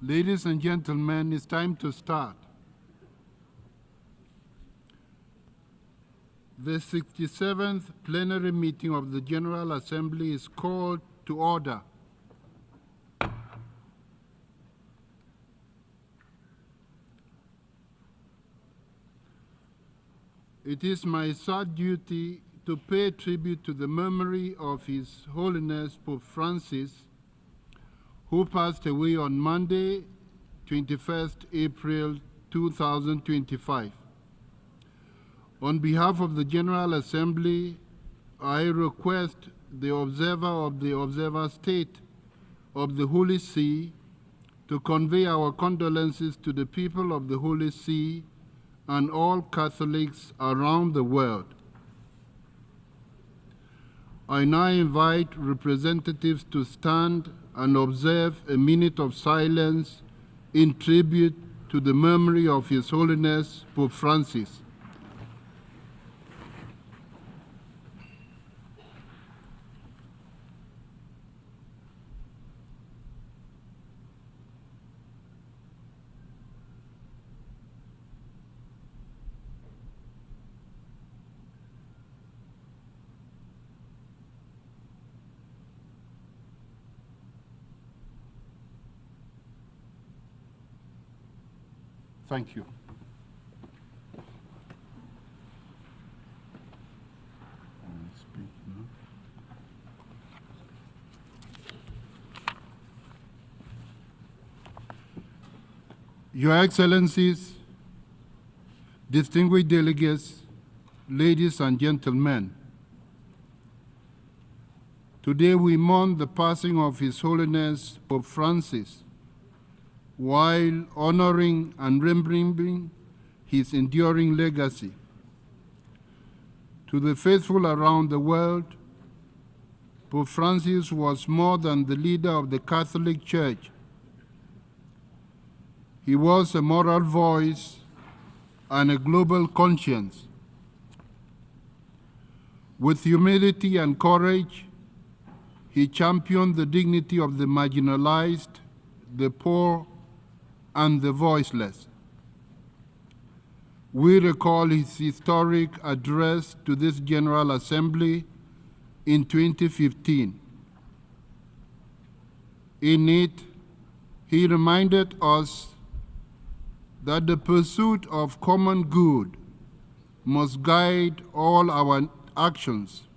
Ladies and gentlemen, it's time to start. The 67th plenary meeting of the General Assembly is called to order. It is my sad duty to pay tribute to the memory of His Holiness Pope Francis, who passed away on Monday, 21st April 2025. On behalf of the General Assembly, I request the observer of the observer state of the Holy See to convey our condolences to the people of the Holy See and all Catholics around the world. I now invite representatives to stand and observe a minute of silence in tribute to the memory of His Holiness Pope Francis. Thank you. Your Excellencies, distinguished delegates, ladies and gentlemen, today we mourn the passing of His Holiness Pope Francis, while honoring and remembering his enduring legacy. To the faithful around the world, Pope Francis was more than the leader of the Catholic Church. He was a moral voice and a global conscience. With humility and courage, he championed the dignity of the marginalized, the poor, and the voiceless. We recall his historic address to this General Assembly in 2015. In it, he reminded us that the pursuit of common good must guide all our actions,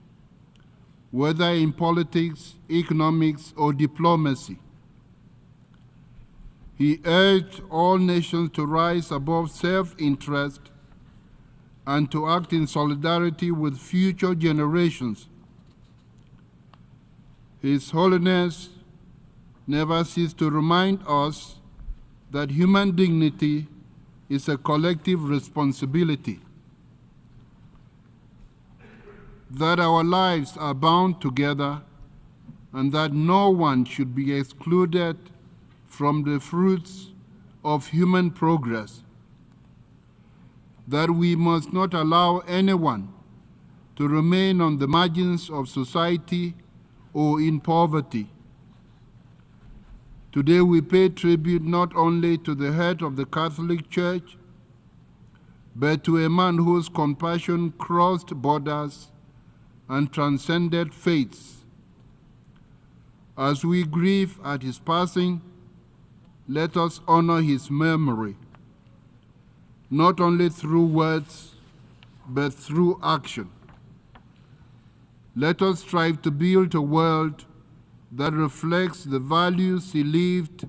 whether in politics, economics, or diplomacy. He urged all nations to rise above self-interest and to act in solidarity with future generations. His Holiness never ceased to remind us that human dignity is a collective responsibility, that our lives are bound together, and that no one should be excluded from the fruits of human progress, that we must not allow anyone to remain on the margins of society or in poverty. Today we pay tribute not only to the head of the Catholic Church, but to a man whose compassion crossed borders and transcended faiths. As we grieve at his passing, let us honor his memory, not only through words, but through action. Let us strive to build a world that reflects the values he lived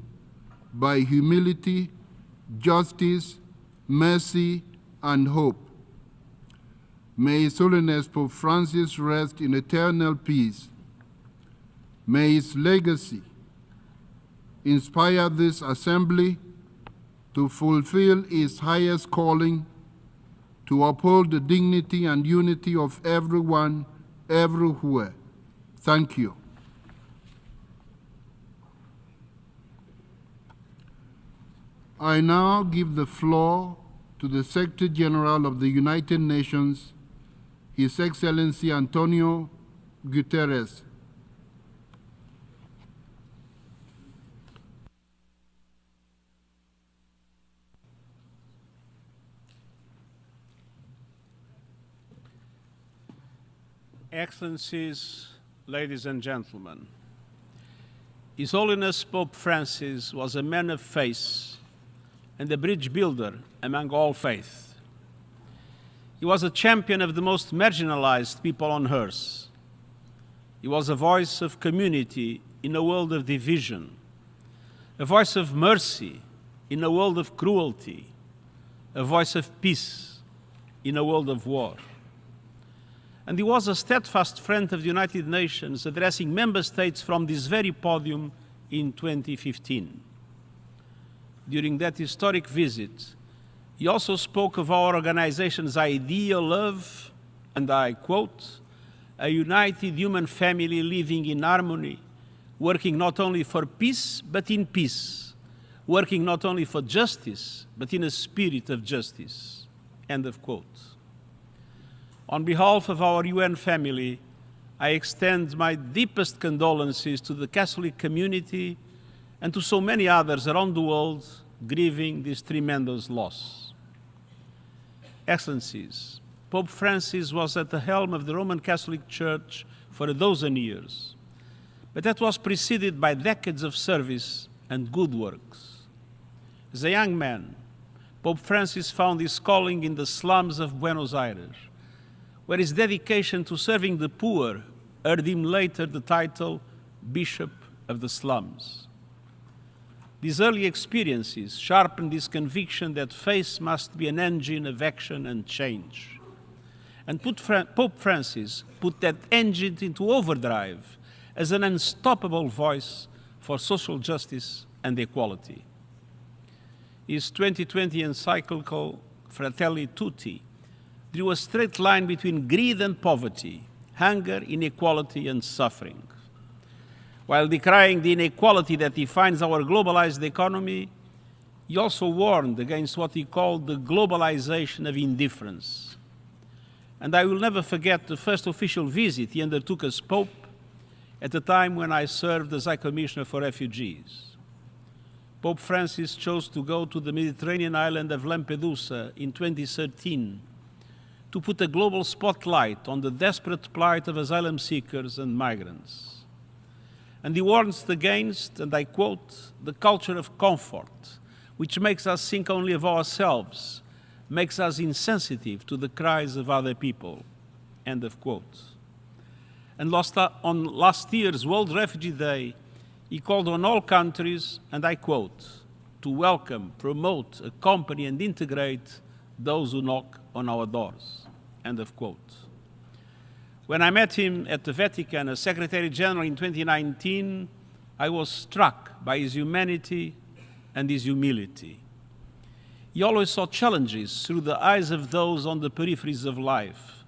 by humility, justice, mercy, and hope. May His Holiness Pope Francis rest in eternal peace. May his legacy inspire this assembly to fulfill its highest calling, to uphold the dignity and unity of everyone, everywhere. Thank you. I now give the floor to the Secretary General of the United Nations, His Excellency Antonio Guterres. Excellencies, ladies and gentlemen, His Holiness Pope Francis was a man of faith and a bridge builder among all faiths. He was a champion of the most marginalized people on earth. He was a voice of community in a world of division, a voice of mercy in a world of cruelty, a voice of peace in a world of war. And he was a steadfast friend of the United Nations, addressing member states from this very podium in 2015. During that historic visit, he also spoke of our organization's ideal of, and I quote, a united human family living in harmony, working not only for peace, but in peace, working not only for justice, but in a spirit of justice, end of quote. On behalf of our UN family, I extend my deepest condolences to the Catholic community and to so many others around the world grieving this tremendous loss. Excellencies, Pope Francis was at the helm of the Roman Catholic Church for a dozen years, but that was preceded by decades of service and good works. As a young man, Pope Francis found his calling in the slums of Buenos Aires, where his dedication to serving the poor earned him later the title Bishop of the Slums. These early experiences sharpened his conviction that faith must be an engine of action and change. And Pope Francis put that engine into overdrive as an unstoppable voice for social justice and equality. His 2020 encyclical Fratelli Tutti drew a straight line between greed and poverty, hunger, inequality, and suffering. While decrying the inequality that defines our globalized economy, he also warned against what he called the globalization of indifference. And I will never forget the first official visit he undertook as Pope at the time when I served as High Commissioner for Refugees. Pope Francis chose to go to the Mediterranean island of Lampedusa in 2013 to put a global spotlight on the desperate plight of asylum seekers and migrants. And he warns against, and I quote, the culture of comfort, which makes us think only of ourselves, makes us insensitive to the cries of other people, end of quote. And on last year's World Refugee Day, he called on all countries, and I quote, to welcome, promote, accompany, and integrate those who knock on our doors, end of quote. When I met him at the Vatican as Secretary General in 2019, I was struck by his humanity and his humility. He always saw challenges through the eyes of those on the peripheries of life.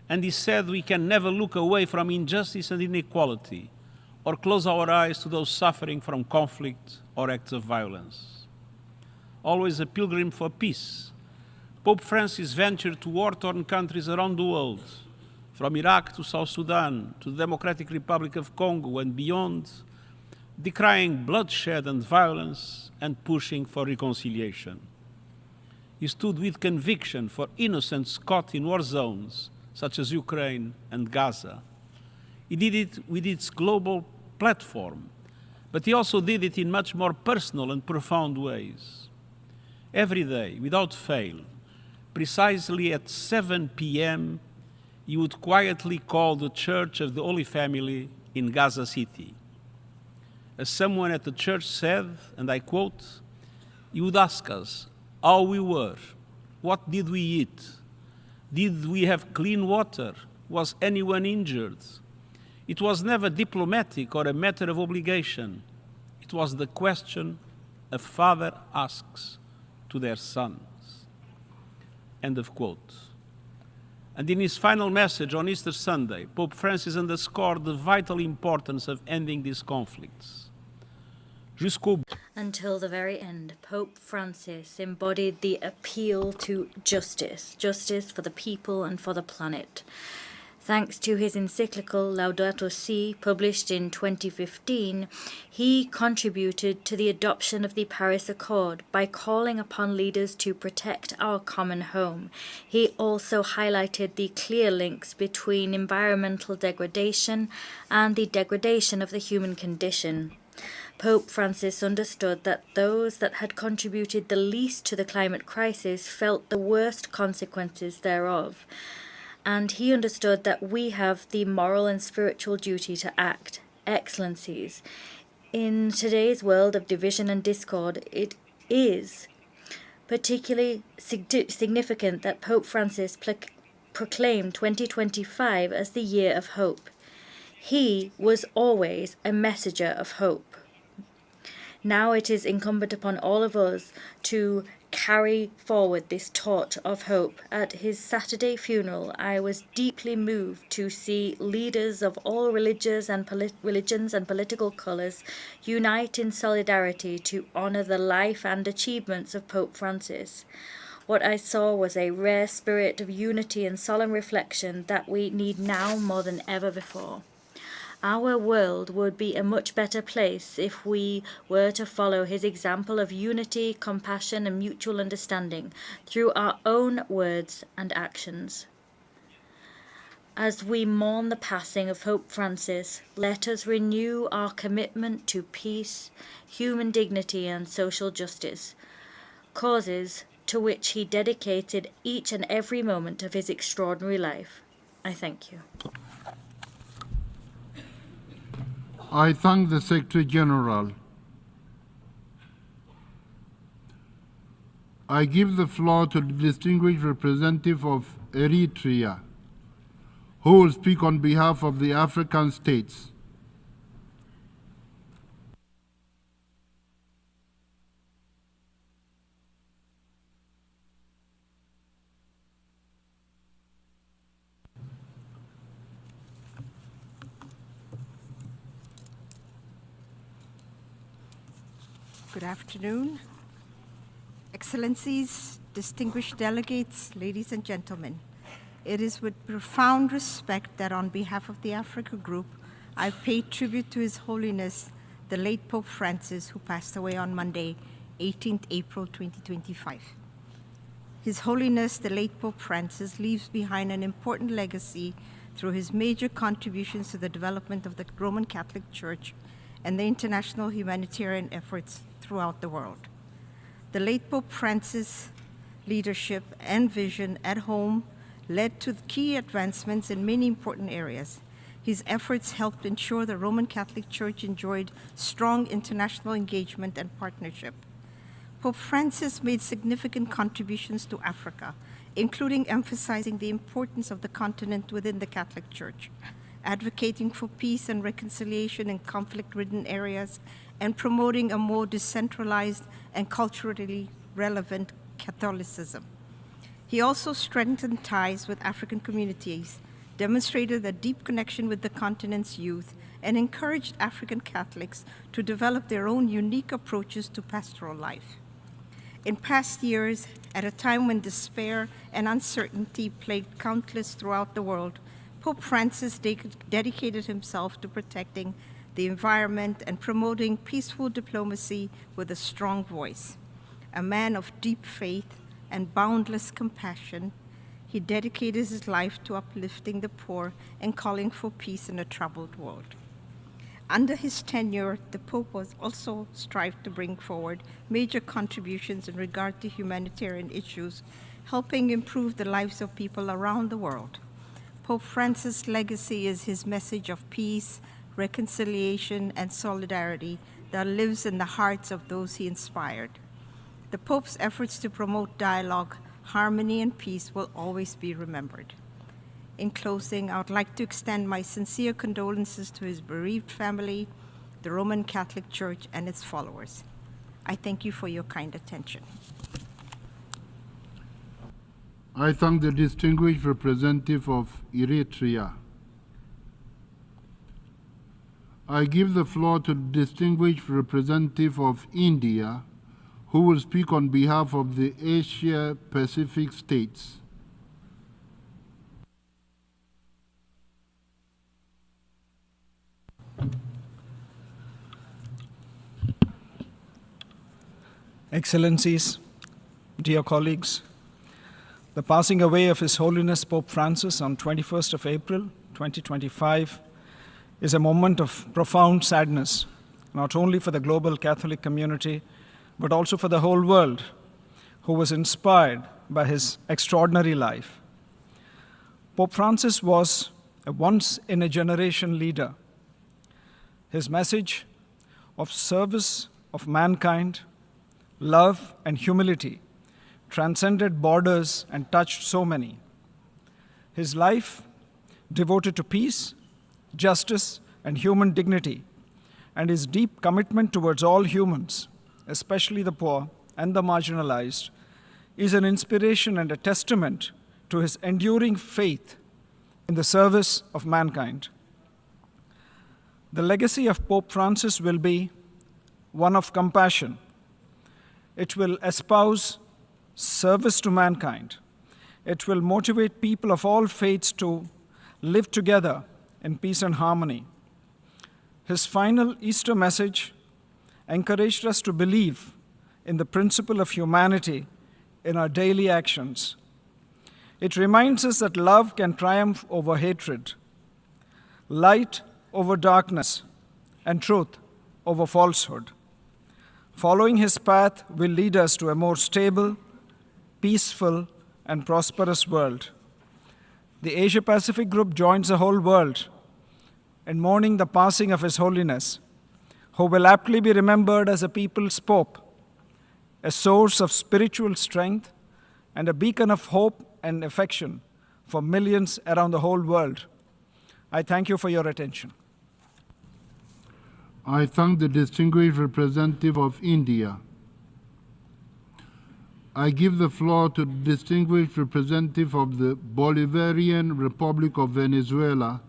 And he said we can never look away from injustice and inequality or close our eyes to those suffering from conflict or acts of violence. Always a pilgrim for peace, Pope Francis ventured to war-torn countries around the world, from Iraq to South Sudan to the Democratic Republic of Congo and beyond, decrying bloodshed and violence and pushing for reconciliation. He stood with conviction for innocents caught in war zones, such as Ukraine and Gaza. He did it with its global platform, but he also did it in much more personal and profound ways. Every day, without fail, precisely at 7 p.m., he would quietly call the Church of the Holy Family in Gaza City. As someone at the church said, and I quote, he would ask us how we were, what did we eat, did we have clean water, was anyone injured? It was never diplomatic or a matter of obligation. It was the question a father asks to their sons. End of quote. And in his final message on Easter Sunday, Pope Francis underscored the vital importance of ending these conflicts. Until the very end, Pope Francis embodied the appeal to justice, justice for the people and for the planet. Thanks to his encyclical Laudato Si, published in 2015, he contributed to the adoption of the Paris Accord by calling upon leaders to protect our common home. He also highlighted the clear links between environmental degradation and the degradation of the human condition. Pope Francis understood that those that had contributed the least to the climate crisis felt the worst consequences thereof. And he understood that we have the moral and spiritual duty to act. Excellencies, in today's world of division and discord, it is particularly significant that Pope Francis proclaimed 2025 as the year of hope. He was always a messenger of hope. Now it is incumbent upon all of us to carry forward this torch of hope. At his Saturday funeral, I was deeply moved to see leaders of all religions and political colours unite in solidarity to honour the life and achievements of Pope Francis. What I saw was a rare spirit of unity and solemn reflection that we need now more than ever before. Our world would be a much better place if we were to follow his example of unity, compassion, and mutual understanding through our own words and actions. As we mourn the passing of Pope Francis, let us renew our commitment to peace, human dignity, and social justice, causes to which he dedicated each and every moment of his extraordinary life. I thank you. I thank the Secretary General. I give the floor to the distinguished representative of Eritrea, who will speak on behalf of the African states. Good afternoon. Excellencies, distinguished delegates, ladies and gentlemen. It is with profound respect that on behalf of the Africa Group, I pay tribute to His Holiness, the late Pope Francis, who passed away on Monday, 18th April 2025. His Holiness, the late Pope Francis, leaves behind an important legacy through his major contributions to the development of the Roman Catholic Church and the international humanitarian efforts throughout the world. The late Pope Francis' leadership and vision at home led to key advancements in many important areas. His efforts helped ensure the Roman Catholic Church enjoyed strong international engagement and partnership. Pope Francis made significant contributions to Africa, including emphasizing the importance of the continent within the Catholic Church, advocating for peace and reconciliation in conflict-ridden areas, and promoting a more decentralized and culturally relevant Catholicism. He also strengthened ties with African communities, demonstrated a deep connection with the continent's youth, and encouraged African Catholics to develop their own unique approaches to pastoral life. In past years, at a time when despair and uncertainty plagued countless throughout the world, Pope Francis dedicated himself to protecting the environment and promoting peaceful diplomacy with a strong voice. A man of deep faith and boundless compassion, he dedicated his life to uplifting the poor and calling for peace in a troubled world. Under his tenure, the Pope was also strived to bring forward major contributions in regard to humanitarian issues, helping improve the lives of people around the world. Pope Francis' legacy is his message of peace, reconciliation, and solidarity that lives in the hearts of those he inspired. The Pope's efforts to promote dialogue, harmony, and peace will always be remembered. In closing, I would like to extend my sincere condolences to his bereaved family, the Roman Catholic Church, and its followers. I thank you for your kind attention. I thank the distinguished representative of Eritrea. I give the floor to the distinguished representative of India, who will speak on behalf of the Asia-Pacific states. Excellencies, dear colleagues, the passing away of His Holiness Pope Francis on 21st of April 2025 is a moment of profound sadness, not only for the global Catholic community, but also for the whole world, who was inspired by his extraordinary life. Pope Francis was a once-in-a-generation leader. His message of service of mankind, love and humility transcended borders and touched so many. His life, devoted to peace, justice, and human dignity, and his deep commitment towards all humans, especially the poor and the marginalized, is an inspiration and a testament to his enduring faith in the service of mankind. The legacy of Pope Francis will be one of compassion. It will espouse service to mankind. It will motivate people of all faiths to live together in peace and harmony. His final Easter message encouraged us to believe in the principle of humanity in our daily actions. It reminds us that love can triumph over hatred, light over darkness, and truth over falsehood. Following his path will lead us to a more stable, peaceful, and prosperous world. The Asia-Pacific Group joins the whole world in mourning the passing of His Holiness, who will aptly be remembered as a people's Pope, a source of spiritual strength and a beacon of hope and affection for millions around the whole world. I thank you for your attention. I thank the distinguished representative of India. I give the floor to the distinguished representative of the Bolivarian Republic of Venezuela,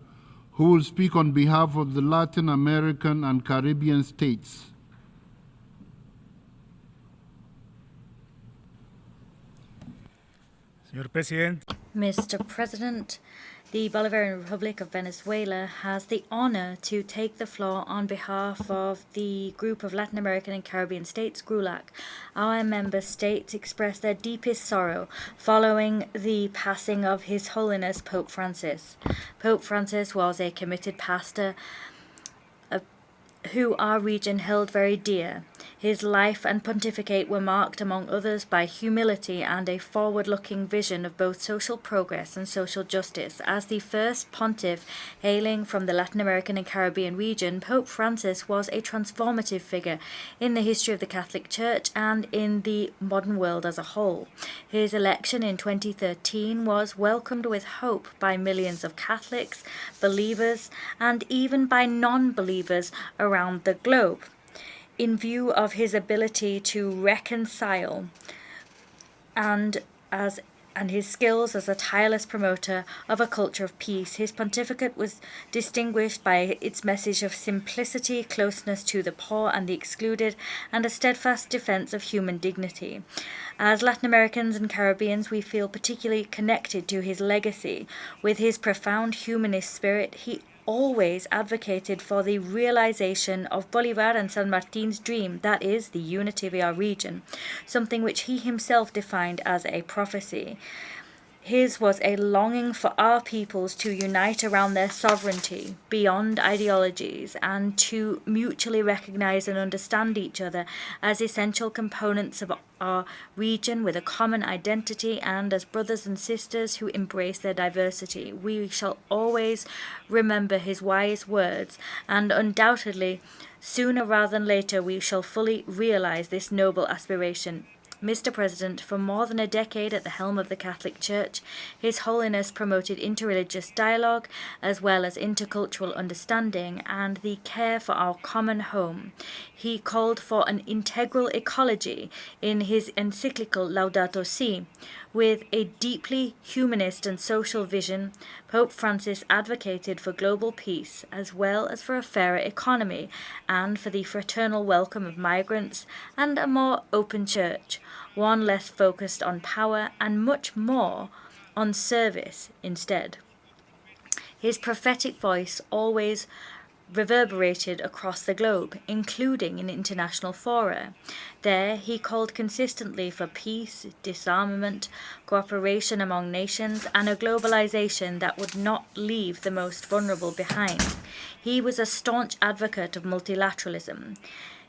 who will speak on behalf of the Latin American and Caribbean states. Mr. President, the Bolivarian Republic of Venezuela has the honor to take the floor on behalf of the group of Latin American and Caribbean states, GRULAC. Our member states express their deepest sorrow following the passing of His Holiness Pope Francis. Pope Francis was a committed pastor who our region held very dear. His life and pontificate were marked, among others, by humility and a forward-looking vision of both social progress and social justice. As the first pontiff hailing from the Latin American and Caribbean region, Pope Francis was a transformative figure in the history of the Catholic Church and in the modern world as a whole. His election in 2013 was welcomed with hope by millions of Catholics, believers, and even by non-believers around the globe. In view of his ability to reconcile and his skills as a tireless promoter of a culture of peace, his pontificate was distinguished by its message of simplicity, closeness to the poor and the excluded, and a steadfast defense of human dignity. As Latin Americans and Caribbeans, we feel particularly connected to his legacy. With his profound humanist spirit, he always advocated for the realization of Bolivar and San Martin's dream, that is, the unity of our region, something which he himself defined as a prophecy. His was a longing for our peoples to unite around their sovereignty, beyond ideologies, and to mutually recognize and understand each other as essential components of our region with a common identity and as brothers and sisters who embrace their diversity. We shall always remember his wise words, and undoubtedly, sooner rather than later, we shall fully realize this noble aspiration. Mr. President, for more than a decade at the helm of the Catholic Church, His Holiness promoted interreligious dialogue as well as intercultural understanding and the care for our common home. He called for an integral ecology in his encyclical Laudato Si. With a deeply humanist and social vision, Pope Francis advocated for global peace as well as for a fairer economy and for the fraternal welcome of migrants and a more open church, one less focused on power and much more on service instead. His prophetic voice always reverberated across the globe, including in international fora. There, he called consistently for peace, disarmament, cooperation among nations, and a globalization that would not leave the most vulnerable behind. He was a staunch advocate of multilateralism.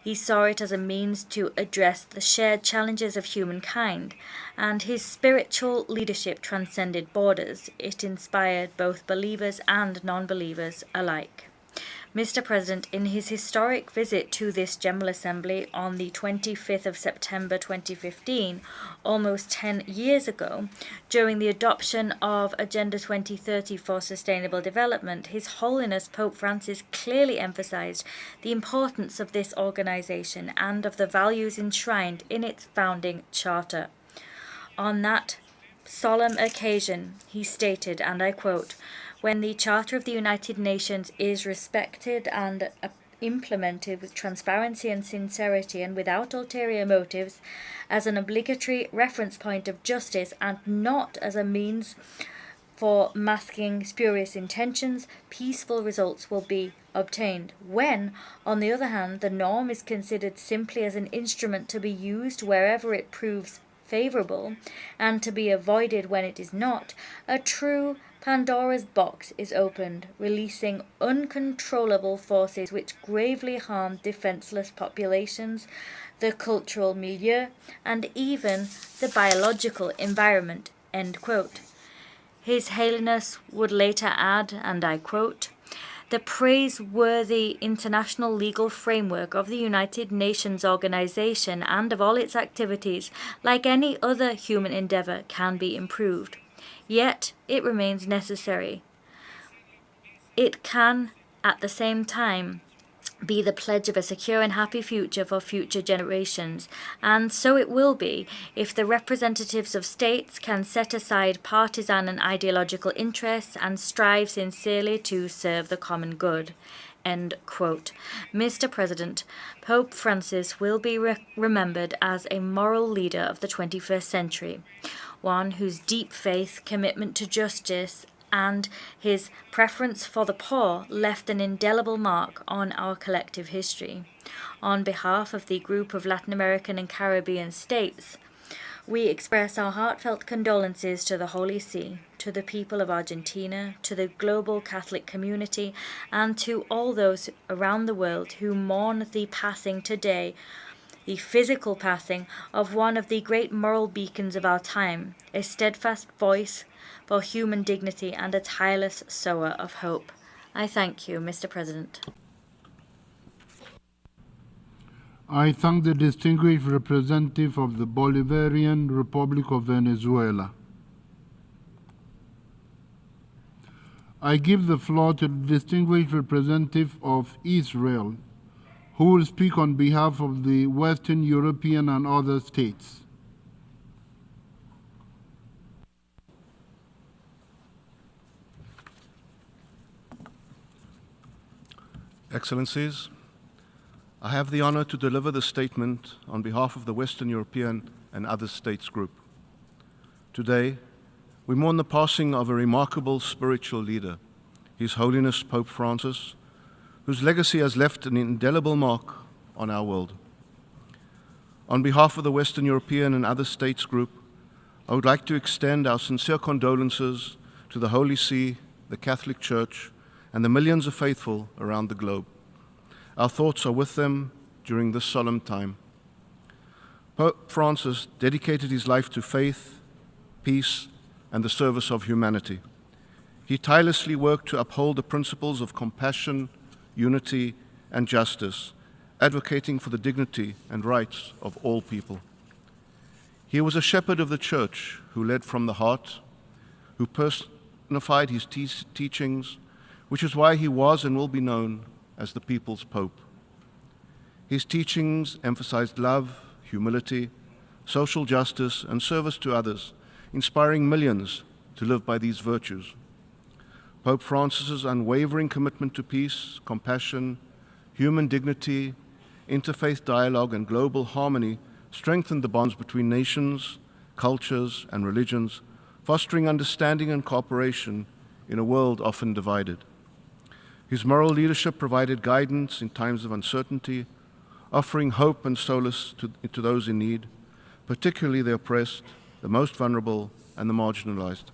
He saw it as a means to address the shared challenges of humankind, and his spiritual leadership transcended borders. It inspired both believers and non-believers alike. Mr. President, in his historic visit to this General Assembly on the 25th of September 2015, almost 10 years ago, during the adoption of Agenda 2030 for Sustainable Development, His Holiness Pope Francis clearly emphasized the importance of this organization and of the values enshrined in its founding charter. On that solemn occasion, he stated, and I quote, "When the Charter of the United Nations is respected and implemented with transparency and sincerity and without ulterior motives, as an obligatory reference point of justice and not as a means for masking spurious intentions, peaceful results will be obtained. When, on the other hand, the norm is considered simply as an instrument to be used wherever it proves favorable and to be avoided when it is not, a true Pandora's box is opened, releasing uncontrollable forces which gravely harm defenseless populations, the cultural milieu, and even the biological environment." End quote. His Holiness would later add, and I quote, "The praiseworthy international legal framework of the United Nations Organization and of all its activities, like any other human endeavor, can be improved. Yet it remains necessary. It can, at the same time, be the pledge of a secure and happy future for future generations, and so it will be if the representatives of states can set aside partisan and ideological interests and strive sincerely to serve the common good." End quote. Mr. President, Pope Francis will be remembered as a moral leader of the 21st century, one whose deep faith, commitment to justice, and his preference for the poor left an indelible mark on our collective history. On behalf of the group of Latin American and Caribbean states, we express our heartfelt condolences to the Holy See, to the people of Argentina, to the global Catholic community, and to all those around the world who mourn the passing today, the physical passing of one of the great moral beacons of our time, a steadfast voice for human dignity and a tireless sower of hope. I thank you, Mr. President. I thank the distinguished representative of the Bolivarian Republic of Venezuela. I give the floor to the distinguished representative of Israel, who will speak on behalf of the Western European and other states. Excellencies, I have the honor to deliver the statement on behalf of the Western European and other states group. Today, we mourn the passing of a remarkable spiritual leader, His Holiness Pope Francis, whose legacy has left an indelible mark on our world. On behalf of the Western European and other states group, I would like to extend our sincere condolences to the Holy See, the Catholic Church, and the millions of faithful around the globe. Our thoughts are with them during this solemn time. Pope Francis dedicated his life to faith, peace, and the service of humanity. He tirelessly worked to uphold the principles of compassion, unity, and justice, advocating for the dignity and rights of all people. He was a shepherd of the Church who led from the heart, who personified his teachings, which is why he was and will be known as the People's Pope. His teachings emphasized love, humility, social justice, and service to others, inspiring millions to live by these virtues. Pope Francis's unwavering commitment to peace, compassion, human dignity, interfaith dialogue, and global harmony strengthened the bonds between nations, cultures, and religions, fostering understanding and cooperation in a world often divided. His moral leadership provided guidance in times of uncertainty, offering hope and solace to those in need, particularly the oppressed, the most vulnerable, and the marginalized.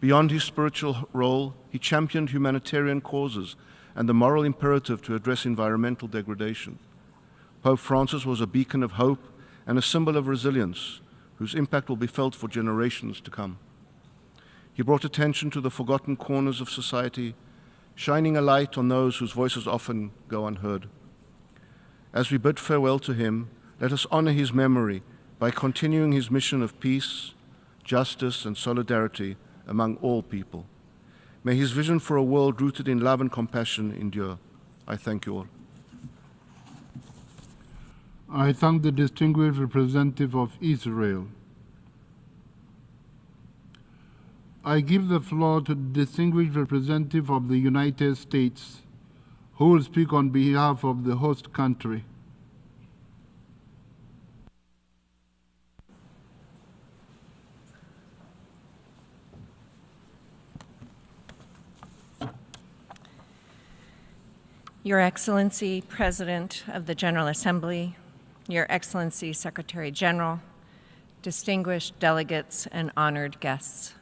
Beyond his spiritual role, he championed humanitarian causes and the moral imperative to address environmental degradation. Pope Francis was a beacon of hope and a symbol of resilience, whose impact will be felt for generations to come. He brought attention to the forgotten corners of society, shining a light on those whose voices often go unheard. As we bid farewell to him, let us honor his memory by continuing his mission of peace, justice, and solidarity among all people. May his vision for a world rooted in love and compassion endure. I thank you all. I thank the distinguished representative of Israel. I give the floor to the distinguished representative of the United States, who will speak on behalf of the host country. Your Excellency, President of the General Assembly, Your Excellency, Secretary General, distinguished delegates and honored guests.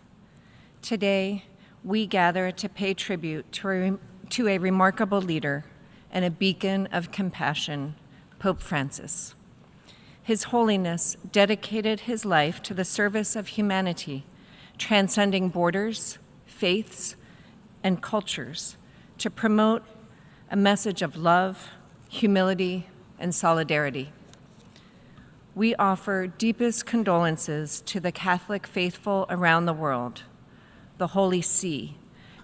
Today, we gather to pay tribute to a remarkable leader and a beacon of compassion, Pope Francis. His Holiness dedicated his life to the service of humanity, transcending borders, faiths, and cultures to promote a message of love, humility, and solidarity. We offer deepest condolences to the Catholic faithful around the world, the Holy See,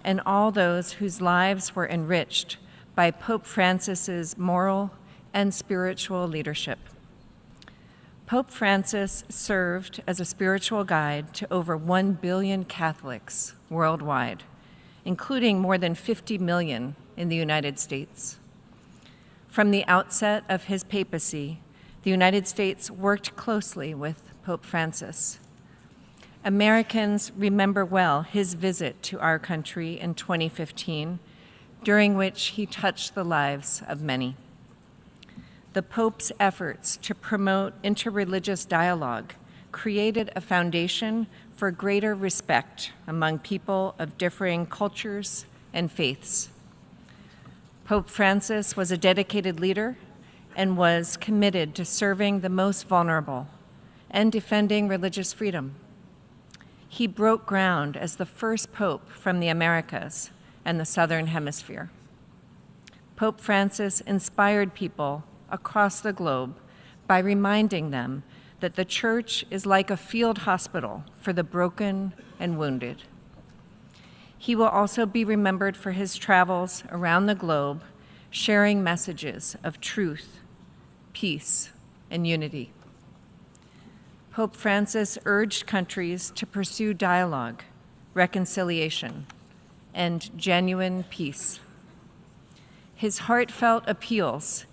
and all those whose lives were enriched by Pope Francis's moral and spiritual leadership. Pope Francis served as a spiritual guide to over 1 billion Catholics worldwide, including more than 50 million in the United States. From the outset of his papacy, the United States worked closely with Pope Francis. Americans remember well his visit to our country in 2015, during which he touched the lives of many. The Pope's efforts to promote interreligious dialogue created a foundation for greater respect among people of differing cultures and faiths. Pope Francis was a dedicated leader and was committed to serving the most vulnerable and defending religious freedom. He broke ground as the first pope from the Americas and the Southern Hemisphere. Pope Francis inspired people across the globe by reminding them that the Church is like a field hospital for the broken and wounded. He will also be remembered for his travels around the globe, sharing messages of truth, peace, and unity. Pope Francis urged countries to pursue dialogue, reconciliation, and genuine peace. His heartfelt appeals,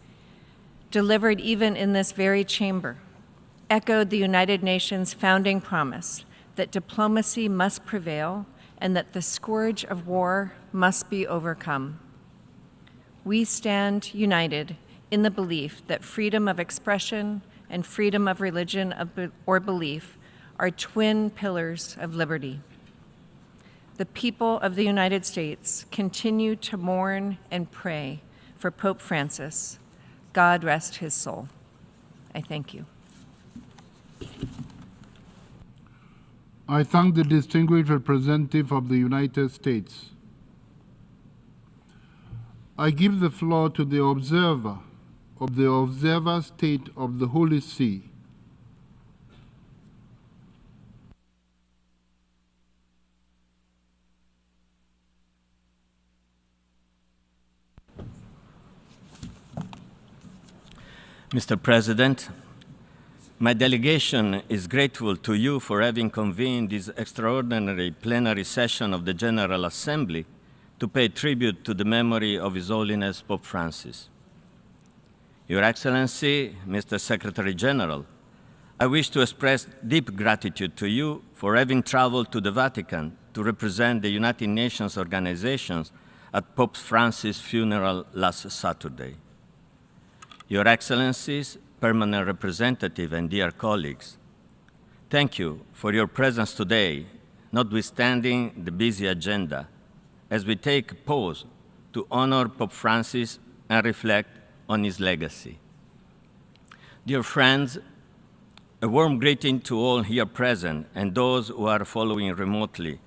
delivered even in this very chamber, echoed the United Nations founding promise that diplomacy must prevail and that the scourge of war must be overcome. We stand united in the belief that freedom of expression and freedom of religion or belief are twin pillars of liberty. The people of the United States continue to mourn and pray for Pope Francis. God rest his soul. I thank you. I thank the distinguished representative of the United States. I give the floor to the observer of the Observer State of the Holy See. Mr. President, my delegation is grateful to you for having convened this extraordinary plenary session of the General Assembly to pay tribute to the memory of His Holiness Pope Francis. Your Excellency, Mr. Secretary General, I wish to express deep gratitude to you for having traveled to the Vatican to represent the United Nations organizations at Pope Francis' funeral last Saturday. Your Excellencies, permanent representative, and dear colleagues, thank you for your presence today, notwithstanding the busy agenda, as we take a pause to honor Pope Francis and reflect on his legacy. Dear friends, a warm greeting to all here present and those who are following remotely,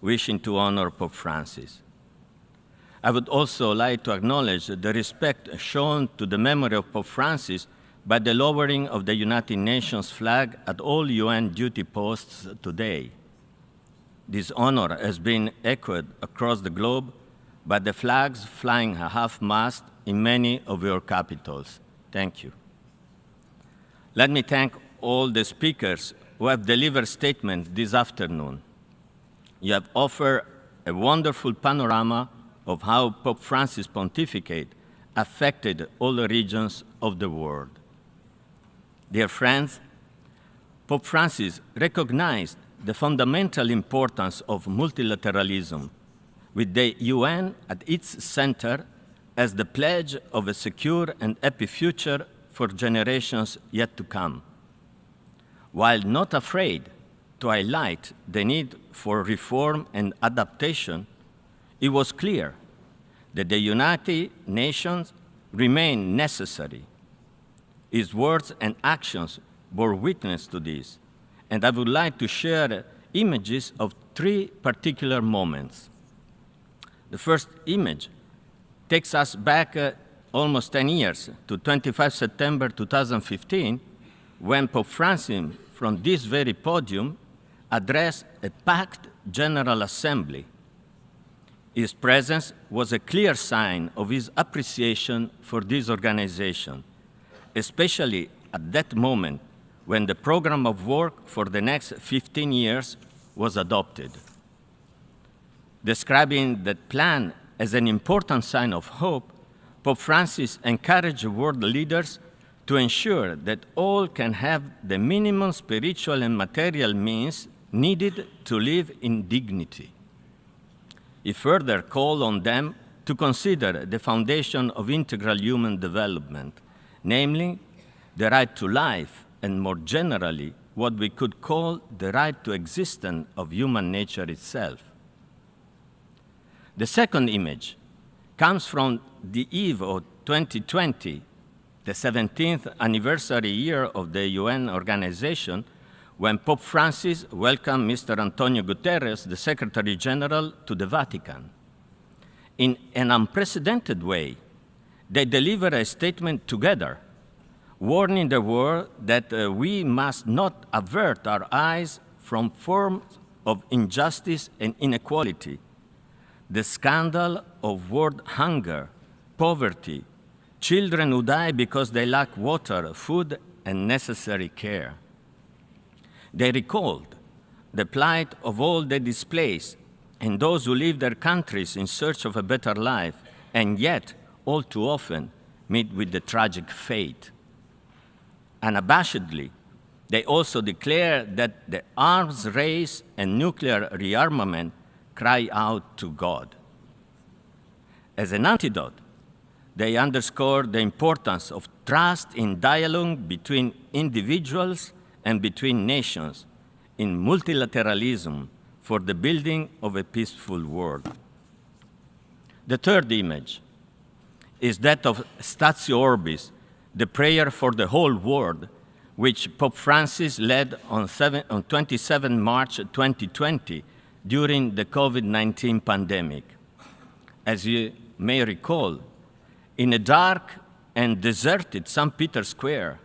wishing to honor Pope Francis. I would also like to acknowledge the respect shown to the memory of Pope Francis by the lowering of the United Nations flag at all UN duty posts today. This honor has been echoed across the globe by the flags flying at half-mast in many of your capitals. Thank you. Let me thank all the speakers who have delivered statements this afternoon. You have offered a wonderful panorama of how Pope Francis' pontificate affected all the regions of the world. Dear friends, Pope Francis recognized the fundamental importance of multilateralism, with the UN at its center as the pledge of a secure and happy future for generations yet to come. While not afraid to highlight the need for reform and adaptation, it was clear that the United Nations remained necessary. His words and actions bore witness to this, and I would like to share images of 3 particular moments. The first image takes us back almost 10 years to 25 September 2015, when Pope Francis, from this very podium, addressed a packed General Assembly. His presence was a clear sign of his appreciation for this organization, especially at that moment when the program of work for the next 15 years was adopted. Describing that plan as an important sign of hope, Pope Francis encouraged world leaders to ensure that all can have the minimum spiritual and material means needed to live in dignity. He further called on them to consider the foundation of integral human development, namely the right to life and, more generally, what we could call the right to existence of human nature itself. The second image comes from the eve of 2020, the 17th anniversary year of the UN organization, when Pope Francis welcomed Mr. Antonio Guterres, the Secretary General, to the Vatican. In an unprecedented way, they delivered a statement together, warning the world that we must not avert our eyes from forms of injustice and inequality, the scandal of world hunger, poverty, children who die because they lack water, food, and necessary care. They recalled the plight of all the displaced and those who leave their countries in search of a better life, and yet, all too often, meet with the tragic fate. Unabashedly, they also declare that the arms race and nuclear rearmament cry out to God. As an antidote, they underscore the importance of trust in dialogue between individuals and between nations, in multilateralism for the building of a peaceful world. The third image is that of Statio Orbis, the prayer for the whole world, which Pope Francis led on 27 March 2020 during the COVID-19 pandemic. As you may recall, in a dark and deserted St. Peter's Square,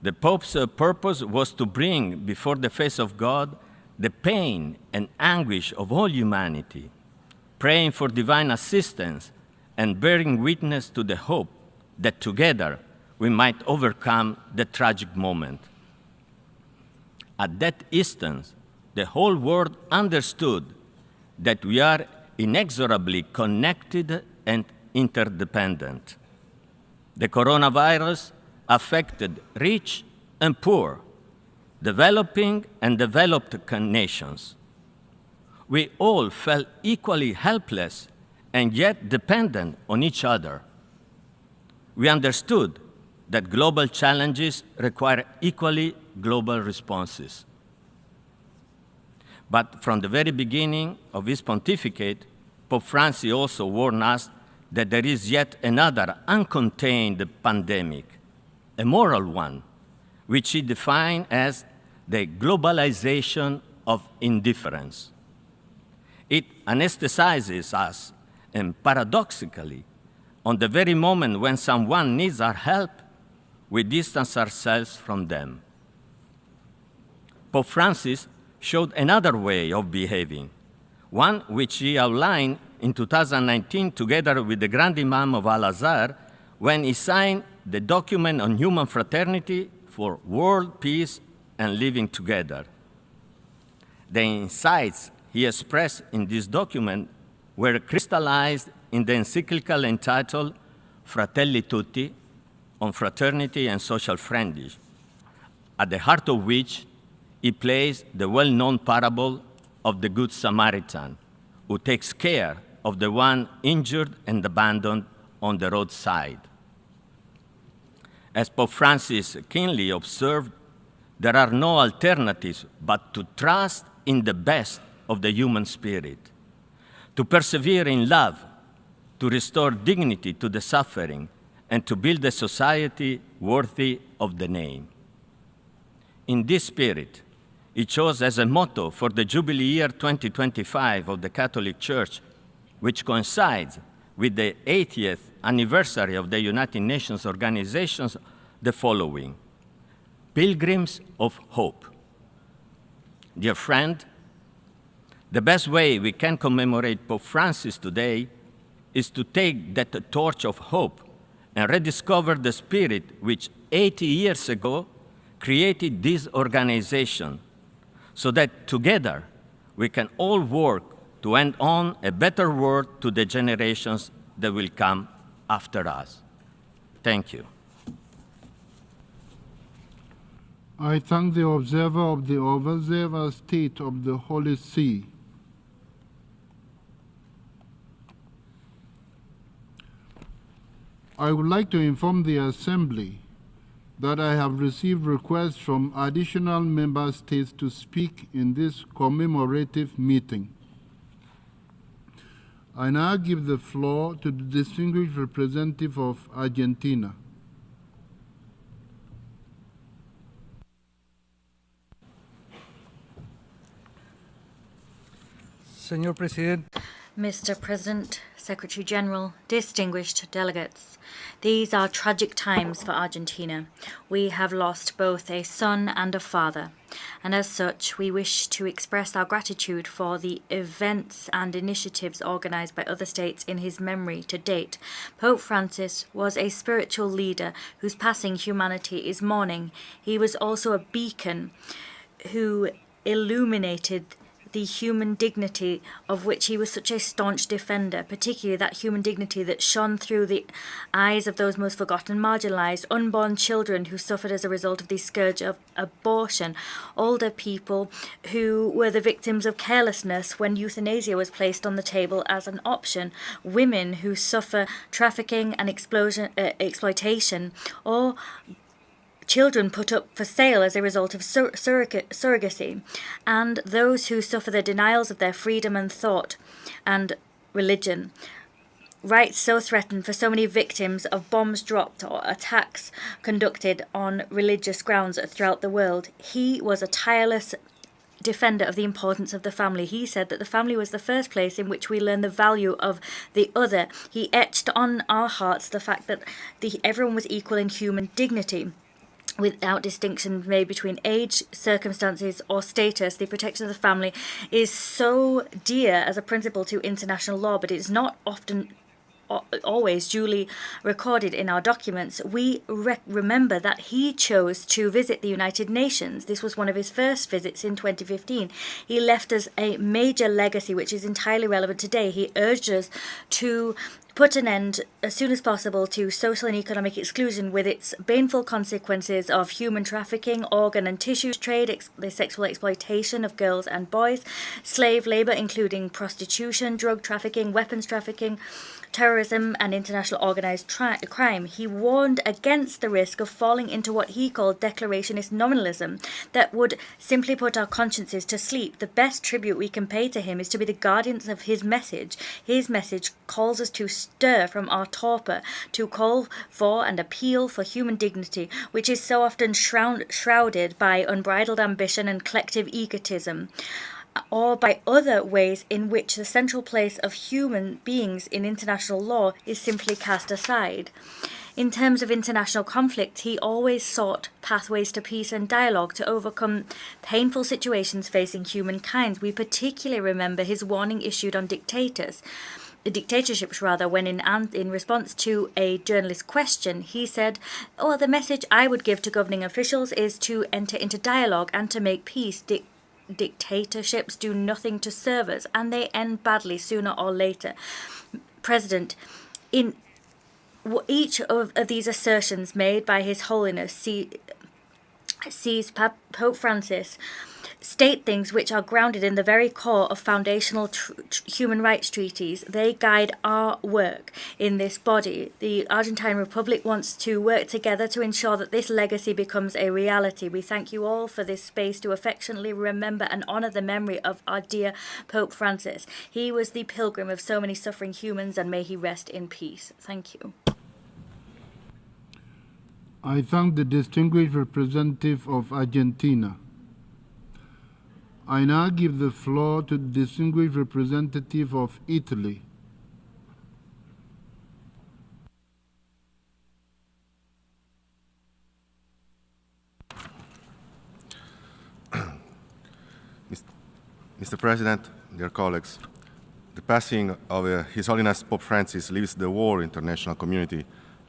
the Pope's purpose was to bring before the face of God the pain and anguish of all humanity, praying for divine assistance and bearing witness to the hope that together we might overcome the tragic moment. At that instant, the whole world understood that we are inexorably connected and interdependent. The coronavirus affected rich and poor, developing and developed nations. We all felt equally helpless and yet dependent on each other. We understood that global challenges require equally global responses. But from the very beginning of his pontificate, Pope Francis also warned us that there is yet another uncontained pandemic, a moral one, which he defined as the globalization of indifference. It anesthetizes us, and paradoxically, on the very moment when someone needs our help, we distance ourselves from them. Pope Francis showed another way of behaving, one which he outlined in 2019 together with the Grand Imam of Al-Azhar when he signed the document on human fraternity for world peace and living together. The insights he expressed in this document were crystallized in the encyclical entitled Fratelli Tutti, on fraternity and social friendship, at the heart of which he plays the well-known parable of the Good Samaritan, who takes care of the one injured and abandoned on the roadside. As Pope Francis keenly observed, there are no alternatives but to trust in the best of the human spirit, to persevere in love, to restore dignity to the suffering, and to build a society worthy of the name. In this spirit, he chose as a motto for the Jubilee year 2025 of the Catholic Church, which coincides with the 80th anniversary of the United Nations organizations, the following: Pilgrims of Hope. Dear friend, the best way we can commemorate Pope Francis today is to take that torch of hope and rediscover the spirit which 80 years ago created this organization, so that together we can all work to hand on a better world to the generations that will come after us. Thank you. I thank the observer of the overseer state of the Holy See. I would like to inform the Assembly that I have received requests from additional member states to speak in this commemorative meeting. I now give the floor to the distinguished representative of Argentina. Señor Presidente. Mr. President, Secretary General, distinguished delegates, these are tragic times for Argentina. We have lost both a son and a father, and as such, we wish to express our gratitude for the events and initiatives organized by other states in his memory to date. Pope Francis was a spiritual leader whose passing humanity is mourning. He was also a beacon who illuminated the human dignity of which he was such a staunch defender, particularly that human dignity that shone through the eyes of those most forgotten, marginalized, unborn children who suffered as a result of the scourge of abortion, older people who were the victims of carelessness when euthanasia was placed on the table as an option, women who suffer trafficking and exploitation, or children put up for sale as a result of surrogacy, and those who suffer the denials of their freedom and thought and religion. Rights so threatened for so many victims of bombs dropped or attacks conducted on religious grounds throughout the world. He was a tireless defender of the importance of the family. He said that the family was the first place in which we learn the value of the other. He etched on our hearts the fact that everyone was equal in human dignity, without distinction made between age, circumstances, or status. The protection of the family is so dear as a principle to international law, but it is not often always duly recorded in our documents. We remember that he chose to visit the United Nations. This was one of his first visits in 2015. He left us a major legacy which is entirely relevant today. He urged us to put an end as soon as possible to social and economic exclusion with its baneful consequences of human trafficking, organ and tissue trade, the sexual exploitation of girls and boys, slave labor including prostitution, drug trafficking, weapons trafficking, terrorism and international organized crime. He warned against the risk of falling into what he called declarationist nominalism that would simply put our consciences to sleep. The best tribute we can pay to him is to be the guardians of his message. His message calls us to stir from our torpor, to call for and appeal for human dignity, which is so often shrouded by unbridled ambition and collective egotism, or by other ways in which the central place of human beings in international law is simply cast aside. In terms of international conflict, he always sought pathways to peace and dialogue to overcome painful situations facing humankind. We particularly remember his warning issued on dictatorships, when in response to a journalist's question, he said, "Oh, the message I would give to governing officials is to enter into dialogue and to make peace. Dictatorships do nothing to serve us, and they end badly sooner or later." President, in each of these assertions made by His Holiness sees Pope Francis state things which are grounded in the very core of foundational human rights treaties. They guide our work in this body. The Argentine Republic wants to work together to ensure that this legacy becomes a reality. We thank you all for this space to affectionately remember and honor the memory of our dear Pope Francis. He was the pilgrim of so many suffering humans, and may he rest in peace. Thank you. I thank the distinguished representative of Argentina. I now give the floor to the distinguished representative of Italy. Mr. President, dear colleagues, the passing of His Holiness Pope Francis leaves the whole international community,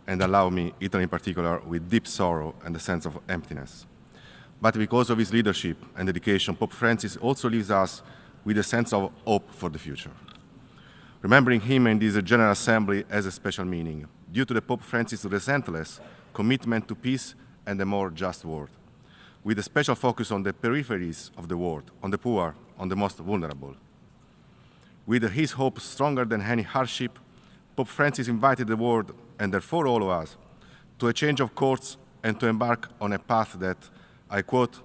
and allow me, Italy in particular, with deep sorrow and a sense of emptiness. But because of his leadership and dedication, Pope Francis also leaves us with a sense of hope for the future. Remembering him in this General Assembly has a special meaning, due to the Pope Francis' relentless commitment to peace and a more just world, with a special focus on the peripheries of the world, on the poor, on the most vulnerable. With his hope stronger than any hardship, Pope Francis invited the world, and therefore all of us, to a change of course and to embark on a path that, I quote,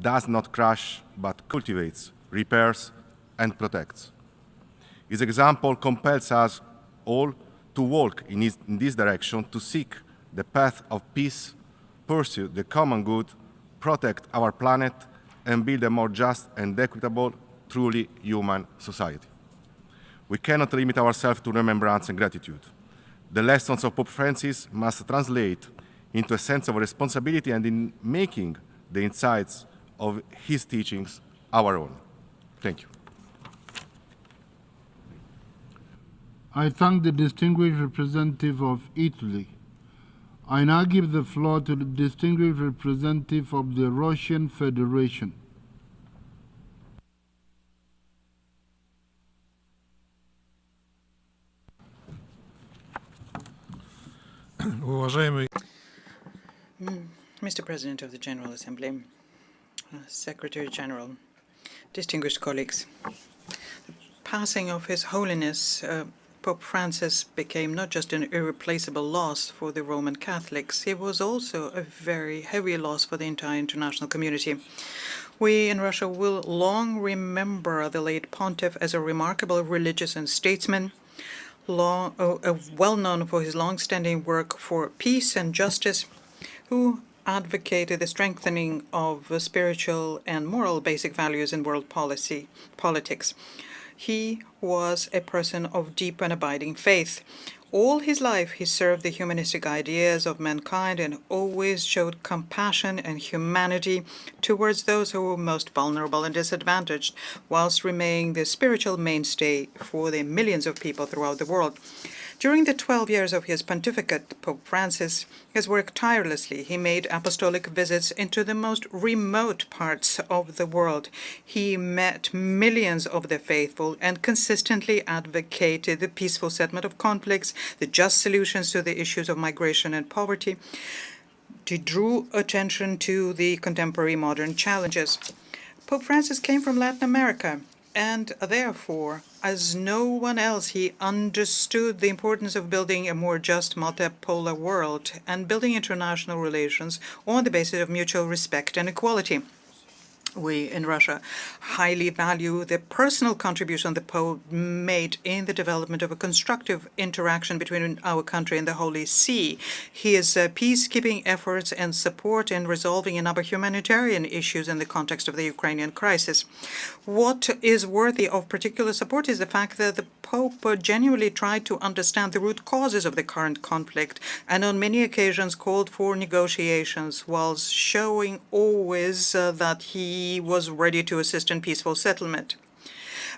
does not crush, but cultivates, repairs, and protects. His example compels us all to walk in this direction, to seek the path of peace, pursue the common good, protect our planet, and build a more just and equitable, truly human society. We cannot limit ourselves to remembrance and gratitude. The lessons of Pope Francis must translate into a sense of responsibility and in making the insights of his teachings our own. Thank you. I thank the distinguished representative of Italy. I now give the floor to the distinguished representative of the Russian Federation. Mr. President of the General Assembly, Secretary General, distinguished colleagues, the passing of His Holiness Pope Francis became not just an irreplaceable loss for the Roman Catholics, it was also a very heavy loss for the entire international community. We in Russia will long remember the late pontiff as a remarkable religious and statesman, well known for his long-standing work for peace and justice, who advocated the strengthening of spiritual and moral basic values in world politics. He was a person of deep and abiding faith. All his life he served the humanistic ideas of mankind and always showed compassion and humanity towards those who were most vulnerable and disadvantaged, whilst remaining the spiritual mainstay for the millions of people throughout the world. During the 12 years of his pontificate, Pope Francis has worked tirelessly. He made apostolic visits into the most remote parts of the world. He met millions of the faithful and consistently advocated the peaceful settlement of conflicts, the just solutions to the issues of migration and poverty. He drew attention to the contemporary modern challenges. Pope Francis came from Latin America, and therefore, as no one else, he understood the importance of building a more just multipolar world and building international relations on the basis of mutual respect and equality. We in Russia highly value the personal contribution the Pope made in the development of a constructive interaction between our country and the Holy See. His peacekeeping efforts and support in resolving a number of humanitarian issues in the context of the Ukrainian crisis. What is worthy of particular support is the fact that the Pope genuinely tried to understand the root causes of the current conflict and on many occasions called for negotiations, whilst showing always that he was ready to assist in peaceful settlement.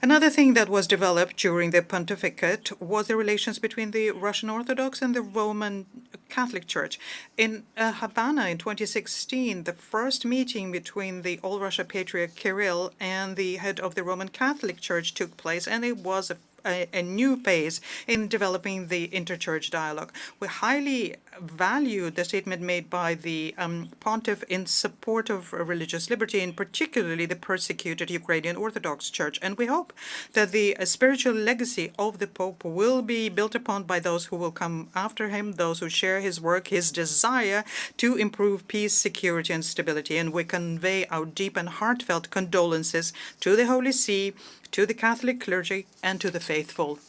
Another thing that was developed during the pontificate was the relations between the Russian Orthodox and the Roman Catholic Church. In Havana in 2016, the first meeting between the All Russia Patriarch Kirill and the head of the Roman Catholic Church took place, and it was a new phase in developing the interchurch dialogue. We highly value the statement made by the pontiff in support of religious liberty, and particularly the persecuted Ukrainian Orthodox Church. And we hope that the spiritual legacy of the Pope will be built upon by those who will come after him, those who share his work, his desire to improve peace, security, and stability. And we convey our deep and heartfelt condolences to the Holy See, to the Catholic clergy, and to the faithful.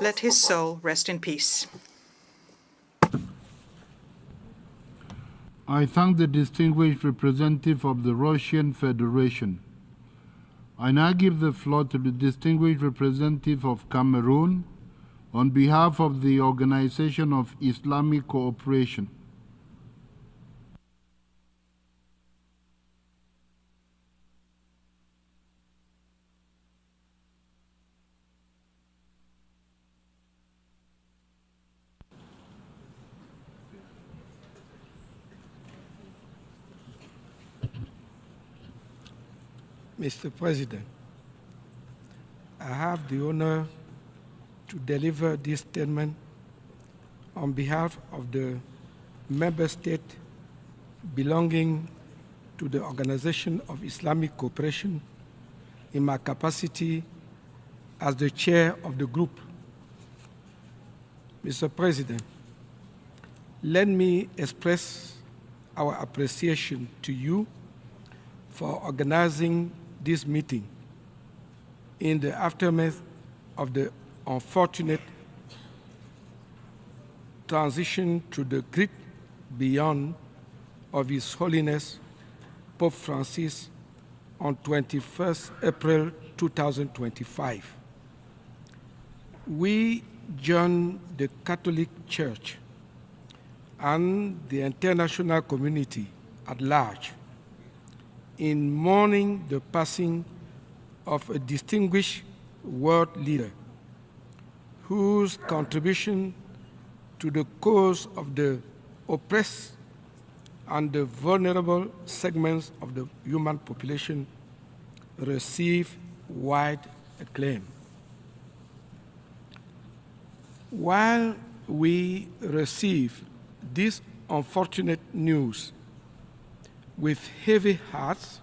Let his soul rest in peace. I thank the distinguished representative of the Russian Federation. I now give the floor to the distinguished representative of Cameroon on behalf of the Organization of Islamic Cooperation. Mr. President, I have the honor to deliver this statement on behalf of the member state belonging to the Organization of Islamic Cooperation in my capacity as the chair of the group. Mr. President, let me express our appreciation to you for organizing this meeting in the aftermath of the unfortunate transition to the great beyond of His Holiness Pope Francis on 21st April 2025. We join the Catholic Church and the international community at large in mourning the passing of a distinguished world leader whose contribution to the cause of the oppressed and the vulnerable segments of the human population receive wide acclaim. While we receive this unfortunate news with heavy hearts,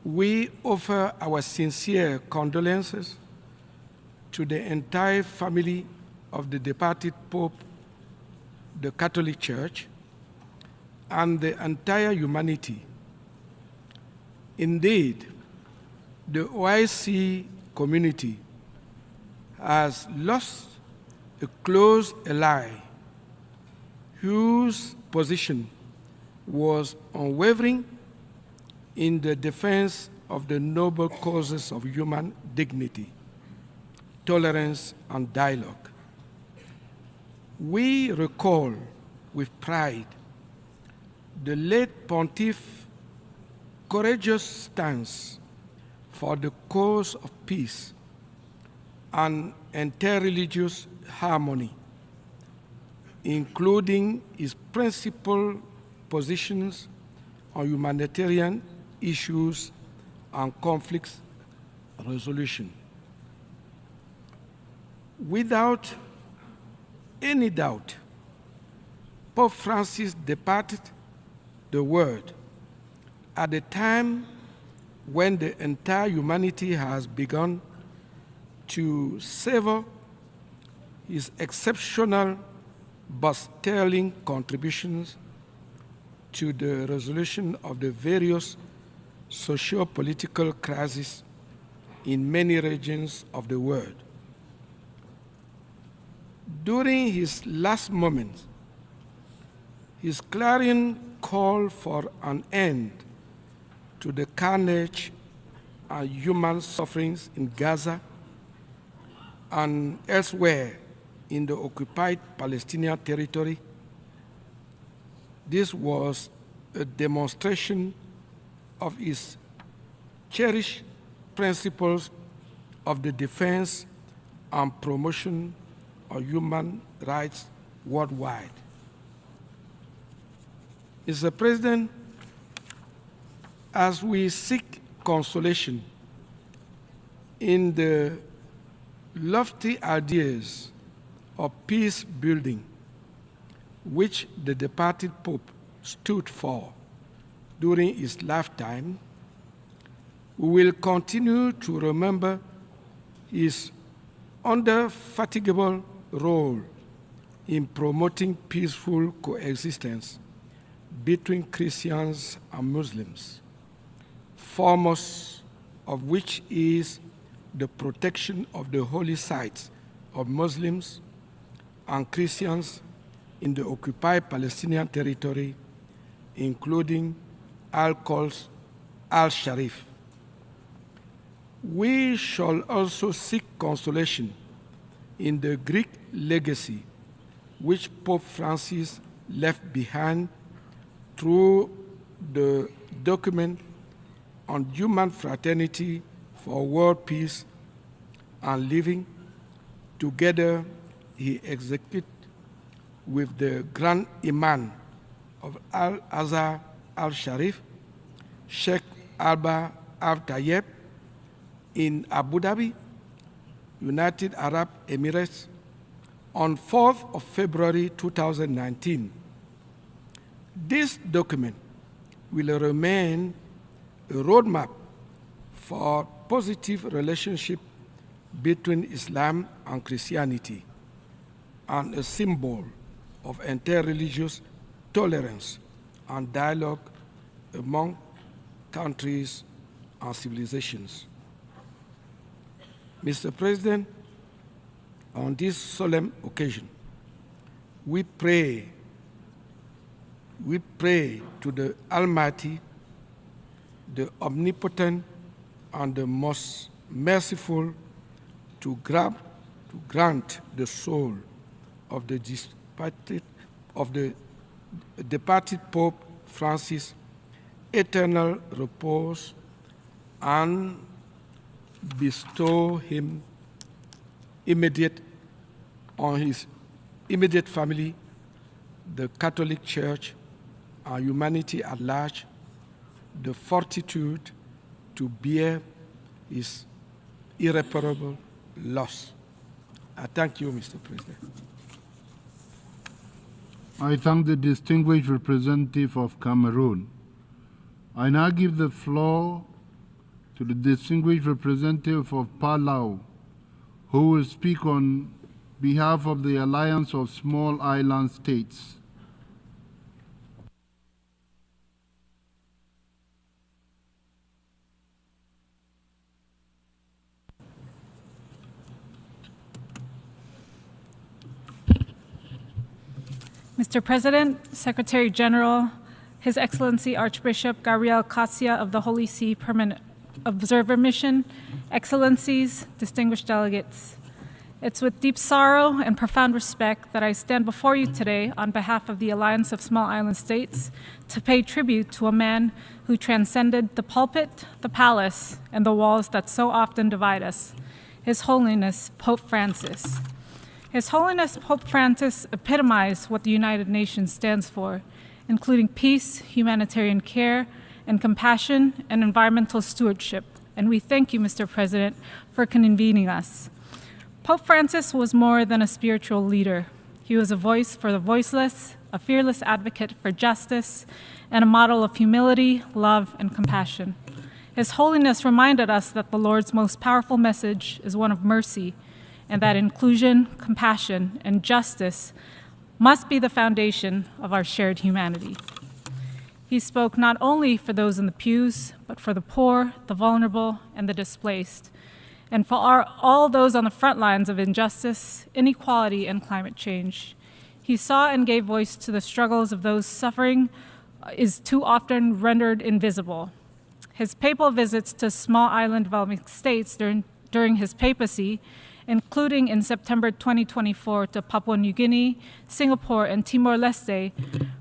we offer our sincere condolences to the entire family of the departed Pope, the Catholic Church, and the entire humanity. Indeed, the OIC community has lost a close ally whose position was unwavering in the defense of the noble causes of human dignity, tolerance, and dialogue. We recall with pride the late Pontiff's courageous stance for the cause of peace and interreligious harmony, including his principal positions on humanitarian issues and conflicts resolution. Without any doubt, Pope Francis departed the world at a time when the entire humanity has begun to savor his exceptional but sterling contributions to the resolution of the various socio-political crises in many regions of the world. During his last moments, his clarion call for an end to the carnage and human sufferings in Gaza and elsewhere in the occupied Palestinian territory. This was a demonstration of his cherished principles of the defense and promotion of human rights worldwide. Mr. President, as we seek consolation in the lofty ideas of peace building which the departed Pope stood for during his lifetime, we will continue to remember his indefatigable role in promoting peaceful coexistence between Christians and Muslims, foremost of which is the protection of the holy sites of Muslims and Christians in the occupied Palestinian territory, including Al-Quds, Al-Sharif. We shall also seek consolation in the Greek legacy which Pope Francis left behind through the document on human fraternity for world peace and living. Together, he executed with the Grand Imam of Al-Azhar Al-Sharif, Sheikh Alba Al-Tayeb, in Abu Dhabi, United Arab Emirates, on 4th of February 2019. This document will remain a roadmap for positive relationship between Islam and Christianity and a symbol of interreligious tolerance and dialogue among countries and civilizations. Mr. President, on this solemn occasion, we pray to the Almighty, the Omnipotent, and the Most Merciful to grant the soul of the departed Pope Francis eternal repose and bestow him on his immediate family, the Catholic Church, and humanity at large, the fortitude to bear his irreparable loss. I thank you, Mr. President. I thank the distinguished representative of Cameroon. I now give the floor to the distinguished representative of Palau, who will speak on behalf of the Alliance of Small Island States. Mr. President, Secretary General, His Excellency Archbishop Gabriel Cassia of the Holy See Permanent Observer Mission, Excellencies, distinguished delegates. It's with deep sorrow and profound respect that I stand before you today on behalf of the Alliance of Small Island States to pay tribute to a man who transcended the pulpit, the palace, and the walls that so often divide us. His Holiness Pope Francis. His Holiness Pope Francis epitomized what the United Nations stands for, including peace, humanitarian care, and compassion and environmental stewardship. And we thank you, Mr. President, for convening us. Pope Francis was more than a spiritual leader. He was a voice for the voiceless, a fearless advocate for justice, and a model of humility, love, and compassion. His Holiness reminded us that the Lord's most powerful message is one of mercy, and that inclusion, compassion, and justice must be the foundation of our shared humanity. He spoke not only for those in the pews, but for the poor, the vulnerable, and the displaced, and for all those on the front lines of injustice, inequality, and climate change. He saw and gave voice to the struggles of those suffering is too often rendered invisible. His papal visits to small island developing states during his papacy, including in September 2024 to Papua New Guinea, Singapore, and Timor-Leste,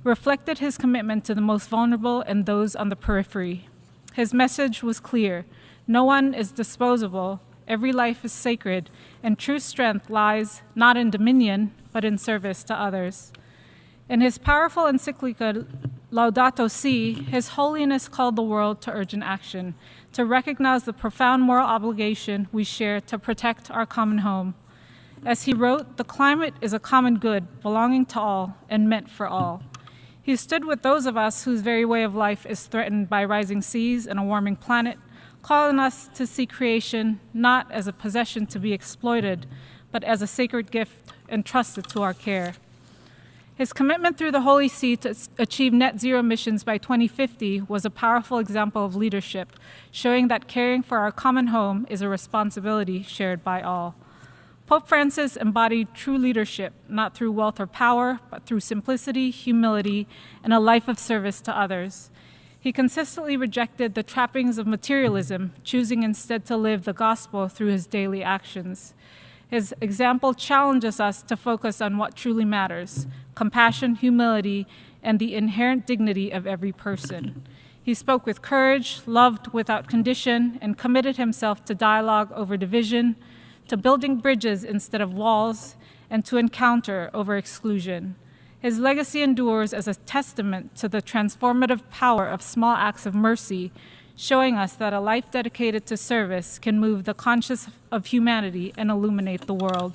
reflected his commitment to the most vulnerable and those on the periphery. His message was clear: no one is disposable, every life is sacred, and true strength lies not in dominion, but in service to others. In his powerful encyclical Laudato Si, His Holiness called the world to urgent action, to recognize the profound moral obligation we share to protect our common home. As he wrote, the climate is a common good belonging to all and meant for all. He stood with those of us whose very way of life is threatened by rising seas and a warming planet, calling us to see creation not as a possession to be exploited, but as a sacred gift entrusted to our care. His commitment through the Holy See to achieve net zero emissions by 2050 was a powerful example of leadership, showing that caring for our common home is a responsibility shared by all. Pope Francis embodied true leadership, not through wealth or power, but through simplicity, humility, and a life of service to others. He consistently rejected the trappings of materialism, choosing instead to live the gospel through his daily actions. His example challenges us to focus on what truly matters: compassion, humility, and the inherent dignity of every person. He spoke with courage, loved without condition, and committed himself to dialogue over division, to building bridges instead of walls, and to encounter over exclusion. His legacy endures as a testament to the transformative power of small acts of mercy, showing us that a life dedicated to service can move the conscience of humanity and illuminate the world.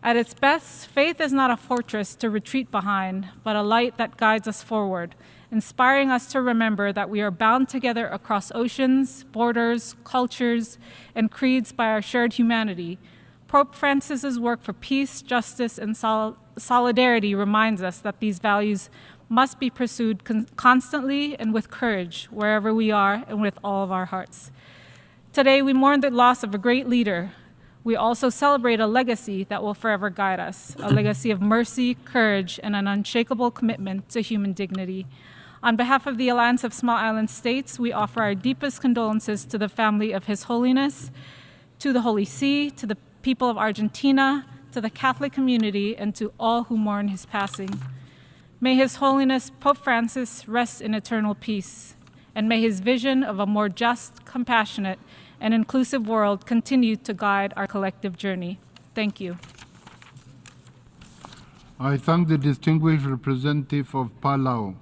At its best, faith is not a fortress to retreat behind, but a light that guides us forward, inspiring us to remember that we are bound together across oceans, borders, cultures, and creeds by our shared humanity. Pope Francis's work for peace, justice, and solidarity reminds us that these values must be pursued constantly and with courage wherever we are and with all of our hearts. Today, we mourn the loss of a great leader. We also celebrate a legacy that will forever guide us, a legacy of mercy, courage, and an unshakable commitment to human dignity. On behalf of the Alliance of Small Island States, we offer our deepest condolences to the family of His Holiness, to the Holy See, to the people of Argentina, to the Catholic community, and to all who mourn his passing. May His Holiness Pope Francis rest in eternal peace, and may his vision of a more just, compassionate, and inclusive world continue to guide our collective journey. Thank you. I thank the distinguished representative of Palau.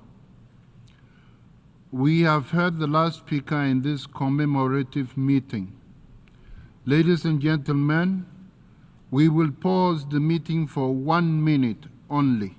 We have heard the last speaker in this commemorative meeting. Ladies and gentlemen, we will pause the meeting for 1 minute only.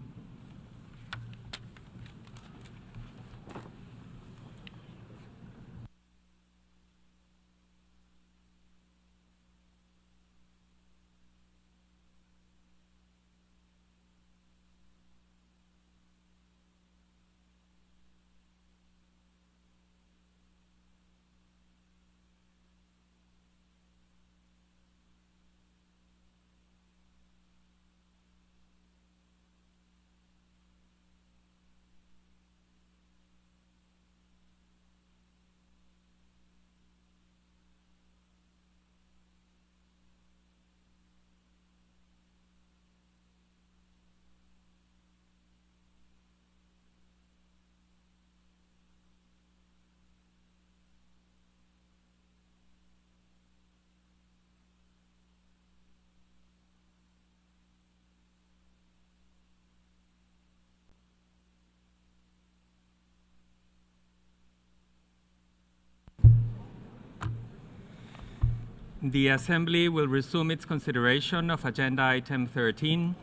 The Assembly will resume its consideration of Agenda Item 13,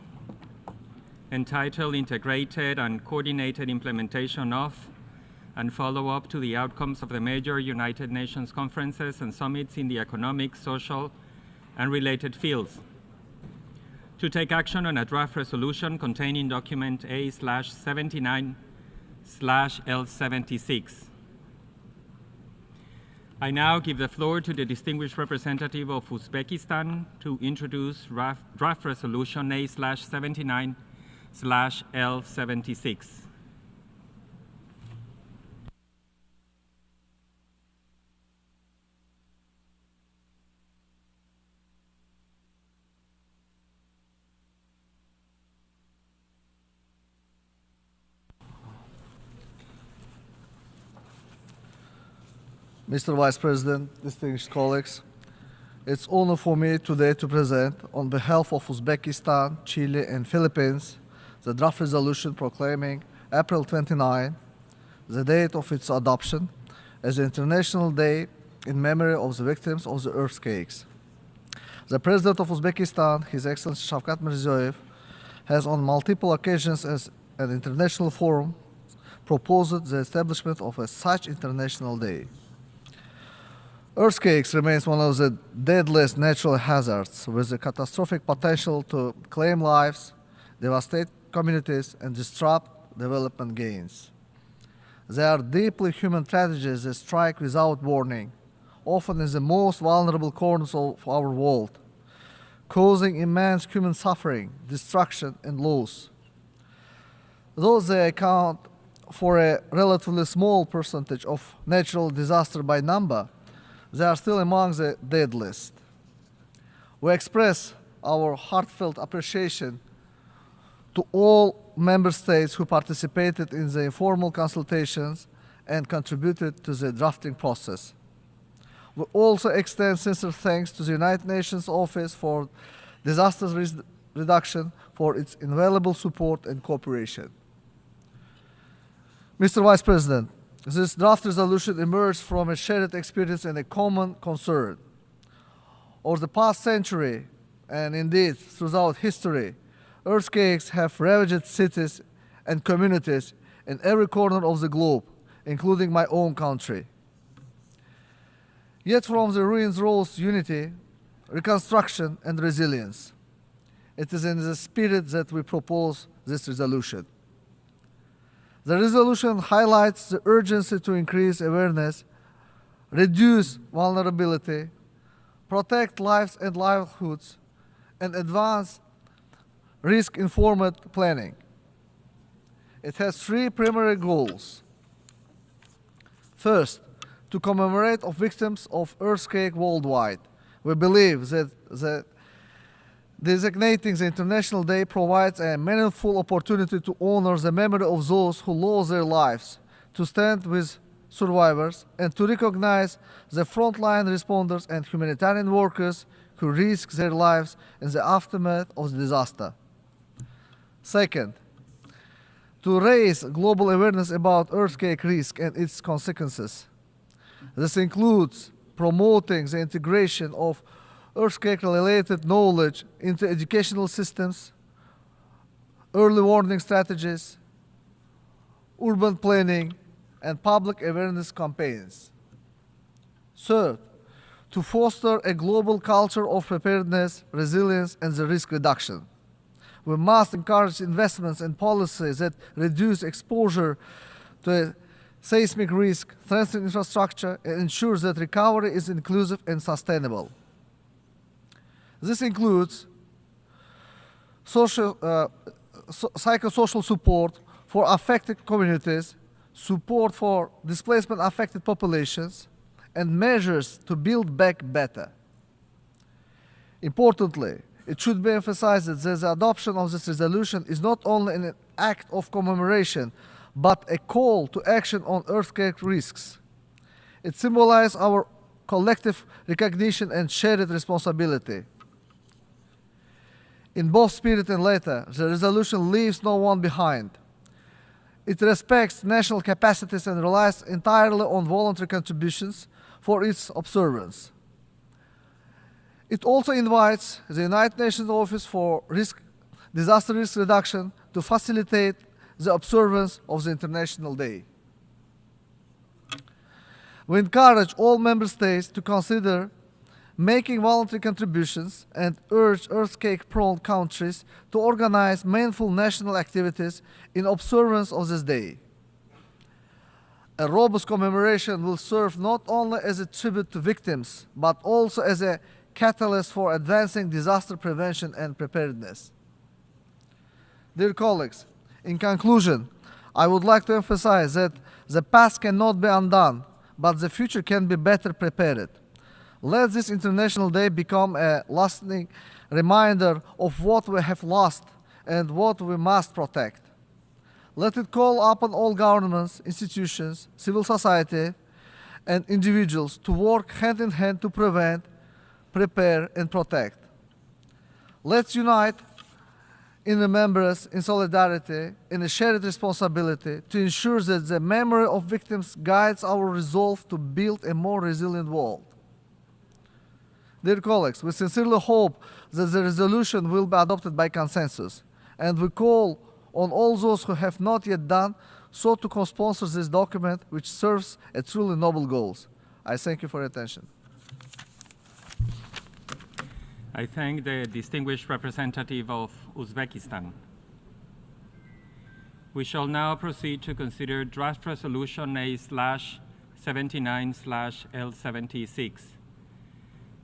entitled Integrated and Coordinated Implementation of and Follow-up to the Outcomes of the Major United Nations Conferences and Summits in the Economic, Social, and Related Fields, to take action on a draft resolution containing document A/79/L76. I now give the floor to the distinguished representative of Uzbekistan to introduce draft resolution A/79/L76. Mr. Vice President, distinguished colleagues, it's an honor for me today to present, on behalf of Uzbekistan, Chile, and Philippines, the draft resolution proclaiming April 29, the date of its adoption, as the International Day in memory of the victims of the earthquakes. The President of Uzbekistan, His Excellency Shavkat Mirziyoyev, has on multiple occasions as an international forum proposed the establishment of such international day. Earthquakes remains one of the deadliest natural hazards with the catastrophic potential to claim lives, devastate communities, and disrupt development gains. They are deeply human tragedies that strike without warning, often in the most vulnerable corners of our world, causing immense human suffering, destruction, and loss. Though they account for a relatively small percentage of natural disaster by number, they are still among the deadliest. We express our heartfelt appreciation to all member states who participated in the informal consultations and contributed to the drafting process. We also extend sincere thanks to the United Nations Office for Disaster Reduction for its invaluable support and cooperation. Mr. Vice President, this draft resolution emerged from a shared experience and a common concern. Over the past century, and indeed throughout history, earthquakes have ravaged cities and communities in every corner of the globe, including my own country. Yet from the ruins rose unity, reconstruction, and resilience. It is in the spirit that we propose this resolution. The resolution highlights the urgency to increase awareness, reduce vulnerability, protect lives and livelihoods, and advance risk-informed planning. It has three primary goals. First, to commemorate of victims of earthquake worldwide. We believe that designating the International Day provides a meaningful opportunity to honor the memory of those who lost their lives, to stand with survivors, and to recognize the frontline responders and humanitarian workers who risk their lives in the aftermath of the disaster. Second, to raise global awareness about earthquake risk and its consequences. This includes promoting the integration of earthquake-related knowledge into educational systems, early warning strategies, urban planning, and public awareness campaigns. Third, to foster a global culture of preparedness, resilience, and the risk reduction. We must encourage investments and policies that reduce exposure to seismic risk, strengthen infrastructure, and ensure that recovery is inclusive and sustainable. This includes psychosocial support for affected communities, support for displacement-affected populations, and measures to build back better. Importantly, it should be emphasized that the adoption of this resolution is not only an act of commemoration, but a call to action on earthquake risks. It symbolizes our collective recognition and shared responsibility. In both spirit and letter, the resolution leaves no one behind. It respects national capacities and relies entirely on voluntary contributions for its observance. It also invites the United Nations Office for Disaster Risk Reduction to facilitate the observance of the International Day. We encourage all member states to consider making voluntary contributions and urge earthquake-prone countries to organize meaningful national activities in observance of this day. A robust commemoration will serve not only as a tribute to victims, but also as a catalyst for advancing disaster prevention and preparedness. Dear colleagues, in conclusion, I would like to emphasize that the past cannot be undone, but the future can be better prepared. Let this International Day become a lasting reminder of what we have lost and what we must protect. Let it call upon all governments, institutions, civil society, and individuals to work hand in hand to prevent, prepare, and protect. Let's unite in remembrance, in solidarity, in a shared responsibility to ensure that the memory of victims guides our resolve to build a more resilient world. Dear colleagues, we sincerely hope that the resolution will be adopted by consensus, and we call on all those who have not yet done so to co-sponsor this document, which serves a truly noble goals. I thank you for your attention. I thank the distinguished representative of Uzbekistan. We shall now proceed to consider draft resolution A/79/L76.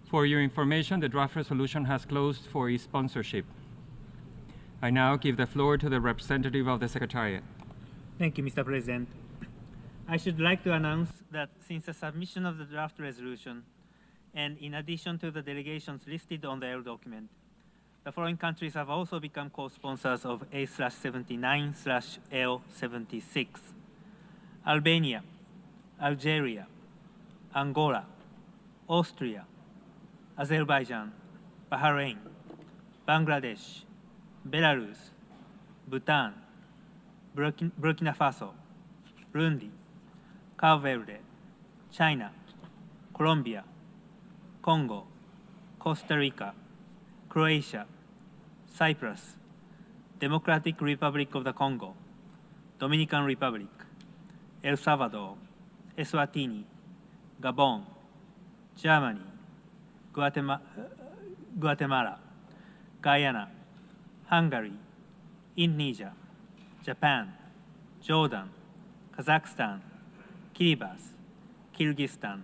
For your information, the draft resolution has closed for e-sponsorship. I now give the floor to the representative of the Secretariat. Thank you, Mr. President. I should like to announce that since the submission of the draft resolution, and in addition to the delegations listed on the L document, the following countries have also become co-sponsors of A/79/L76: Albania, Algeria, Angola, Austria, Azerbaijan, Bahrain, Bangladesh, Belarus, Bhutan, Burkina Faso, Burundi, Cabo Verde, China, Colombia, Congo, Costa Rica, Croatia, Cyprus, Democratic Republic of the Congo, Dominican Republic, El Salvador, Eswatini, Gabon, Germany, Guatemala, Guyana, Hungary, Indonesia, Japan, Jordan, Kazakhstan, Kiribati, Kyrgyzstan,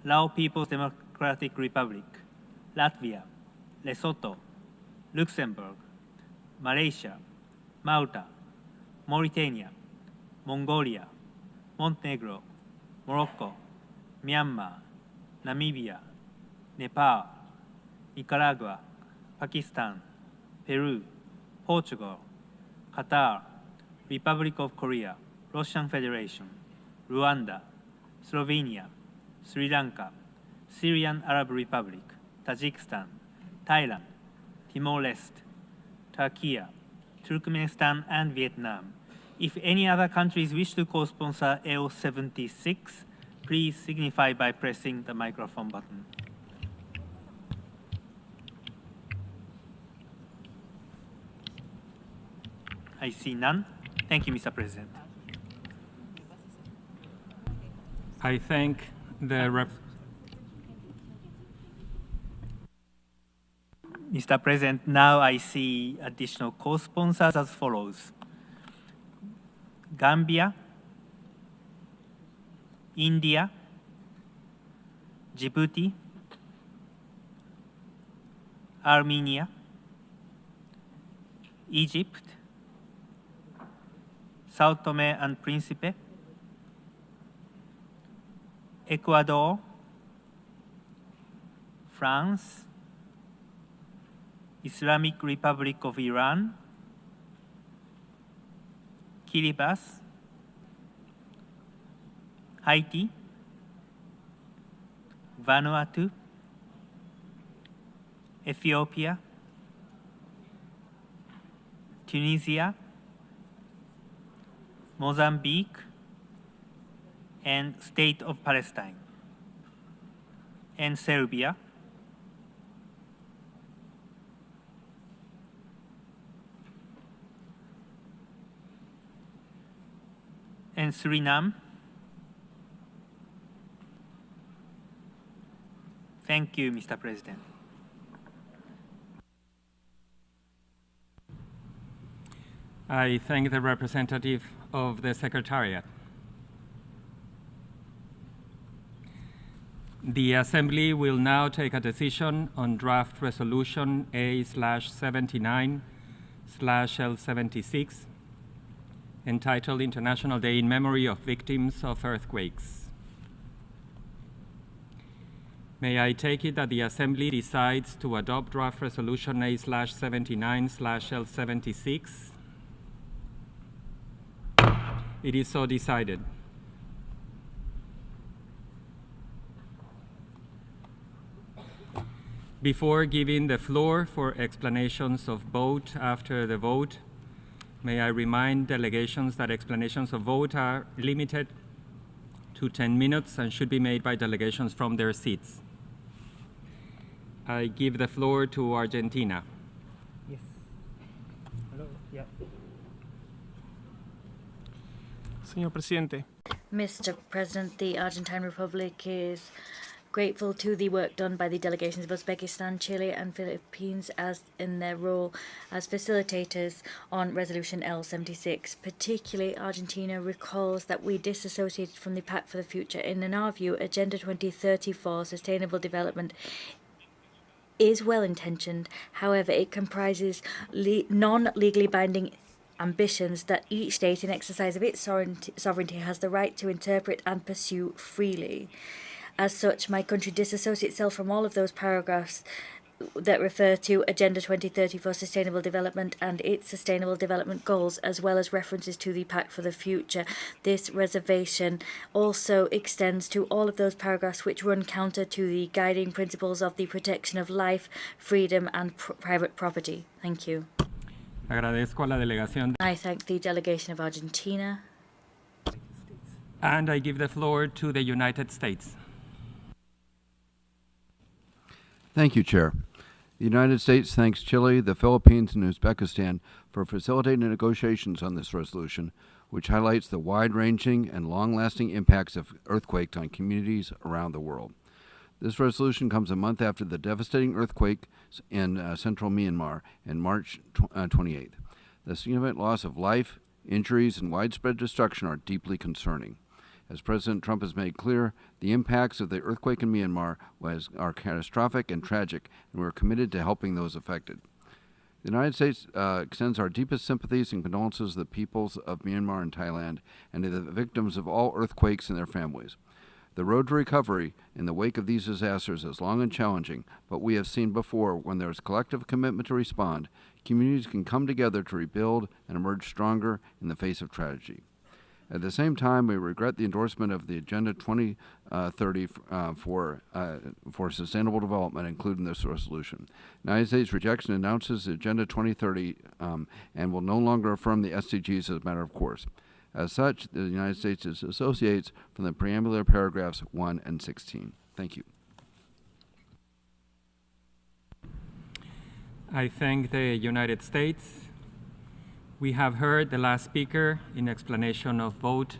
Lao People's Democratic Republic, Latvia, Lesotho, Luxembourg, Malaysia, Malta, Mauritania, Mongolia, Montenegro, Morocco, Myanmar, Namibia, Nepal, Nicaragua, Pakistan, Peru, Portugal, Qatar, Republic of Korea, Russian Federation, Rwanda, Slovenia, Sri Lanka, Syrian Arab Republic, Tajikistan, Thailand, Timor-Leste, Turkey, Turkmenistan, and Vietnam. If any other countries wish to co-sponsor L76, please signify by pressing the microphone button. I see none. Thank you, Mr. President. I thank the Mr. President, now I see additional co-sponsors as follows: Gambia, India, Djibouti, Armenia, Egypt, Sao Tome and Principe, Ecuador, France, Islamic Republic of Iran, Kiribati, Haiti, Vanuatu, Ethiopia, Tunisia, Mozambique, and State of Palestine, and Serbia, and Suriname. Thank you, Mr. President. I thank the representative of the Secretariat. The Assembly will now take a decision on draft resolution A/79/L76 entitled International Day in Memory of Victims of Earthquakes. May I take it that the Assembly decides to adopt draft resolution A/79/L76? It is so decided. Before giving the floor for explanations of vote after the vote, may I remind delegations that explanations of vote are limited to 10 minutes and should be made by delegations from their seats. I give the floor to Argentina. Yes. Hello. Yeah. Señor Presidente. Mr. President, the Argentine Republic is grateful to the work done by the delegations of Uzbekistan, Chile, and Philippines as in their role as facilitators on Resolution L76. Particularly, Argentina recalls that we disassociated from the Pact for the Future. And in our view, Agenda 2030 for Sustainable Development is well-intentioned. However, it comprises non-legally binding ambitions that each state, in exercise of its sovereignty, has the right to interpret and pursue freely. As such, my country disassociates itself from all of those paragraphs that refer to Agenda 2030 for Sustainable Development and its Sustainable Development Goals, as well as references to the Pact for the Future. This reservation also extends to all of those paragraphs which run counter to the guiding principles of the protection of life, freedom, and private property. Thank you. Agradezco a la delegación. I thank the delegation of Argentina. And I give the floor to the United States. Thank you, Chair. The United States thanks Chile, the Philippines, and Uzbekistan for facilitating negotiations on this resolution, which highlights the wide-ranging and long-lasting impacts of earthquakes on communities around the world. This resolution comes a month after the devastating earthquake in central Myanmar on March 28th. The significant loss of life, injuries, and widespread destruction are deeply concerning. As President Trump has made clear, the impacts of the earthquake in Myanmar are catastrophic and tragic, and we're committed to helping those affected. The United States extends our deepest sympathies and condolences to the peoples of Myanmar and Thailand and to the victims of all earthquakes and their families. The road to recovery in the wake of these disasters is long and challenging, but we have seen before when there is collective commitment to respond, communities can come together to rebuild and emerge stronger in the face of tragedy. At the same time, we regret the endorsement of the Agenda 2030 for Sustainable Development included in this resolution. The United States rejection announces the Agenda 2030 and will no longer affirm the SDGs as a matter of course. As such, the United States disassociates from the preambular paragraphs 1 and 16. Thank you. I thank the United States. We have heard the last speaker in explanation of vote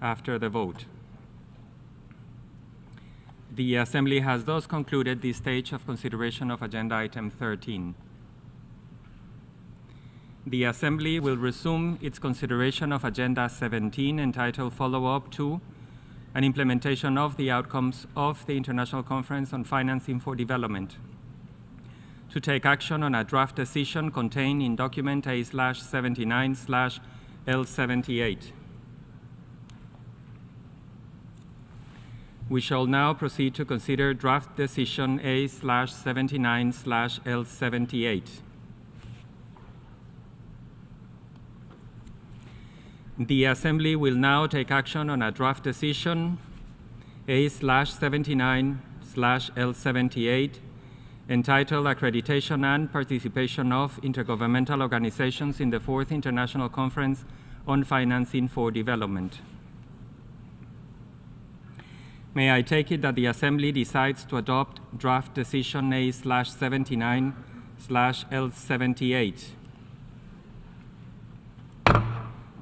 after the vote. The Assembly has thus concluded this stage of consideration of Agenda Item 13. The Assembly will resume its consideration of Agenda 17, entitled Follow-up to and Implementation of the Outcomes of the International Conference on Financing for Development, to take action on a draft decision contained in document A/79/L78. We shall now proceed to consider draft decision A/79/L78. The Assembly will now take action on a draft decision A/79/L78 entitled Accreditation and Participation of Intergovernmental Organizations in the Fourth International Conference on Financing for Development. May I take it that the Assembly decides to adopt draft decision A/79/L78?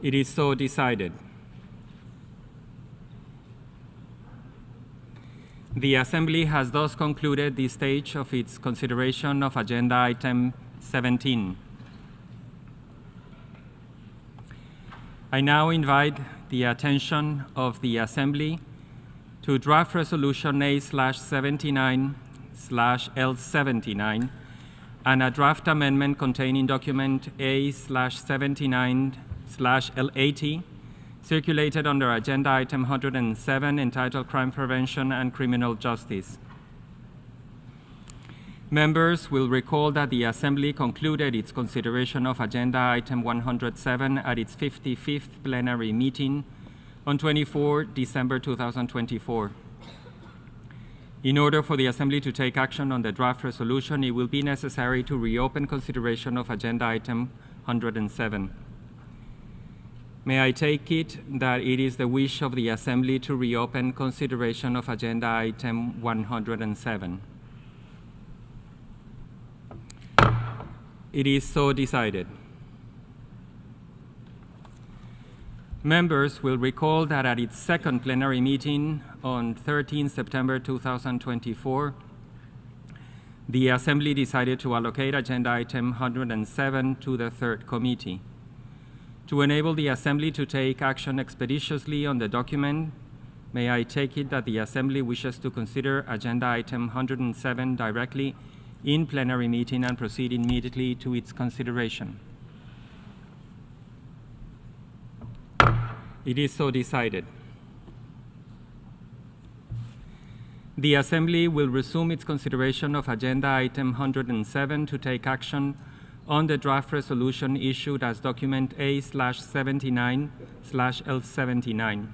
It is so decided. The Assembly has thus concluded this stage of its consideration of Agenda Item 17. I now invite the attention of the Assembly to Draft Resolution A/79/L79 and a draft amendment contained in document A/79/L80, circulated under Agenda Item 107, entitled Crime Prevention and Criminal Justice. Members will recall that the Assembly concluded its consideration of Agenda Item 107 at its 55th plenary meeting on 24 December 2024. In order for the Assembly to take action on the draft resolution, it will be necessary to reopen consideration of Agenda Item 107. May I take it that it is the wish of the Assembly to reopen consideration of Agenda Item 107? It is so decided. Members will recall that at its second plenary meeting on 13 September 2024, the Assembly decided to allocate Agenda Item 107 to the third committee. To enable the Assembly to take action expeditiously on the document, may I take it that the Assembly wishes to consider Agenda Item 107 directly in plenary meeting and proceed immediately to its consideration? It is so decided. The Assembly will resume its consideration of Agenda Item 107 to take action on the draft resolution issued as document A/79/L79.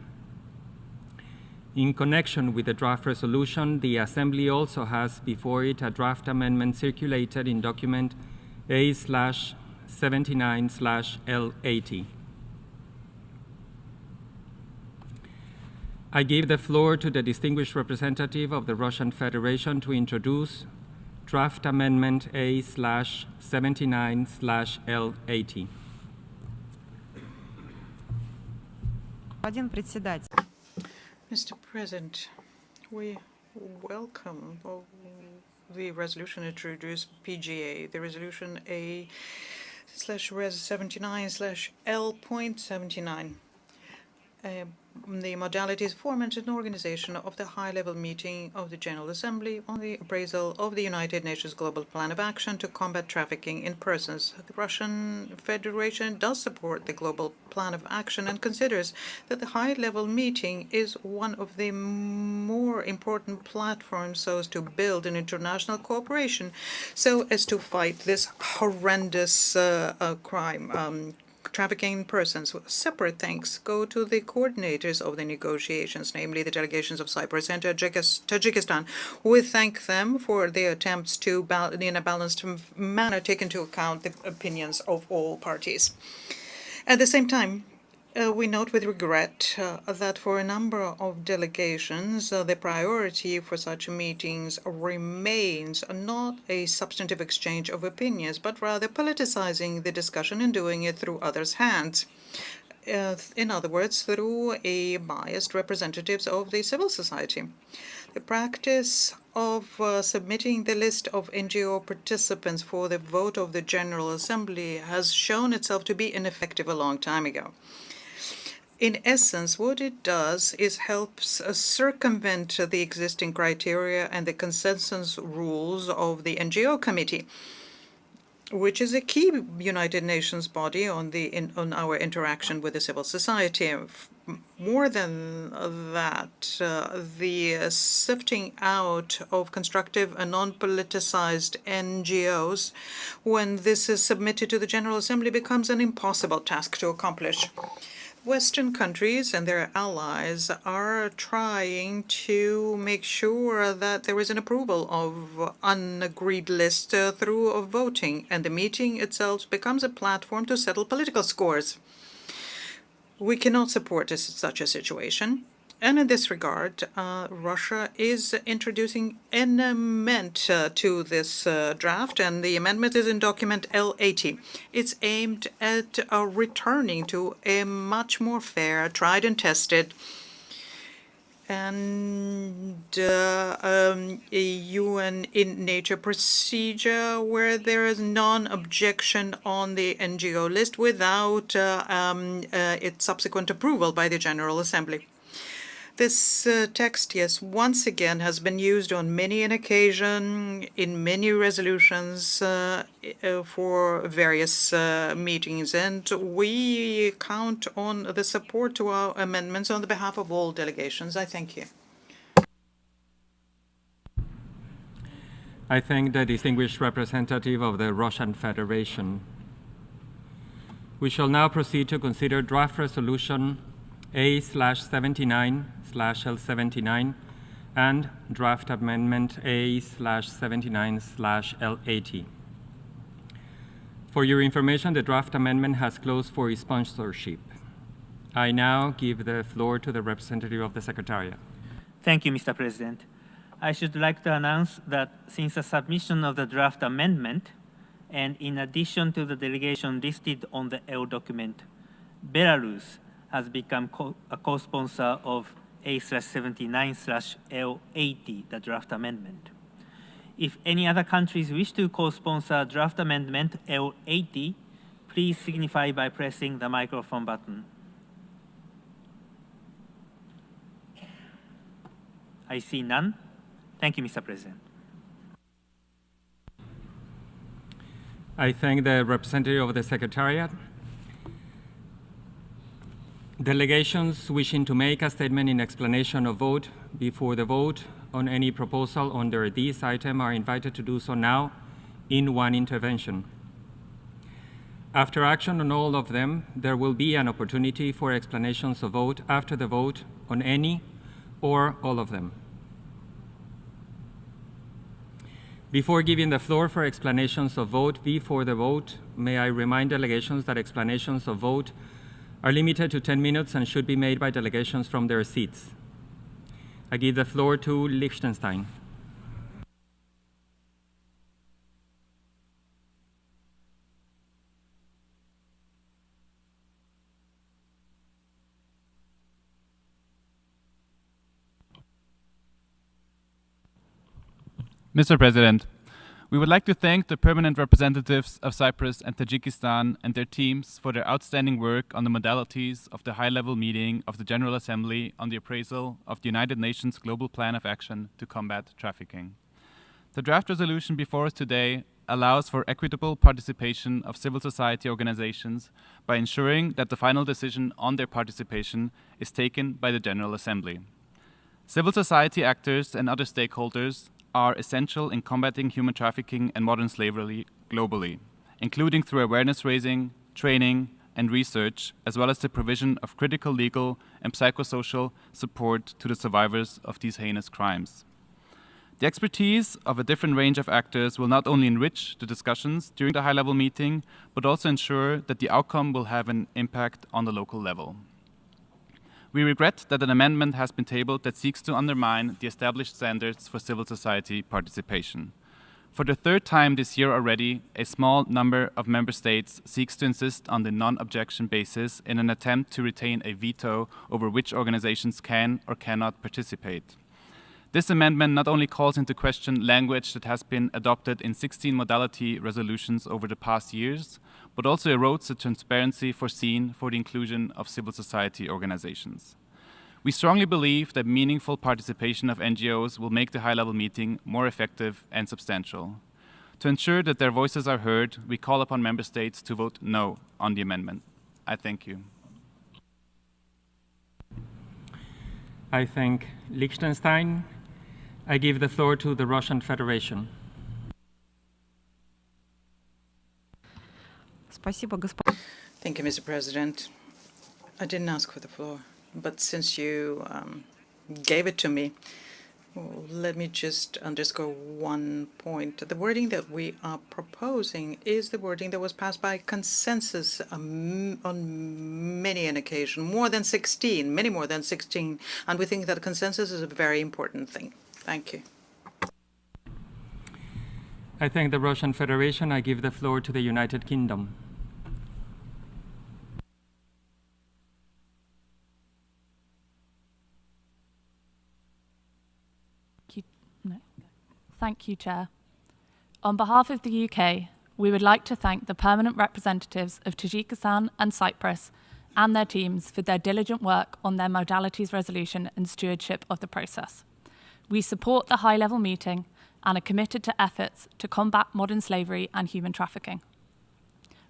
In connection with the draft resolution, the Assembly also has before it a draft amendment circulated in document A/79/L80. I give the floor to the distinguished representative of the Russian Federation to introduce draft amendment A/79/L80. Mr. President, we welcome the resolution introduced PGA, the resolution A/Res 79/L.79. The modalities, format, and organization of the high-level meeting of the General Assembly on the appraisal of the United Nations Global Plan of Action to combat trafficking in persons. The Russian Federation does support the Global Plan of Action and considers that the high-level meeting is one of the more important platforms so as to build an international cooperation so as to fight this horrendous crime. Trafficking in persons. Separate thanks go to the coordinators of the negotiations, namely the delegations of Cyprus and Tajikistan. We thank them for their attempts to, in a balanced manner, take into account the opinions of all parties. At the same time, we note with regret that for a number of delegations, the priority for such meetings remains not a substantive exchange of opinions, but rather politicizing the discussion and doing it through others' hands. In other words, through biased representatives of the civil society. The practice of submitting the list of NGO participants for the vote of the General Assembly has shown itself to be ineffective a long time ago. In essence, what it does is helps circumvent the existing criteria and the consensus rules of the NGO committee, which is a key United Nations body on our interaction with the civil society. More than that, the sifting out of constructive and non-politicized NGOs, when this is submitted to the General Assembly, becomes an impossible task to accomplish. Western countries and their allies are trying to make sure that there is an approval of unagreed lists through voting, and the meeting itself becomes a platform to settle political scores. We cannot support such a situation. And in this regard, Russia is introducing an amendment to this draft, and the amendment is in document L80. It's aimed at returning to a much more fair, tried and tested, and a UN in nature procedure where there is non-objection on the NGO list without its subsequent approval by the General Assembly. This text, yes, once again has been used on many an occasion in many resolutions for various meetings, and we count on the support to our amendments on the behalf of all delegations. I thank you. I thank the distinguished representative of the Russian Federation. We shall now proceed to consider draft resolution A/79/L79 and draft amendment A/79/L80. For your information, the draft amendment has closed for sponsorship. I now give the floor to the representative of the Secretariat. Thank you, Mr. President. I should like to announce that since the submission of the draft amendment, and in addition to the delegation listed on the L document, Belarus has become a co-sponsor of A/79/L80, the draft amendment. If any other countries wish to co-sponsor draft amendment L80, please signify by pressing the microphone button. I see none. Thank you, Mr. President. I thank the representative of the Secretariat. Delegations wishing to make a statement in explanation of vote before the vote on any proposal under this item are invited to do so now in one intervention. After action on all of them, there will be an opportunity for explanations of vote after the vote on any or all of them. Before giving the floor for explanations of vote before the vote, may I remind delegations that explanations of vote are limited to 10 minutes and should be made by delegations from their seats. I give the floor to Liechtenstein. Mr. President, we would like to thank the permanent representatives of Cyprus and Tajikistan and their teams for their outstanding work on the modalities of the high-level meeting of the General Assembly on the appraisal of the United Nations Global Plan of Action to combat trafficking. The draft resolution before us today allows for equitable participation of civil society organizations by ensuring that the final decision on their participation is taken by the General Assembly. Civil society actors and other stakeholders are essential in combating human trafficking and modern slavery globally, including through awareness raising, training, and research, as well as the provision of critical legal and psychosocial support to the survivors of these heinous crimes. The expertise of a different range of actors will not only enrich the discussions during the high-level meeting, but also ensure that the outcome will have an impact on the local level. We regret that an amendment has been tabled that seeks to undermine the established standards for civil society participation. For the third time this year already, a small number of member states seeks to insist on the non-objection basis in an attempt to retain a veto over which organizations can or cannot participate. This amendment not only calls into question language that has been adopted in 16 modality resolutions over the past years, but also erodes the transparency foreseen for the inclusion of civil society organizations. We strongly believe that meaningful participation of NGOs will make the high-level meeting more effective and substantial. To ensure that their voices are heard, we call upon member states to vote no on the amendment. I thank you. I thank Liechtenstein. I give the floor to the Russian Federation. Thank you, Mr. President. I didn't ask for the floor, but since you gave it to me, let me just underscore one point. The wording that we are proposing is the wording that was passed by consensus on many an occasion, many more than 16, and we think that consensus is a very important thing. Thank you. I thank the Russian Federation. I give the floor to the United Kingdom. Thank you, Chair. On behalf of the UK, we would like to thank the permanent representatives of Tajikistan and Cyprus and their teams for their diligent work on their modalities resolution and stewardship of the process. We support the high-level meeting and are committed to efforts to combat modern slavery and human trafficking.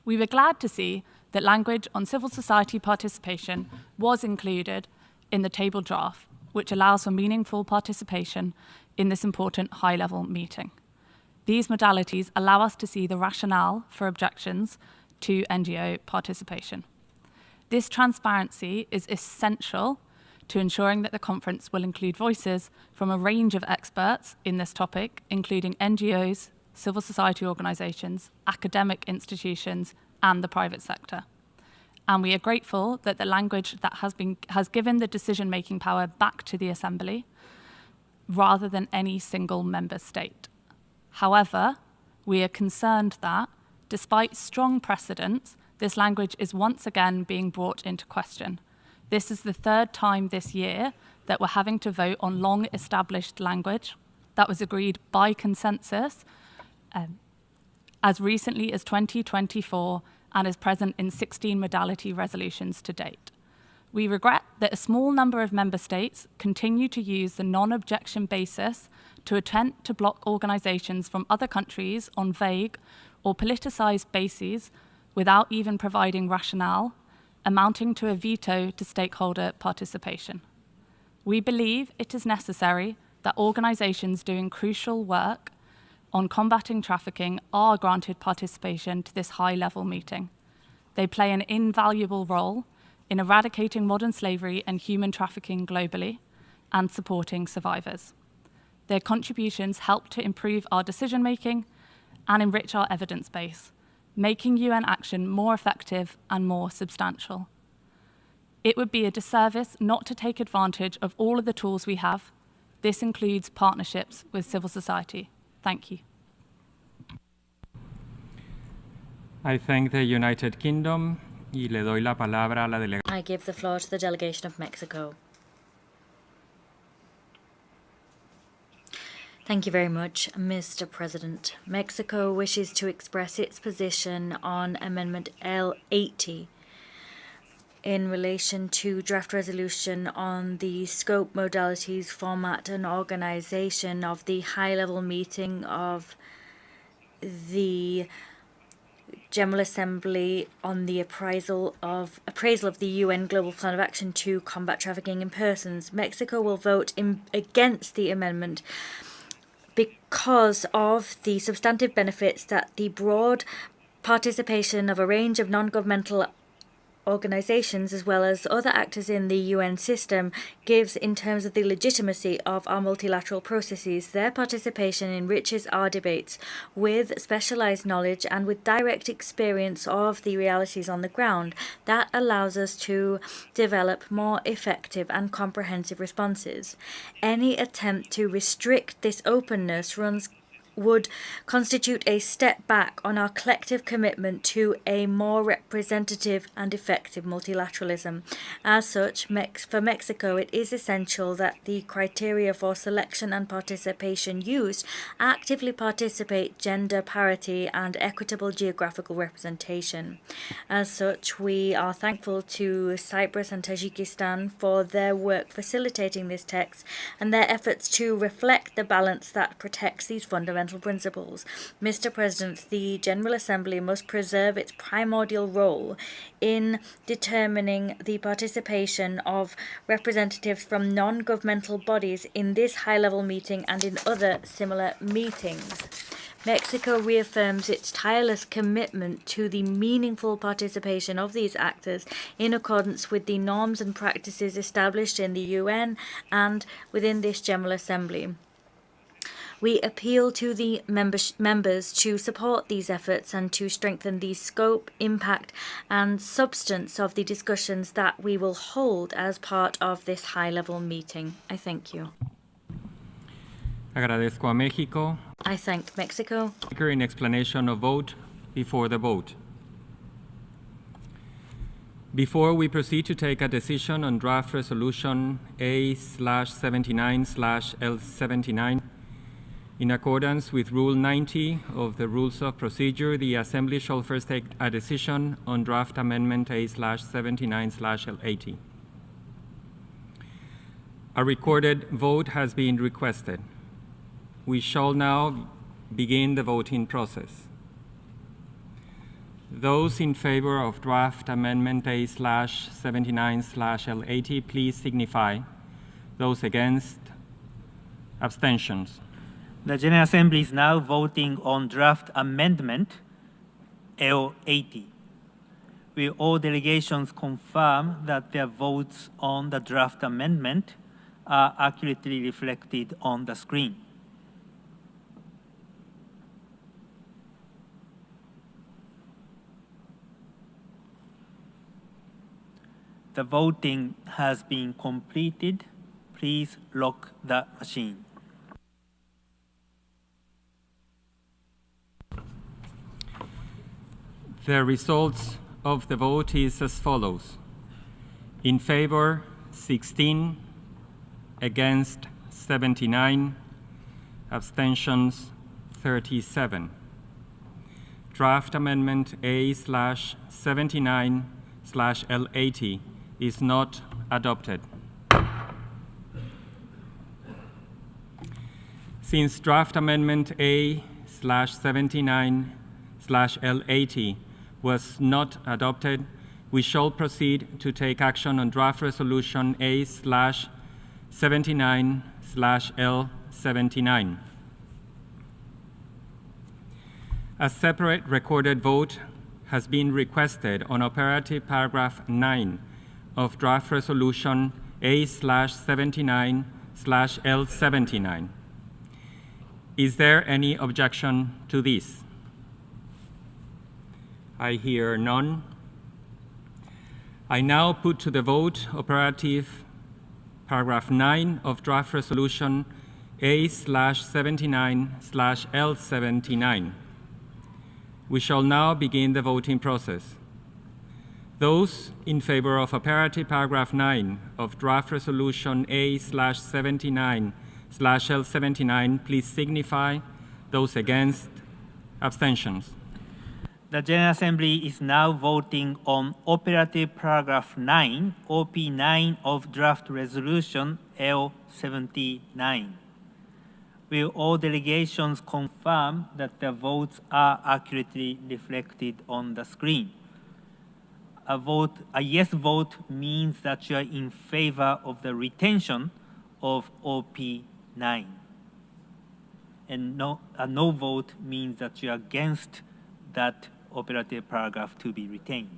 We were glad to see that language on civil society participation was included in the table draft, which allows for meaningful participation in this important high-level meeting. These modalities allow us to see the rationale for objections to NGO participation. This transparency is essential to ensuring that the conference will include voices from a range of experts in this topic, including NGOs, civil society organisations, academic institutions, and the private sector. And we are grateful that the language that has given the decision-making power back to the Assembly rather than any single member state. However, we are concerned that, despite strong precedents, this language is once again being brought into question. This is the third time this year that we're having to vote on long-established language that was agreed by consensus as recently as 2024 and is present in 16 modality resolutions to date. We regret that a small number of member states continue to use the non-objection basis to attempt to block organisations from other countries on vague or politicised bases without even providing rationale, amounting to a veto to stakeholder participation. We believe it is necessary that organisations doing crucial work on combating trafficking are granted participation to this high-level meeting. They play an invaluable role in eradicating modern slavery and human trafficking globally and supporting survivors. Their contributions help to improve our decision-making and enrich our evidence base, making UN action more effective and more substantial. It would be a disservice not to take advantage of all of the tools we have. This includes partnerships with civil society. Thank you. I thank the United Kingdom y le doy la palabra a la delegación. I give the floor to the delegation of Mexico. Thank you very much, Mr. President. Mexico wishes to express its position on Amendment L80 in relation to draft resolution on the scope, modalities, format, and organization of the high-level meeting of the General Assembly on the appraisal of the UN Global Plan of Action to combat trafficking in persons. Mexico will vote against the amendment because of the substantive benefits that the broad participation of a range of non-governmental organizations as well as other actors in the UN system gives in terms of the legitimacy of our multilateral processes. Their participation enriches our debates with specialized knowledge and with direct experience of the realities on the ground. That allows us to develop more effective and comprehensive responses. Any attempt to restrict this openness would constitute a step back on our collective commitment to a more representative and effective multilateralism. As such, for Mexico, it is essential that the criteria for selection and participation used actively participate gender parity and equitable geographical representation. As such, we are thankful to Cyprus and Tajikistan for their work facilitating this text and their efforts to reflect the balance that protects these fundamental principles. Mr. President, the General Assembly must preserve its primordial role in determining the participation of representatives from non-governmental bodies in this high-level meeting and in other similar meetings. Mexico reaffirms its tireless commitment to the meaningful participation of these actors in accordance with the norms and practices established in the UN and within this General Assembly. We appeal to the members to support these efforts and to strengthen the scope, impact, and substance of the discussions that we will hold as part of this high-level meeting. I thank you. Agradezco a México. I thank Mexico. In explanation of vote before the vote. Before we proceed to take a decision on draft resolution A/79/L79, In accordance with Rule 90 of the Rules of Procedure, the Assembly shall first take a decision on draft amendment A/79/L80. A recorded vote has been requested. We shall now begin the voting process. Those in favor of draft amendment A/79/L80, please signify. Those against, abstentions. The General Assembly is now voting on draft amendment L80. Will all delegations confirm that their votes on the draft amendment are accurately reflected on the screen? The voting has been completed. Please lock the machine. The results of the vote is as follows. In favor, 16, against 79, abstentions 37. Draft amendment A/79/L80 is not adopted. Since draft amendment A/79/L80 was not adopted, we shall proceed to take action on draft resolution A/79/L79. A separate recorded vote has been requested on operative paragraph 9 of draft resolution A/79/L79. Is there any objection to this? I hear none. I now put to the vote operative paragraph 9 of draft resolution A/79/L79. We shall now begin the voting process. Those in favor of operative paragraph 9 of draft resolution A/79/L79, please signify. Those against, abstentions. The General Assembly is now voting on operative paragraph 9, OP9 of draft resolution L79. Will all delegations confirm that their votes are accurately reflected on the screen? A yes vote means that you are in favor of the retention of OP9. And a no vote means that you are against that operative paragraph to be retained.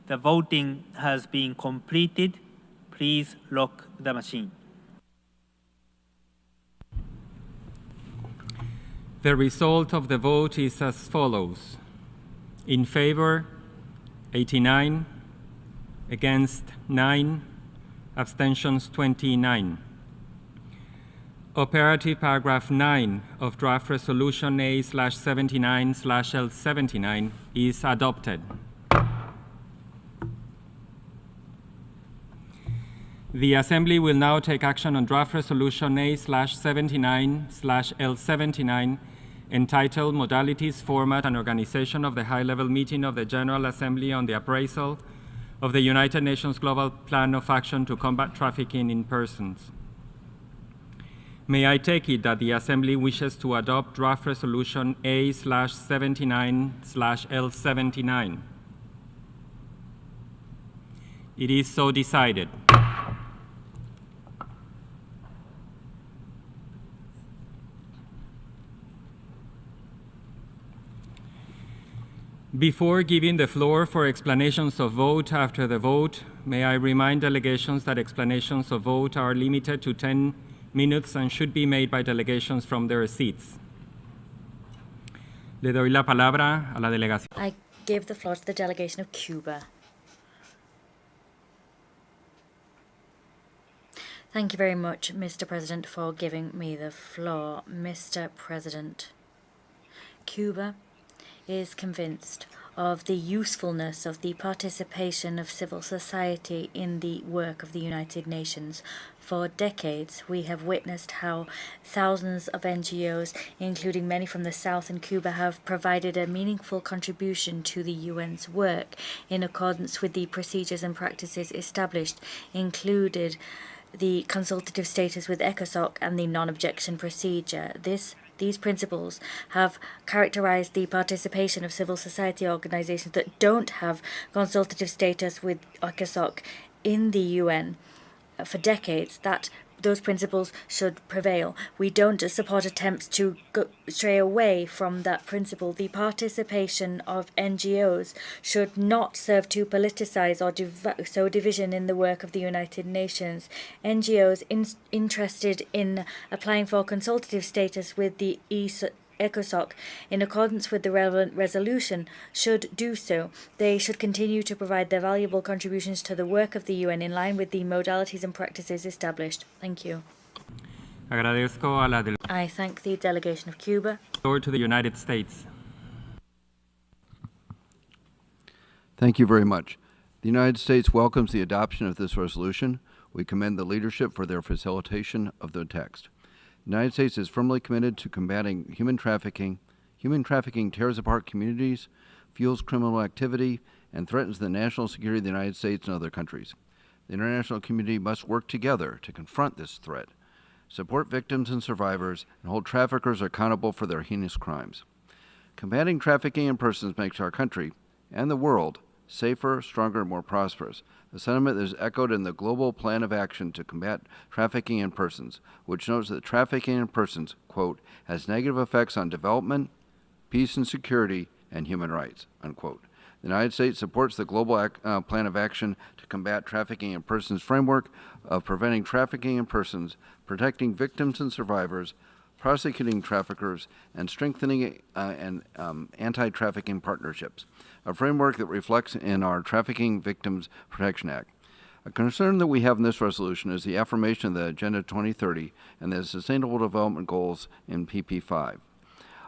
The voting has been completed. Please lock the machine. The result of the vote is as follows. In favor, 89, against 9, abstentions 29. Operative paragraph 9 of draft resolution A/79/L79 is adopted. The Assembly will now take action on draft resolution A/79/L79 entitled Modalities, Format, and Organization of the High-Level Meeting of the General Assembly on the Appraisal of the United Nations Global Plan of Action to Combat Trafficking in Persons. May I take it that the Assembly wishes to adopt draft resolution A/79/L79? It is so decided. Before giving the floor for explanations of vote after the vote, may I remind delegations that explanations of vote are limited to 10 minutes and should be made by delegations from their seats. Le doy la palabra a la delegación. I give the floor to the delegation of Cuba. Thank you very much, Mr. President, for giving me the floor. Mr. President, Cuba is convinced of the usefulness of the participation of civil society in the work of the United Nations. For decades, we have witnessed how thousands of NGOs, including many from the South and Cuba, have provided a meaningful contribution to the UN's work in accordance with the procedures and practices established, included the consultative status with ECOSOC and the non-objection procedure. These principles have characterized the participation of civil society organizations that don't have consultative status with ECOSOC in the UN for decades. That those principles should prevail. We don't support attempts to stray away from that principle. The participation of NGOs should not serve to politicize or sow division in the work of the United Nations. NGOs interested in applying for consultative status with the ECOSOC in accordance with the relevant resolution should do so. They should continue to provide their valuable contributions to the work of the UN in line with the modalities and practices established. Thank you. Agradezco a la I thank the delegation of Cuba. floor to the United States. Thank you very much. The United States welcomes the adoption of this resolution. We commend the leadership for their facilitation of the text. The United States is firmly committed to combating human trafficking. Human trafficking tears apart communities, fuels criminal activity, and threatens the national security of the United States and other countries. The international community must work together to confront this threat, support victims and survivors, and hold traffickers accountable for their heinous crimes. Combating trafficking in persons makes our country and the world safer, stronger, and more prosperous, a sentiment that is echoed in the Global Plan of Action to Combat Trafficking in Persons, which notes that trafficking in persons, quote, has negative effects on development, peace and security, and human rights, unquote. The United States supports the Global Plan of Action to Combat Trafficking in Persons framework of preventing trafficking in persons, protecting victims and survivors, prosecuting traffickers, and strengthening anti-trafficking partnerships, a framework that reflects in our Trafficking Victims Protection Act. A concern that we have in this resolution is the affirmation of the Agenda 2030 and the Sustainable Development Goals in PP5.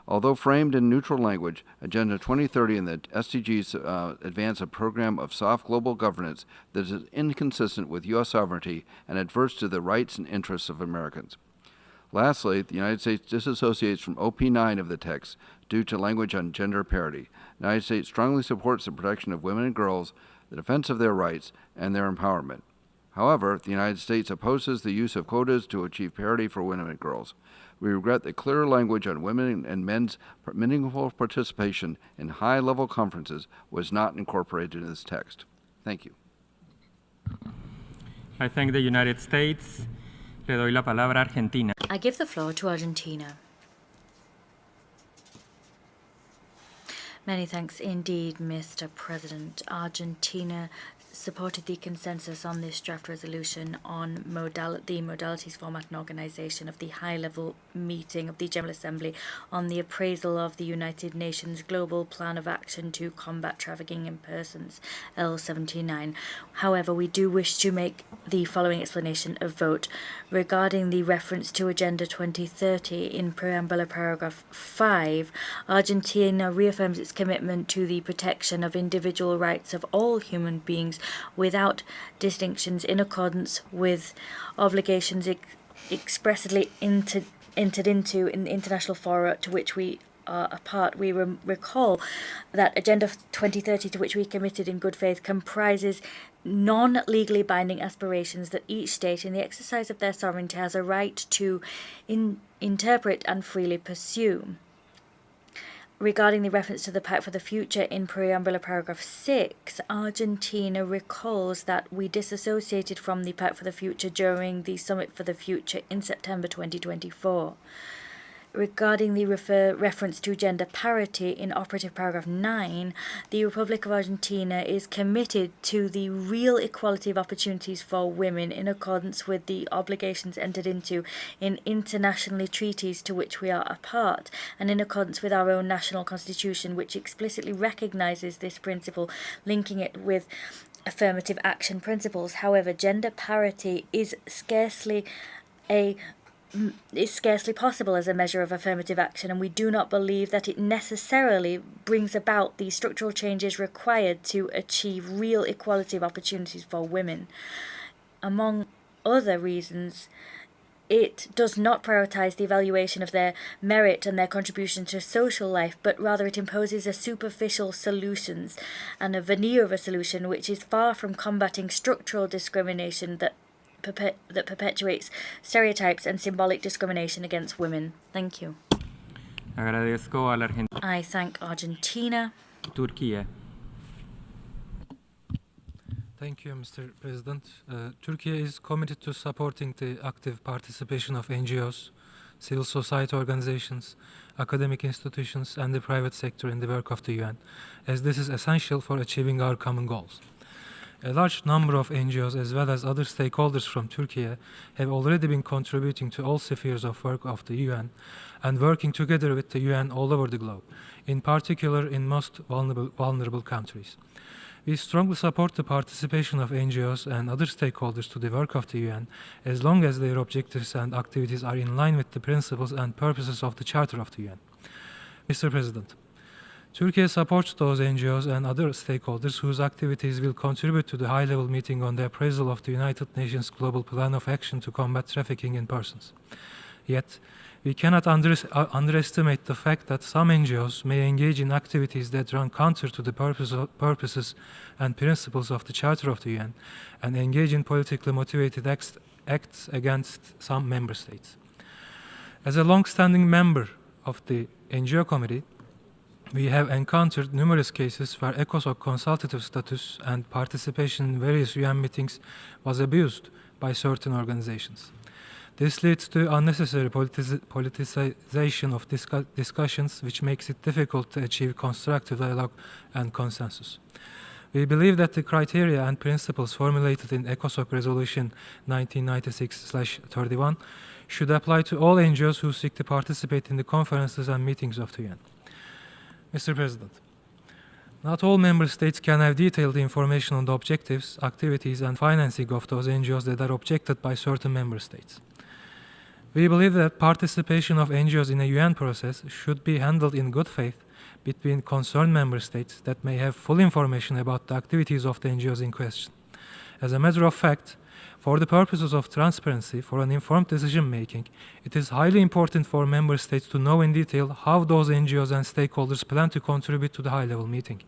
Although framed in neutral language, Agenda 2030 and the SDGs advance a program of soft global governance that is inconsistent with U.S. sovereignty and adverse to the rights and interests of Americans. Lastly, the United States disassociates from OP9 of the text due to language on gender parity. The United States strongly supports the protection of women and girls, the defense of their rights, and their empowerment. However, the United States opposes the use of quotas to achieve parity for women and girls. We regret that clearer language on women and men's meaningful participation in high-level conferences was not incorporated in this text. Thank you. I thank the United States. Le doy la palabra a Argentina. I give the floor to Argentina. Many thanks indeed, Mr. President. Argentina supported the consensus on this draft resolution on the modalities, format and organization of the high-level meeting of the General Assembly on the appraisal of the United Nations Global Plan of Action to Combat Trafficking in Persons, L79. However, we do wish to make the following explanation of vote. Regarding the reference to Agenda 2030 in Preamble Paragraph 5, Argentina reaffirms its commitment to the protection of individual rights of all human beings without distinctions in accordance with obligations expressly entered into in the international fora to which we are a part. We recall that Agenda 2030, to which we committed in good faith, comprises non-legally binding aspirations that each state, in the exercise of their sovereignty, has a right to interpret and freely pursue. Regarding the reference to the Pact for the Future in Preamble Paragraph 6, Argentina recalls that we disassociated from the Pact for the Future during the Summit for the Future in September 2024. Regarding the reference to gender parity in Operative Paragraph 9, the Republic of Argentina is committed to the real equality of opportunities for women in accordance with the obligations entered into in international treaties to which we are a part, and in accordance with our own national constitution, which explicitly recognizes this principle, linking it with affirmative action principles. However, gender parity is scarcely a is scarcely possible as a measure of affirmative action, and we do not believe that it necessarily brings about the structural changes required to achieve real equality of opportunities for women. Among other reasons, it does not prioritize the evaluation of their merit and their contribution to social life, but rather it imposes a superficial solutions and a veneer of a solution which is far from combating structural discrimination that perpetuates stereotypes and symbolic discrimination against women. Thank you. Agradezco a la Argentina. I thank Argentina. Turquía. Thank you, Mr. President. Turkey is committed to supporting the active participation of NGOs, civil society organizations, academic institutions, and the private sector in the work of the UN, as this is essential for achieving our common goals. A large number of NGOs, as well as other stakeholders from Turkey, have already been contributing to all spheres of work of the UN and working together with the UN all over the globe, in particular in most vulnerable countries. We strongly support the participation of NGOs and other stakeholders to the work of the UN, as long as their objectives and activities are in line with the principles and purposes of the Charter of the UN. Mr. President, Turkey supports those NGOs and other stakeholders whose activities will contribute to the high-level meeting on the appraisal of the United Nations Global Plan of Action to combat trafficking in persons. Yet, we cannot underestimate the fact that some NGOs may engage in activities that run counter to the purposes and principles of the Charter of the UN and engage in politically motivated acts against some member states. As a long-standing member of the NGO committee, we have encountered numerous cases where ECOSOC consultative status and participation in various UN meetings was abused by certain organizations. This leads to unnecessary politicization of discussions, which makes it difficult to achieve constructive dialogue and consensus. We believe that the criteria and principles formulated in ECOSOC Resolution 1996/31 should apply to all NGOs who seek to participate in the conferences and meetings of the UN. Mr. President, not all member states can have detailed information on the objectives, activities, and financing of those NGOs that are objected by certain member states. We believe that participation of NGOs in a UN process should be handled in good faith between concerned member states that may have full information about the activities of the NGOs in question. As a matter of fact, for the purposes of transparency, for an informed decision-making, it is highly important for member states to know in detail how those NGOs and stakeholders plan to contribute to the high-level meeting.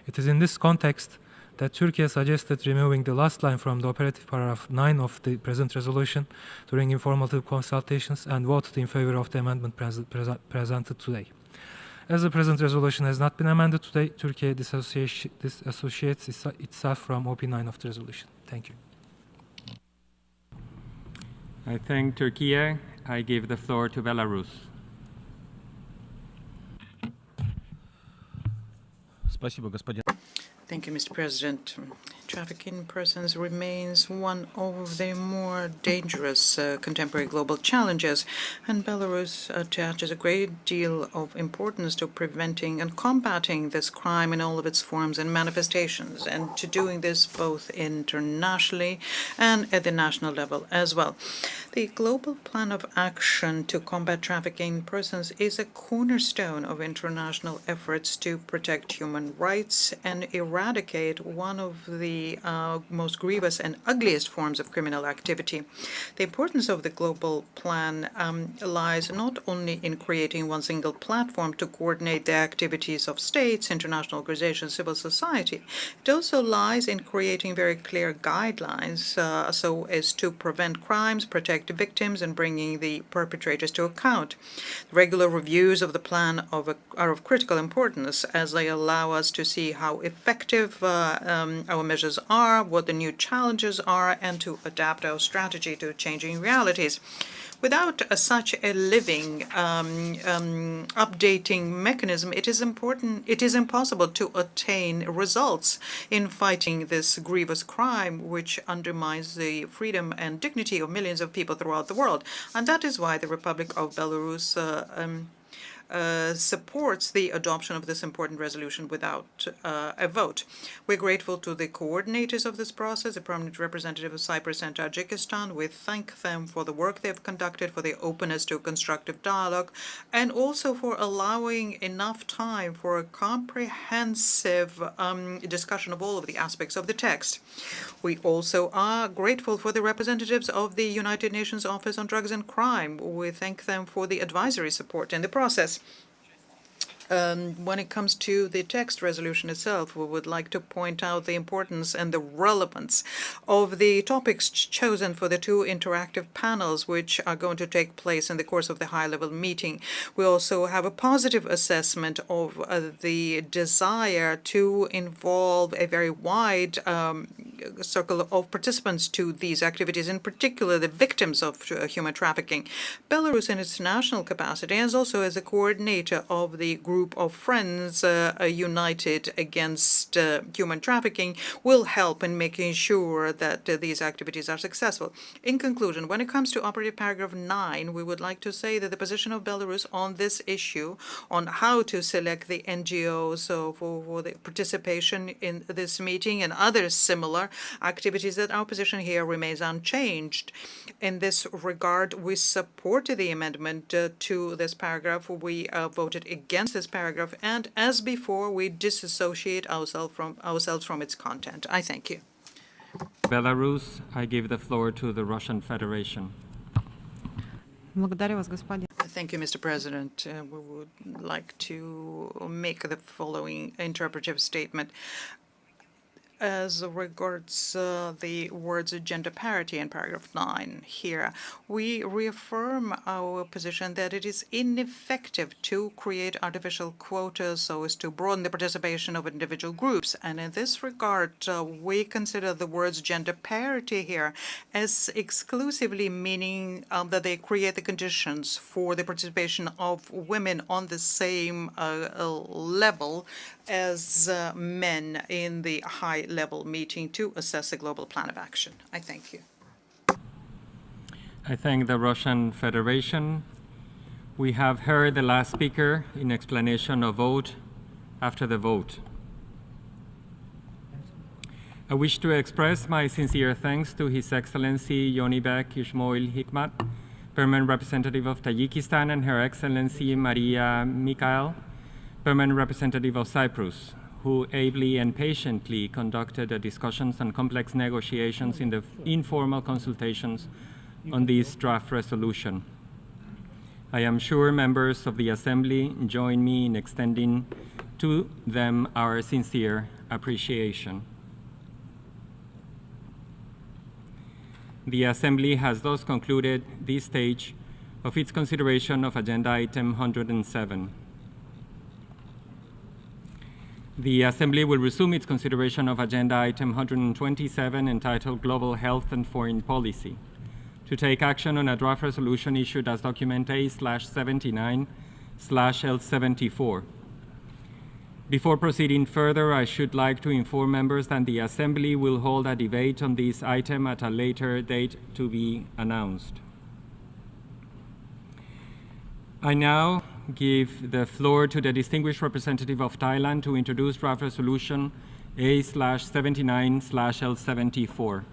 It is in this context that Turkey suggested removing the last line from the operative paragraph 9 of the present resolution during informative consultations and voted in favor of the amendment presented today. As the present resolution has not been amended today, Turkey disassociates itself from OP9 of the resolution. Thank you. I thank Turkey. I give the floor to Belarus. Thank you, Mr. President. Trafficking in persons remains one of the more dangerous contemporary global challenges, and Belarus attaches a great deal of importance to preventing and combating this crime in all of its forms and manifestations, and to doing this both internationally and at the national level as well. The Global Plan of Action to combat trafficking in persons is a cornerstone of international efforts to protect human rights and eradicate one of the most grievous and ugliest forms of criminal activity. The importance of the global plan lies not only in creating one single platform to coordinate the activities of states, international organizations, civil society. It also lies in creating very clear guidelines so as to prevent crimes, protect victims, and bringing the perpetrators to account. Regular reviews of the plan are of critical importance, as they allow us to see how effective our measures are, what the new challenges are, and to adapt our strategy to changing realities. Without such a living, updating mechanism, it is impossible to attain results in fighting this grievous crime, which undermines the freedom and dignity of millions of people throughout the world. And that is why the Republic of Belarus supports the adoption of this important resolution without a vote. We're grateful to the coordinators of this process, the permanent representative of Cyprus and Tajikistan. We thank them for the work they've conducted, for the openness to constructive dialogue, and also for allowing enough time for a comprehensive discussion of all of the aspects of the text. We also are grateful for the representatives of the United Nations Office on Drugs and Crime. We thank them for the advisory support in the process. When it comes to the text resolution itself, we would like to point out the importance and the relevance of the topics chosen for the two interactive panels which are going to take place in the course of the high-level meeting. We also have a positive assessment of the desire to involve a very wide circle of participants to these activities, in particular the victims of human trafficking. Belarus, in its national capacity, and also as a coordinator of the group of friends united against human trafficking, will help in making sure that these activities are successful. In conclusion, when it comes to operative paragraph 9, we would like to say that the position of Belarus on this issue, on how to select the NGOs for the participation in this meeting and other similar activities, that our position here remains unchanged. In this regard, we supported the amendment to this paragraph. We voted against this paragraph, and as before, we disassociate ourselves from its content. I thank you. Belarus, I give the floor to the Russian Federation. Thank you, Mr. President. We would like to make the following interpretive statement. As regards the words gender parity in paragraph 9 here, we reaffirm our position that it is ineffective to create artificial quotas so as to broaden the participation of individual groups. And in this regard, we consider the words gender parity here as exclusively meaning that they create the conditions for the participation of women on the same level as men in the high-level meeting to assess the global plan of action. I thank you. I thank the Russian Federation. We have heard the last speaker in explanation of vote after the vote. I wish to express my sincere thanks to His Excellency Yonibek Ismail Hikmat, Permanent Representative of Tajikistan, and Her Excellency Maria Mikhail, Permanent Representative of Cyprus, who ably and patiently conducted the discussions and complex negotiations in the informal consultations on this draft resolution. I am sure members of the Assembly join me in extending to them our sincere appreciation. The Assembly has thus concluded this stage of its consideration of Agenda Item 107. The Assembly will resume its consideration of Agenda Item 127, entitled Global Health and Foreign Policy, to take action on a draft resolution issued as Document A/79/L74. Before proceeding further, I should like to inform members that the Assembly will hold a debate on this item at a later date to be announced. I now give the floor to the distinguished representative of Thailand to introduce draft resolution A/79/L74.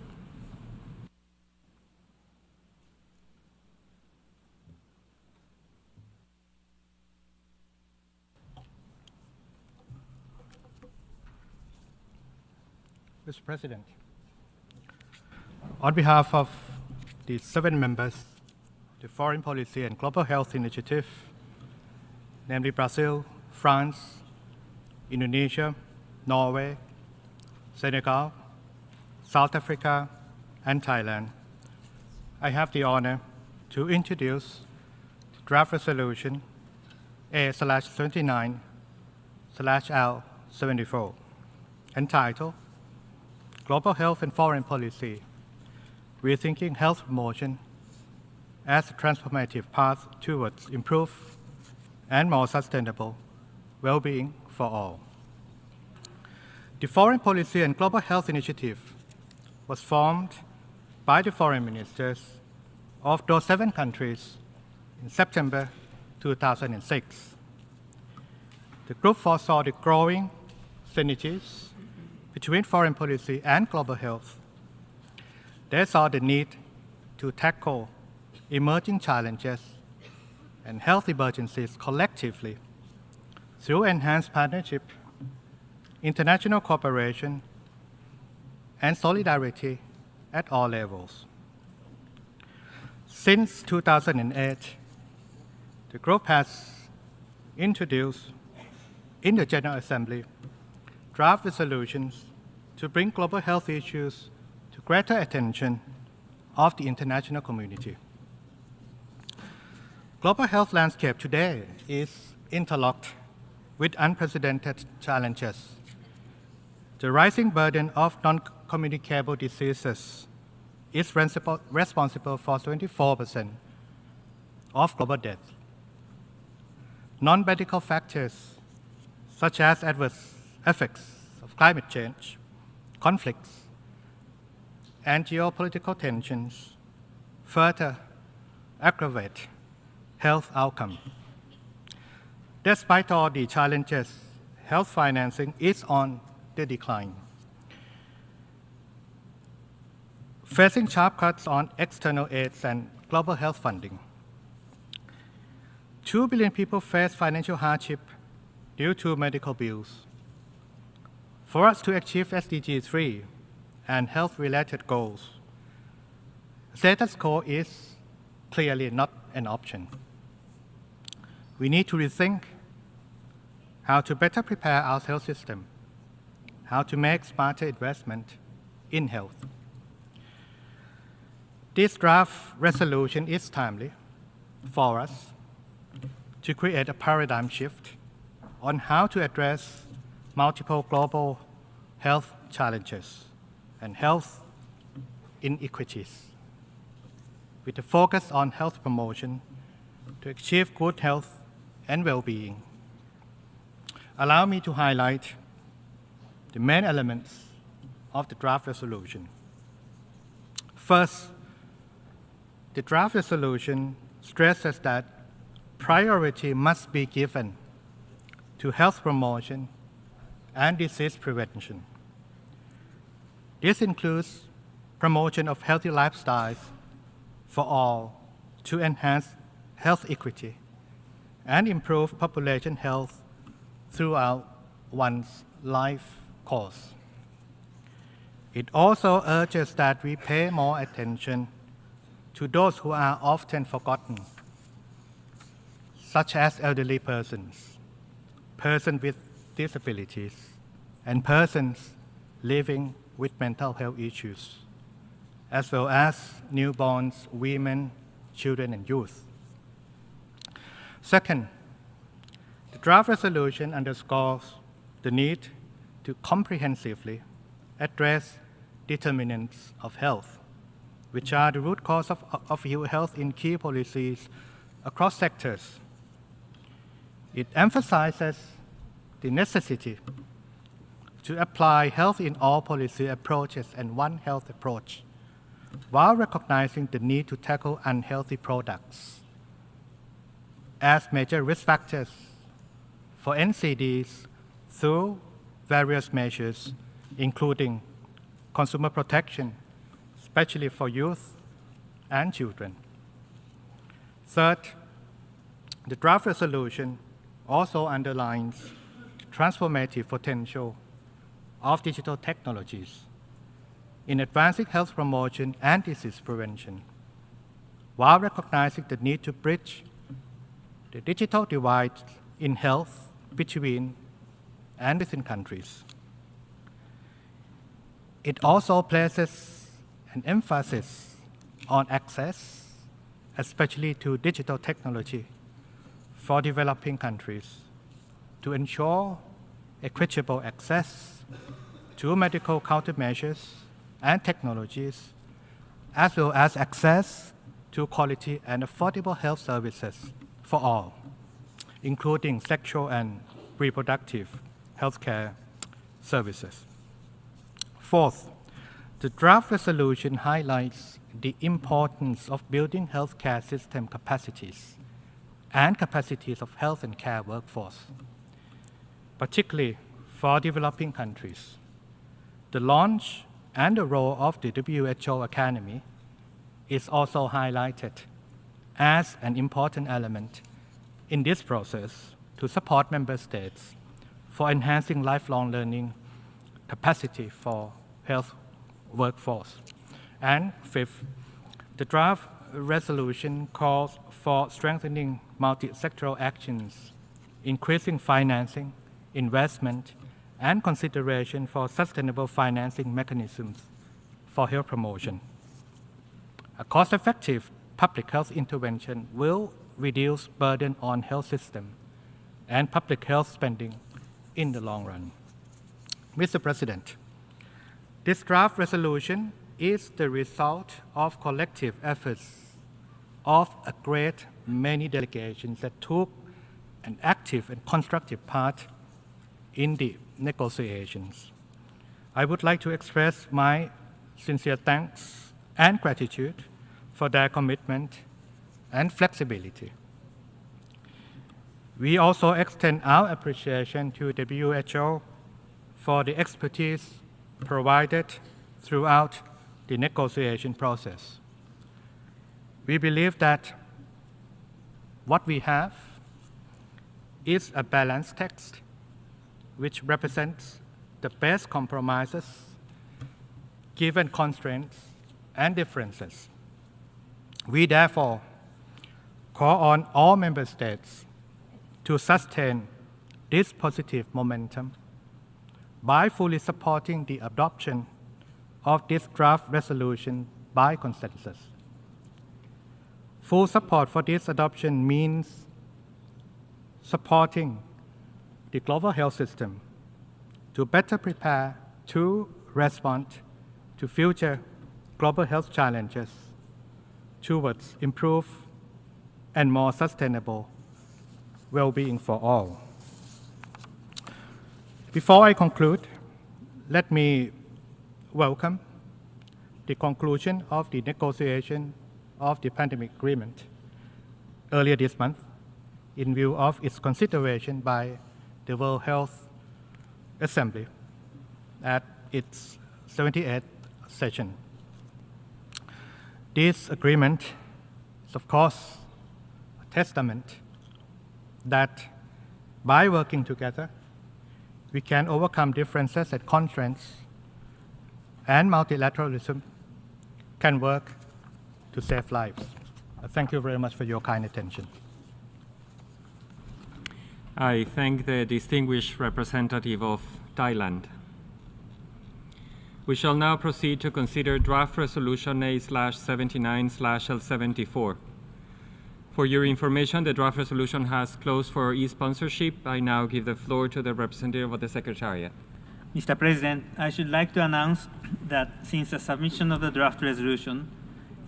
Mr. President, on behalf of the 7 members, the Foreign Policy and Global Health Initiative, namely Brazil, France, Indonesia, Norway, Senegal, South Africa, and Thailand, I have the honor to introduce draft resolution A/79/L74, entitled Global Health and Foreign Policy, Rethinking Health Promotion as a Transformative Path Towards Improved and More Sustainable Well-Being for All. The Foreign Policy and Global Health Initiative was formed by the foreign ministers of those 7 countries in September 2006. The group foresaw the growing synergies between foreign policy and global health. They saw the need to tackle emerging challenges and health emergencies collectively through enhanced partnership, international cooperation, and solidarity at all levels. Since 2008, the group has introduced in the General Assembly draft resolutions to bring global health issues to greater attention of the international community. Global health landscape today is interlocked with unprecedented challenges. The rising burden of non-communicable diseases is responsible for 24% of global deaths. Non-medical factors such as adverse effects of climate change, conflicts, and geopolitical tensions further aggravate health outcomes. Despite all the challenges, health financing is on the decline. Facing sharp cuts on external aids and global health funding, 2 billion people face financial hardship due to medical bills. For us to achieve SDG 3 and health-related goals, status quo is clearly not an option. We need to rethink how to better prepare our health system, how to make smarter investment in health. This draft resolution is timely for us to create a paradigm shift on how to address multiple global health challenges and health inequities, with a focus on health promotion to achieve good health and well-being. Allow me to highlight the main elements of the draft resolution. First, the draft resolution stresses that priority must be given to health promotion and disease prevention. This includes promotion of healthy lifestyles for all to enhance health equity and improve population health throughout one's life course. It also urges that we pay more attention to those who are often forgotten, such as elderly persons, persons with disabilities, and persons living with mental health issues, as well as newborns, women, children, and youth. Second, the draft resolution underscores the need to comprehensively address determinants of health, which are the root cause of ill health in key policies across sectors. It emphasizes the necessity to apply health in all policy approaches and One Health approach, while recognizing the need to tackle unhealthy products as major risk factors for NCDs through various measures, including consumer protection, especially for youth and children. Third, the draft resolution also underlines the transformative potential of digital technologies in advancing health promotion and disease prevention, while recognizing the need to bridge the digital divide in health between and within countries. It also places an emphasis on access, especially to digital technology, for developing countries to ensure equitable access to medical countermeasures and technologies, as well as access to quality and affordable health services for all, including sexual and reproductive healthcare services. Fourth, the draft resolution highlights the importance of building healthcare system capacities and capacities of health and care workforce. particularly for developing countries. The launch and the role of the WHO Academy is also highlighted as an important element in this process to support member states for enhancing lifelong learning capacity for health workforce. And fifth, the draft resolution calls for strengthening multi-sectoral actions, increasing financing, investment, and consideration for sustainable financing mechanisms for health promotion. A cost-effective public health intervention will reduce burden on health system and public health spending in the long run. Mr. President, this draft resolution is the result of collective efforts of a great many delegations that took an active and constructive part in the negotiations. I would like to express my sincere thanks and gratitude for their commitment and flexibility. We also extend our appreciation to the WHO for the expertise provided throughout the negotiation process. We believe that what we have is a balanced text which represents the best compromises given constraints and differences. We therefore call on all member states to sustain this positive momentum by fully supporting the adoption of this draft resolution by consensus. Full support for this adoption means supporting the global health system to better prepare to respond to future global health challenges towards improved and more sustainable well-being for all. Before I conclude, let me welcome the conclusion of the negotiation of the pandemic agreement earlier this month in view of its consideration by the World Health Assembly at its 78th session. This agreement is, of course, a testament that by working together, we can overcome differences and constraints, and multilateralism can work to save lives. Thank you very much for your kind attention. I thank the distinguished representative of Thailand. We shall now proceed to consider Draft Resolution A/79/L74. For your information, the draft resolution has closed for e-sponsorship. I now give the floor to the representative of the Secretariat. Mr. President, I should like to announce that since the submission of the draft resolution,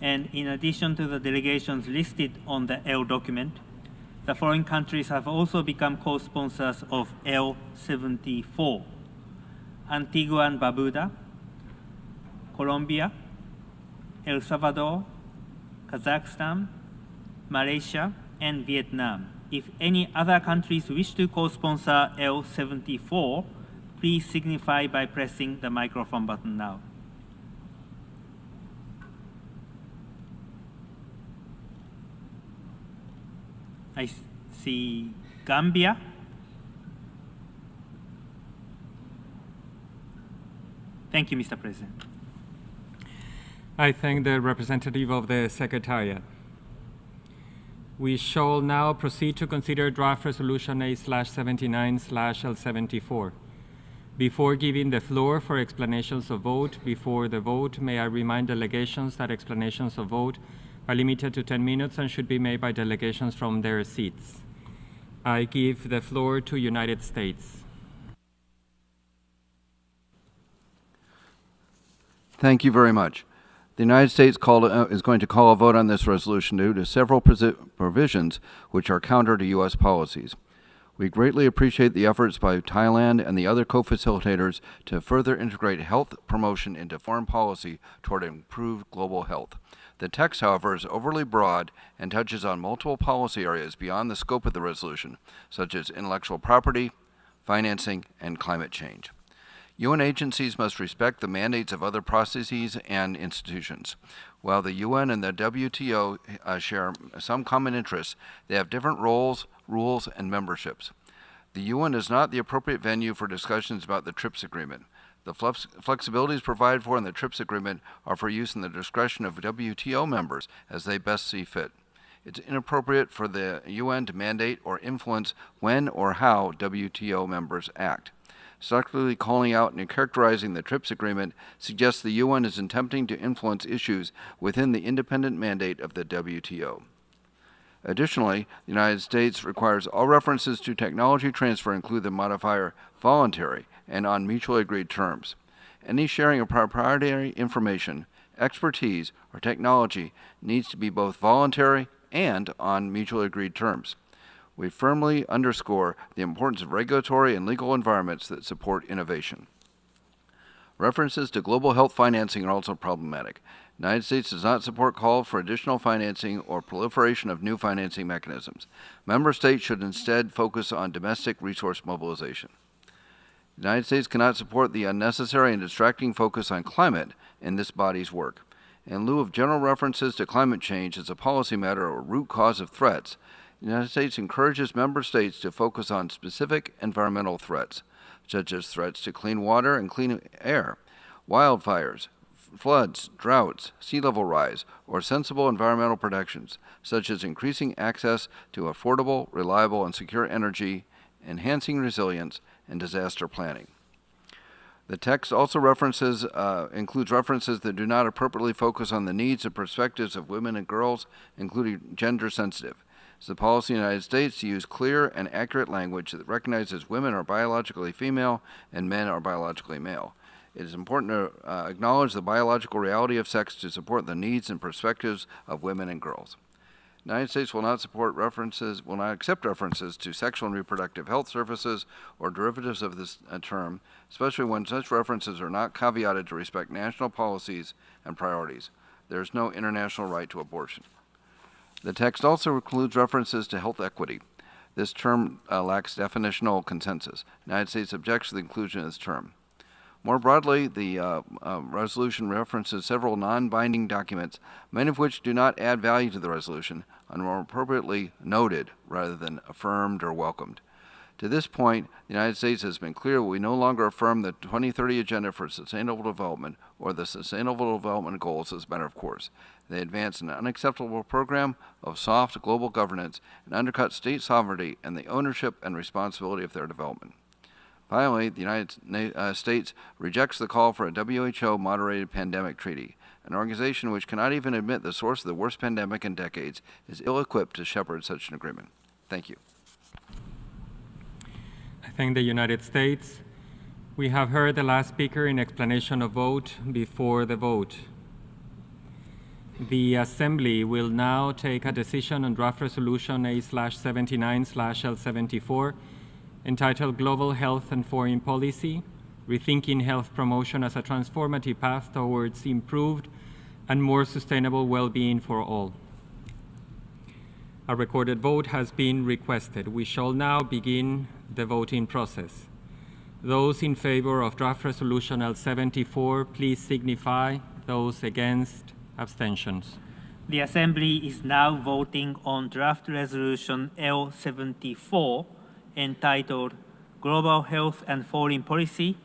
and in addition to the delegations listed on the L document, the foreign countries have also become co-sponsors of L74. Antigua and Barbuda, Colombia, El Salvador, Kazakhstan, Malaysia, and Vietnam. If any other countries wish to co-sponsor L74, please signify by pressing the microphone button now. I see Gambia. Thank you, Mr. President. I thank the representative of the Secretariat. We shall now proceed to consider Draft Resolution A/79/L74. Before giving the floor for explanations of vote, before the vote, may I remind delegations that explanations of vote are limited to 10 minutes and should be made by delegations from their seats. I give the floor to United States. Thank you very much. The United States is going to call a vote on this resolution due to several provisions which are counter to U.S. policies. We greatly appreciate the efforts by Thailand and the other co-facilitators to further integrate health promotion into foreign policy toward improved global health. The text, however, is overly broad and touches on multiple policy areas beyond the scope of the resolution, such as intellectual property, financing, and climate change. UN agencies must respect the mandates of other processes and institutions. While the UN and the WTO share some common interests, they have different roles, rules, and memberships. The UN is not the appropriate venue for discussions about the TRIPS agreement. The flexibilities provided for in the TRIPS agreement are for use in the discretion of WTO members as they best see fit. It's inappropriate for the UN to mandate or influence when or how WTO members act. Selectively calling out and characterizing the TRIPS agreement suggests the UN is attempting to influence issues within the independent mandate of the WTO. Additionally, the United States requires all references to technology transfer include the modifier voluntary and on mutually agreed terms. Any sharing of proprietary information, expertise, or technology needs to be both voluntary and on mutually agreed terms. We firmly underscore the importance of regulatory and legal environments that support innovation. References to global health financing are also problematic. The United States does not support calls for additional financing or proliferation of new financing mechanisms. Member states should instead focus on domestic resource mobilization. The United States cannot support the unnecessary and distracting focus on climate in this body's work. In lieu of general references to climate change as a policy matter or root cause of threats, the United States encourages member states to focus on specific environmental threats, such as threats to clean water and clean air, wildfires, floods, droughts, sea level rise, or sensible environmental protections, such as increasing access to affordable, reliable, and secure energy, enhancing resilience, and disaster planning. The text also includes references that do not appropriately focus on the needs and perspectives of women and girls, including gender sensitive. It's the policy of the United States to use clear and accurate language that recognizes women are biologically female and men are biologically male. It is important to acknowledge the biological reality of sex to support the needs and perspectives of women and girls. The United States will not accept references to sexual and reproductive health services or derivatives of this term, especially when such references are not caveated to respect national policies and priorities. There is no international right to abortion. The text also includes references to health equity. This term lacks definitional consensus. The United States objects to the inclusion of this term. More broadly, the resolution references several non-binding documents, many of which do not add value to the resolution, and are more appropriately noted rather than affirmed or welcomed. To this point, the United States has been clear we no longer affirm the 2030 Agenda for Sustainable Development or the Sustainable Development Goals as a matter of course. They advance an unacceptable program of soft global governance and undercut state sovereignty and the ownership and responsibility of their development. Finally, the United States rejects the call for a WHO-moderated pandemic treaty. An organization which cannot even admit the source of the worst pandemic in decades is ill-equipped to shepherd such an agreement. Thank you. I thank the United States. We have heard the last speaker in explanation of vote before the vote. The Assembly will now take a decision on draft resolution A/79/L74 entitled Global Health and Foreign Policy, Rethinking Health Promotion as a Transformative Path Towards Improved and More Sustainable Well-Being for All. A recorded vote has been requested. We shall now begin the voting process. Those in favor of draft resolution L74, please signify. Those against, abstentions. The Assembly is now voting on draft resolution L74 entitled Global Health and Foreign Policy,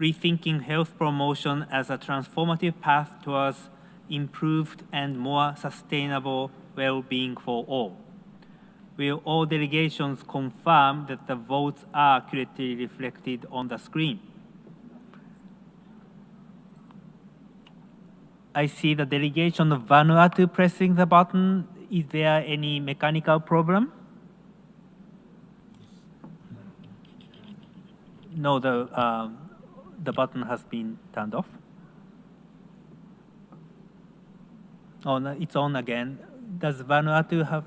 Rethinking Health Promotion as a Transformative Path Towards Improved and More Sustainable Well-Being for All. Will all delegations confirm that the votes are accurately reflected on the screen? I see the delegation of Vanuatu pressing the button. Is there any mechanical problem? No, the button has been turned off. Oh, no, it's on again. Does Vanuatu have?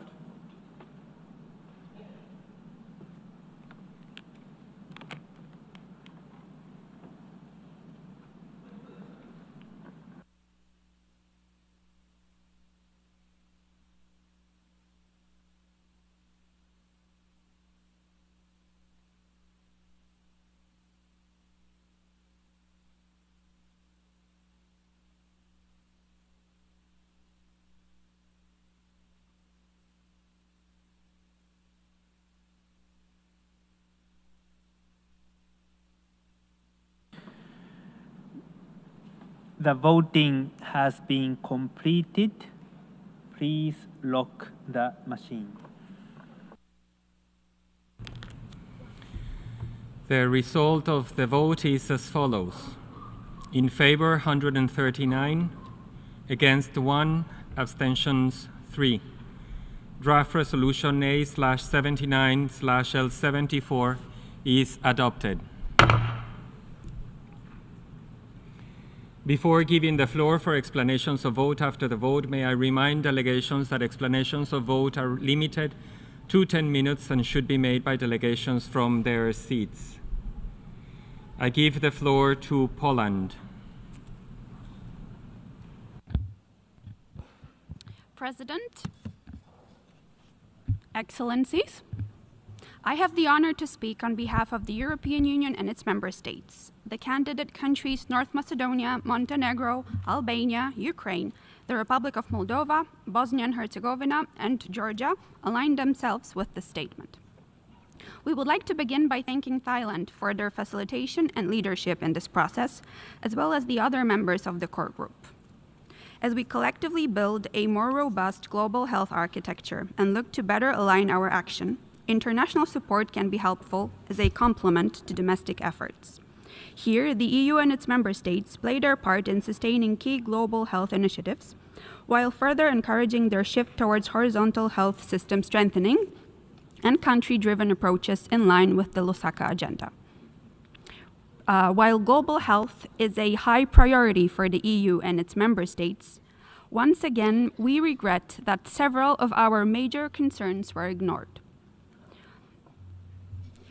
The voting has been completed. Please lock the machine. The result of the vote is as follows. In favor, 139. Against 1. Abstentions 3. Draft Resolution A/79/L74 is adopted. Before giving the floor for explanations of vote after the vote, may I remind delegations that explanations of vote are limited to 10 minutes and should be made by delegations from their seats. I give the floor to Poland. President, Excellencies, I have the honor to speak on behalf of the European Union and its member states. The candidate countries North Macedonia, Montenegro, Albania, Ukraine, the Republic of Moldova, Bosnia and Herzegovina, and Georgia aligned themselves with this statement. We would like to begin by thanking Thailand for their facilitation and leadership in this process, as well as the other members of the core group. As we collectively build a more robust global health architecture and look to better align our action, international support can be helpful as a complement to domestic efforts. Here, the EU and its member states play their part in sustaining key global health initiatives, while further encouraging their shift towards horizontal health system strengthening and country-driven approaches in line with the Lusaka agenda. While global health is a high priority for the EU and its member states, once again, we regret that several of our major concerns were ignored.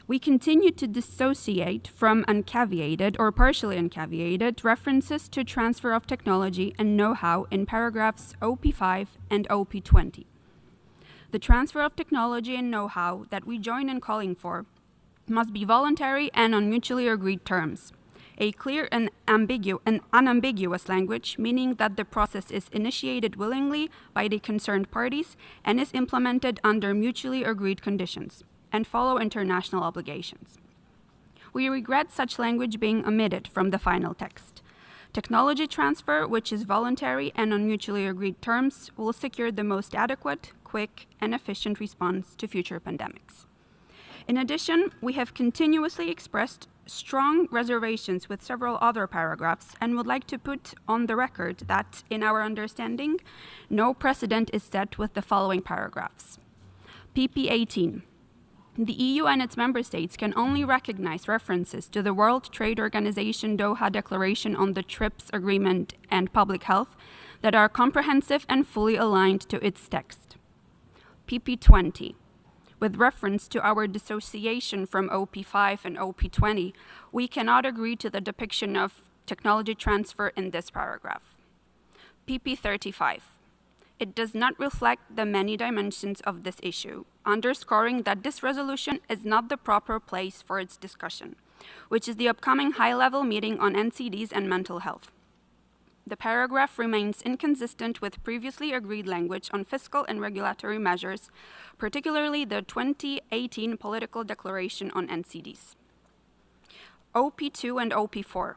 We continue to dissociate from uncaveated or partially uncaveated references to transfer of technology and know-how in paragraphs OP5 and OP20. The transfer of technology and know-how that we join in calling for must be voluntary and on mutually agreed terms. A clear and unambiguous language, meaning that the process is initiated willingly by the concerned parties and is implemented under mutually agreed conditions and follow international obligations. We regret such language being omitted from the final text. Technology transfer, which is voluntary and on mutually agreed terms, will secure the most adequate, quick, and efficient response to future pandemics. In addition, we have continuously expressed strong reservations with several other paragraphs and would like to put on the record that, in our understanding, no precedent is set with the following paragraphs. PP 18. The EU and its member states can only recognize references to the World Trade Organization Doha Declaration on the TRIPS Agreement and Public Health that are comprehensive and fully aligned to its text. PP 20. With reference to our dissociation from OP5 and OP20, we cannot agree to the depiction of technology transfer in this paragraph. PP 35. It does not reflect the many dimensions of this issue, underscoring that this resolution is not the proper place for its discussion, which is the upcoming high-level meeting on NCDs and mental health. The paragraph remains inconsistent with previously agreed language on fiscal and regulatory measures, particularly the 2018 Political Declaration on NCDs. OP2 and OP4.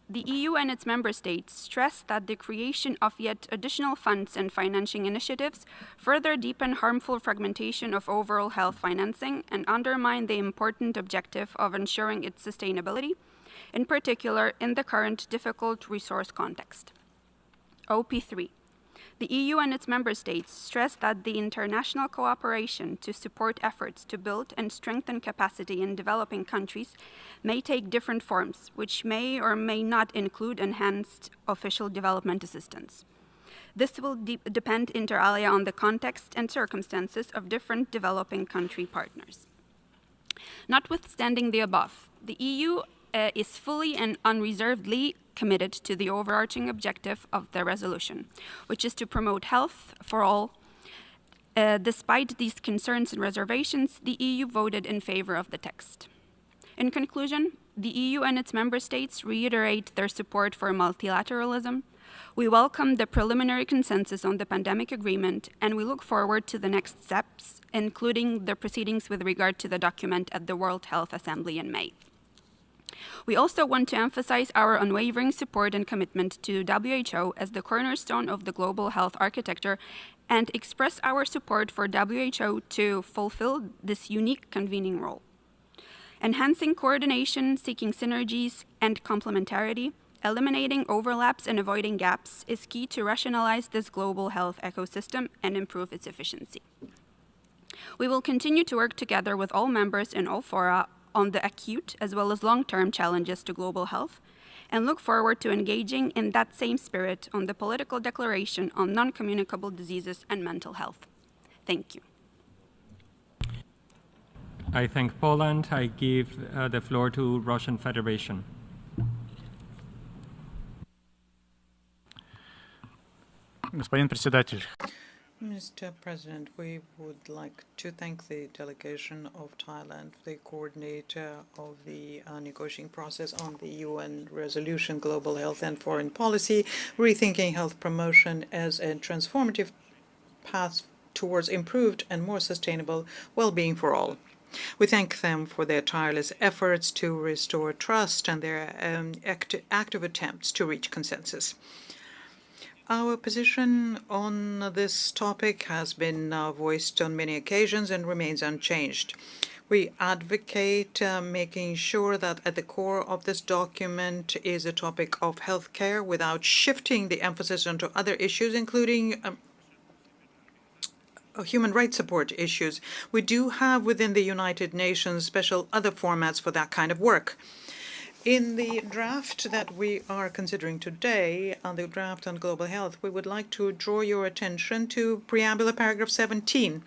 The EU and its member states stress that the creation of yet additional funds and financing initiatives further deepen harmful fragmentation of overall health financing and undermine the important objective of ensuring its sustainability, in particular in the current difficult resource context. OP3. The EU and its member states stress that the international cooperation to support efforts to build and strengthen capacity in developing countries may take different forms, which may or may not include enhanced official development assistance. This will depend inter alia on the context and circumstances of different developing country partners. Notwithstanding the above, the EU is fully and unreservedly committed to the overarching objective of the resolution, which is to promote health for all. Despite these concerns and reservations, the EU voted in favor of the text. In conclusion, the EU and its member states reiterate their support for multilateralism. We welcome the preliminary consensus on the pandemic agreement, and we look forward to the next steps, including the proceedings with regard to the document at the World Health Assembly in May. We also want to emphasize our unwavering support and commitment to WHO as the cornerstone of the global health architecture and express our support for WHO to fulfill this unique convening role. Enhancing coordination, seeking synergies and complementarity, eliminating overlaps and avoiding gaps is key to rationalize this global health ecosystem and improve its efficiency. We will continue to work together with all members in all fora on the acute as well as long-term challenges to global health, and look forward to engaging in that same spirit on the political declaration on non-communicable diseases and mental health. Thank you. I thank Poland. I give the floor to Russian Federation. Господин председатель. Mr. President, we would like to thank the delegation of Thailand, the coordinator of the negotiating process on the UN resolution, global health and foreign policy, rethinking health promotion as a transformative path towards improved and more sustainable well-being for all. We thank them for their tireless efforts to restore trust and their active attempts to reach consensus. Our position on this topic has been voiced on many occasions and remains unchanged. We advocate making sure that at the core of this document is a topic of healthcare without shifting the emphasis onto other issues, including human rights support issues. We do have within the United Nations special other formats for that kind of work. In the draft that we are considering today, on the draft on global health, we would like to draw your attention to preamble paragraph 17.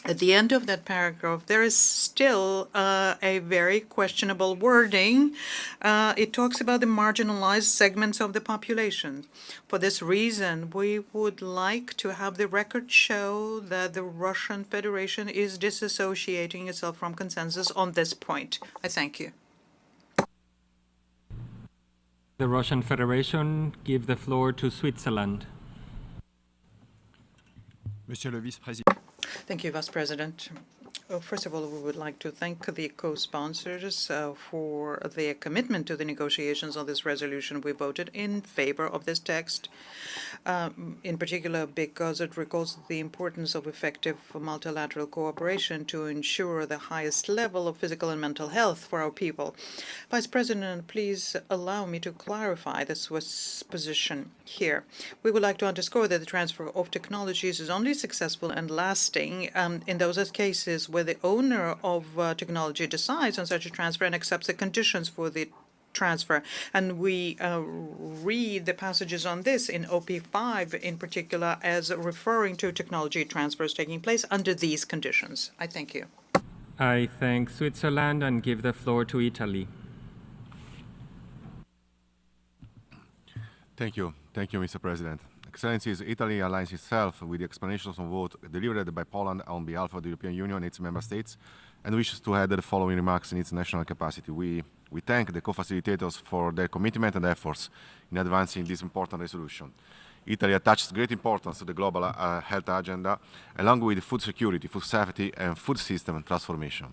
At the end of that paragraph, there is still a very questionable wording. It talks about the marginalized segments of the population. For this reason, we would like to have the record show that the Russian Federation is disassociating itself from consensus on this point. I thank you. The Russian Federation give the floor to Switzerland. Monsieur le Vice-Président. Thank you, Vice President. First of all, we would like to thank the co-sponsors for their commitment to the negotiations on this resolution. We voted in favor of this text, in particular because it recalls the importance of effective multilateral cooperation to ensure the highest level of physical and mental health for our people. Vice President, please allow me to clarify the Swiss position here. We would like to underscore that the transfer of technologies is only successful and lasting in those cases where the owner of technology decides on such a transfer and accepts the conditions for the transfer. And we read the passages on this in OP5 in particular as referring to technology transfers taking place under these conditions. I thank you. I thank Switzerland and give the floor to Italy. Thank you. Thank you, Mr. President. Excellencies, Italy aligns itself with the explanations on vote delivered by Poland on behalf of the European Union and its member states, and wishes to add the following remarks in its national capacity. We thank the co-facilitators for their commitment and efforts in advancing this important resolution. Italy attaches great importance to the global health agenda, along with food security, food safety, and food system transformation.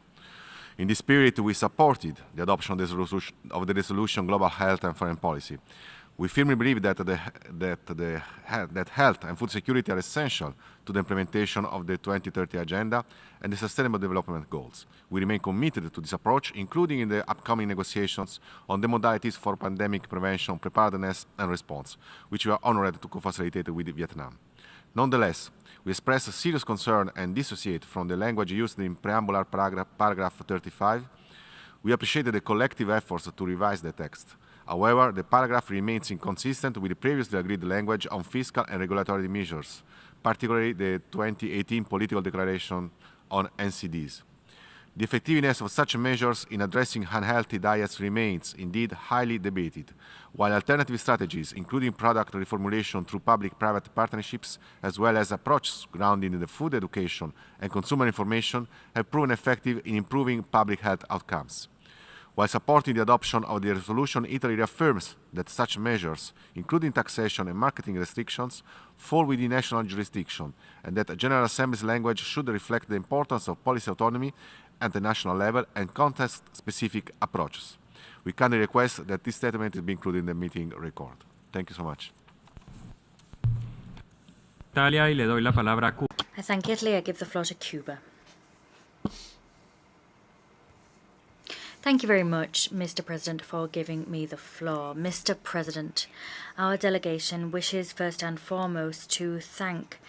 In this spirit, we supported the adoption of the resolution Global Health and Foreign Policy. We firmly believe that health and food security are essential to the implementation of the 2030 Agenda and the Sustainable Development Goals. We remain committed to this approach, including in the upcoming negotiations on the modalities for pandemic prevention, preparedness and response, which we are honored to co-facilitate with Vietnam. Nonetheless, we express a serious concern and dissociate from the language used in preambular paragraph 35. We appreciate the collective efforts to revise the text. However, the paragraph remains inconsistent with the previously agreed language on fiscal and regulatory measures, particularly the 2018 Political Declaration on NCDs. The effectiveness of such measures in addressing unhealthy diets remains indeed highly debated, while alternative strategies, including product reformulation through public-private partnerships, as well as approaches grounded in the food education and consumer information, have proven effective in improving public health outcomes. While supporting the adoption of the resolution, Italy reaffirms that such measures, including taxation and marketing restrictions, fall within national jurisdiction, and that a General Assembly's language should reflect the importance of policy autonomy at the national level and context-specific approaches. We kindly request that this statement be included in the meeting record. Thank you so much. Italia, y le doy la palabra a Cuba. I thank Italy. I give the floor to Cuba. Thank you very much, Mr. President, for giving me the floor. Mr. President, our delegation wishes first and foremost to thank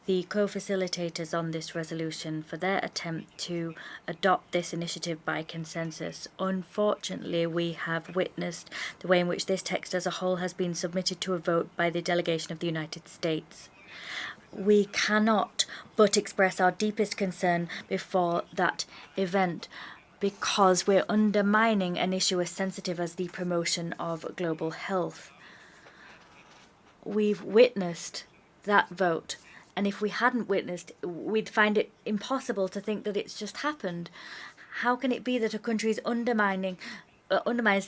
the co-facilitators on this resolution for their attempt to adopt this initiative by consensus. Unfortunately, we have witnessed the way in which this text as a whole has been submitted to a vote by the delegation of the United States. We cannot but express our deepest concern before that event, because we're undermining an issue as sensitive as the promotion of global health. We've witnessed that vote, and if we hadn't witnessed, we'd find it impossible to think that it's just happened. How can it be that a country is undermines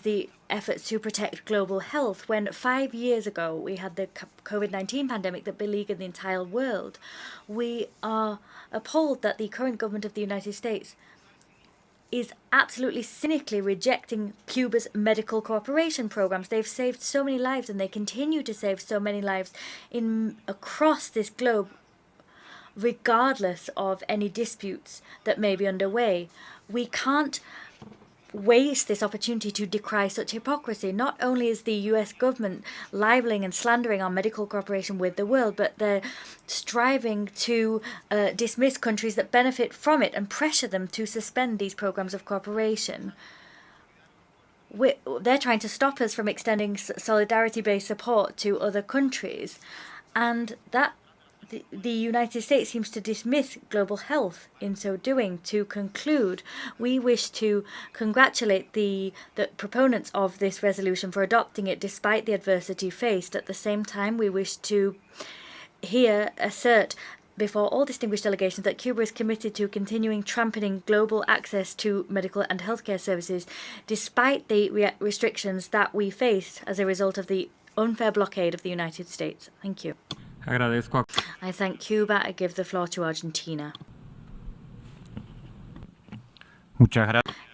the efforts to protect global health when 5 years ago we had the COVID-19 pandemic that beleaguered the entire world? We are appalled that the current government of the United States is absolutely cynically rejecting Cuba's medical cooperation programs. They've saved so many lives, and they continue to save so many lives across this globe, regardless of any disputes that may be underway. We can't waste this opportunity to decry such hypocrisy. Not only is the US government libeling and slandering our medical cooperation with the world, but they're striving to dismiss countries that benefit from it and pressure them to suspend these programs of cooperation. They're trying to stop us from extending solidarity-based support to other countries, and that the United States seems to dismiss global health in so doing. To conclude, we wish to congratulate the proponents of this resolution for adopting it despite the adversity faced. At the same time, we wish to here assert before all distinguished delegations that Cuba is committed to continuing championing global access to medical and healthcare services despite the restrictions that we face as a result of the unfair blockade of the United States. Thank you. I thank Cuba. I give the floor to Argentina.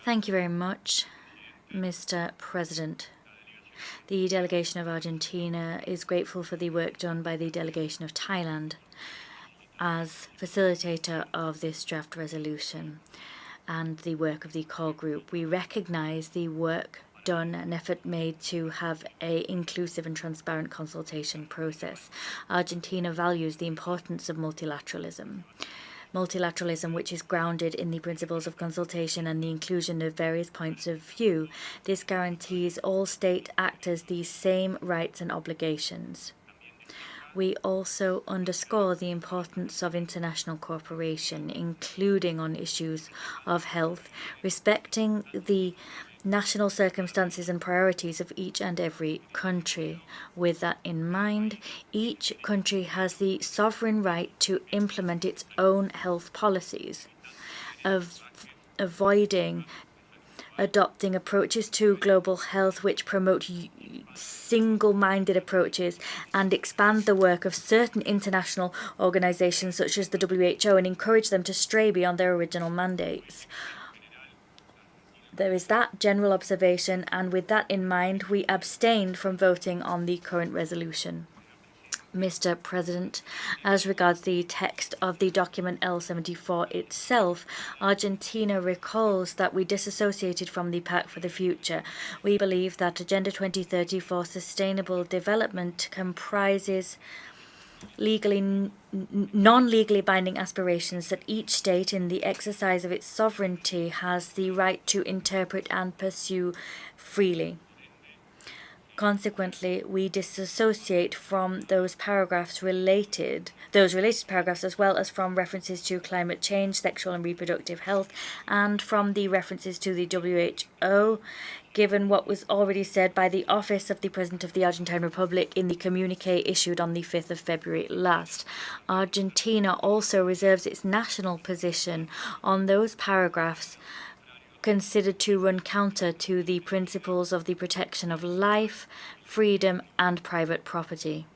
Thank you very much, Mr. President. The delegation of Argentina is grateful for the work done by the delegation of Thailand as facilitator of this draft resolution and the work of the core group. We recognize the work done, an effort made to have an inclusive and transparent consultation process. Argentina values the importance of multilateralism. Multilateralism, which is grounded in the principles of consultation and the inclusion of various points of view. This guarantees all state actors the same rights and obligations. We also underscore the importance of international cooperation, including on issues of health, respecting the national circumstances and priorities of each and every country. With that in mind, each country has the sovereign right to implement its own health policies, avoiding adopting approaches to global health which promote single-minded approaches and expand the work of certain international organizations such as the WHO and encourage them to stray beyond their original mandates. There is that general observation, and with that in mind, we abstained from voting on the current resolution. Mr. President, as regards the text of the document L74 itself, Argentina recalls that we disassociated from the Pact for the Future. We believe that Agenda 2030 for Sustainable Development comprises non-legally binding aspirations that each state in the exercise of its sovereignty has the right to interpret and pursue freely. Consequently, we disassociate from those related paragraphs, as well as from references to climate change, sexual and reproductive health, and from the references to the WHO, given what was already said by the Office of the President of the Argentine Republic in the communiqué issued on the 5th of February last. Argentina also reserves its national position on those paragraphs considered to run counter to the principles of the protection of life, freedom, and private property.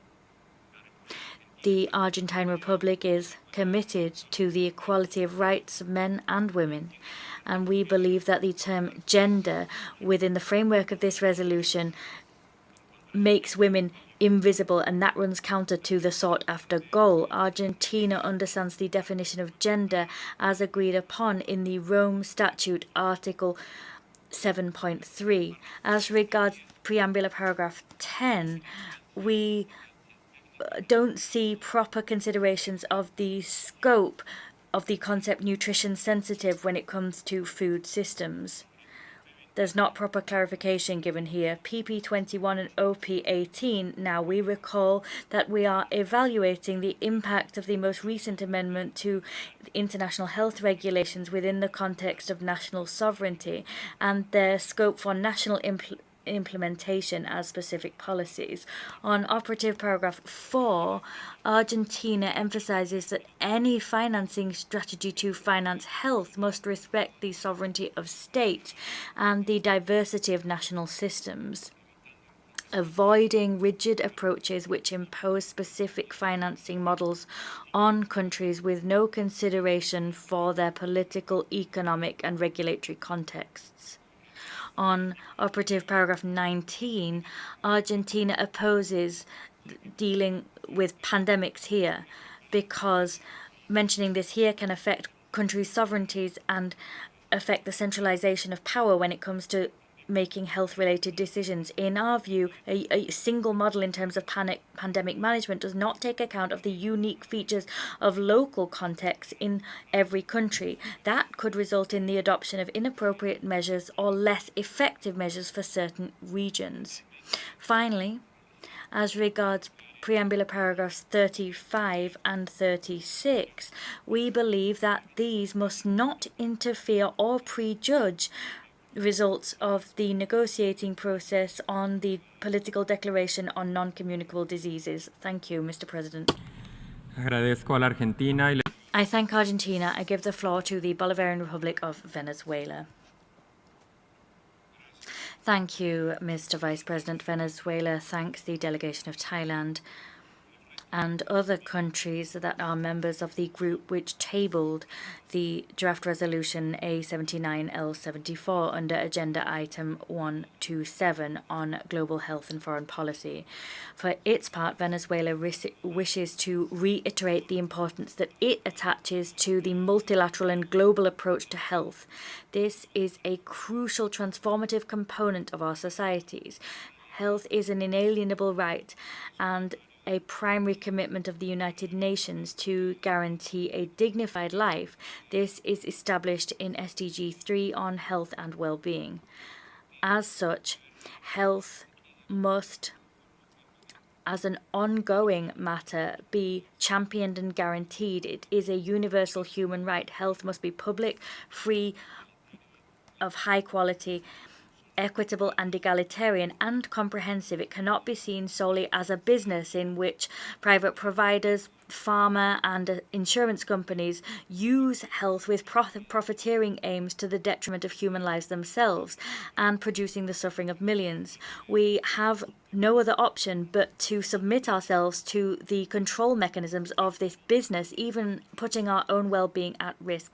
The Argentine Republic is committed to the equality of rights of men and women, And we believe that the term gender within the framework of this resolution makes women invisible, and that runs counter to the sought-after goal. Argentina understands the definition of gender as agreed upon in the Rome Statute, Article 7.3. As regards preambular paragraph 10, we don't see proper considerations of the scope of the concept nutrition sensitive when it comes to food systems. There's not proper clarification given here. PP21 and OP18, now we recall that we are evaluating the impact of the most recent amendment to international health regulations within the context of national sovereignty and their scope for national implementation as specific policies. On operative paragraph 4, Argentina emphasizes that any financing strategy to finance health must respect the sovereignty of states and the diversity of national systems, avoiding rigid approaches which impose specific financing models on countries with no consideration for their political, economic, and regulatory contexts. On operative paragraph 19, Argentina opposes dealing with pandemics here because mentioning this here can affect countries' sovereignties and affect the centralization of power when it comes to making health-related decisions. In our view, a single model in terms of pandemic management does not take account of the unique features of local contexts in every country. That could result in the adoption of inappropriate measures or less effective measures for certain regions. Finally, as regards preambular paragraphs 35 and 36, we believe that these must not interfere or prejudge results of the negotiating process on the political declaration on non-communicable diseases. Thank you, Mr. President. Agradezco a la Argentina y I thank Argentina. I give the floor to the Bolivarian Republic of Venezuela. Thank you, Mr. Vice President. Venezuela thanks the delegation of Thailand and other countries that are members of the group which tabled the draft resolution A79L74 under agenda item 127 on global health and foreign policy. For its part, Venezuela wishes to reiterate the importance that it attaches to the multilateral and global approach to health. This is a crucial transformative component of our societies. Health is an inalienable right and a primary commitment of the United Nations to guarantee a dignified life. This is established in SDG 3 on health and well-being. As such, health must, as an ongoing matter, be championed and guaranteed. It is a universal human right. Health must be public, free, of high quality, equitable and egalitarian and comprehensive. It cannot be seen solely as a business in which private providers, pharma and insurance companies use health with profiteering aims to the detriment of human lives themselves and producing the suffering of millions. We have no other option but to submit ourselves to the control mechanisms of this business, even putting our own well-being at risk.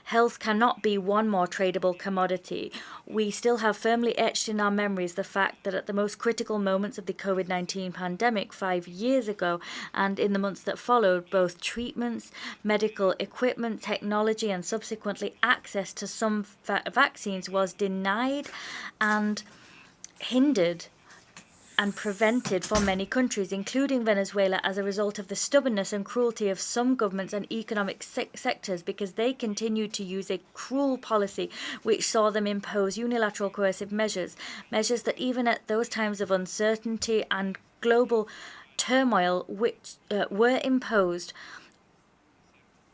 Health cannot be one more tradable commodity. We still have firmly etched in our memories the fact that at the most critical moments of the COVID-19 pandemic 5 years ago and in the months that followed, both treatments, medical equipment, technology, and subsequently access to some vaccines was denied and hindered and prevented for many countries, including Venezuela, as a result of the stubbornness and cruelty of some governments and economic sectors, because they continued to use a cruel policy which saw them impose unilateral coercive measures that even at those times of uncertainty and global turmoil which were imposed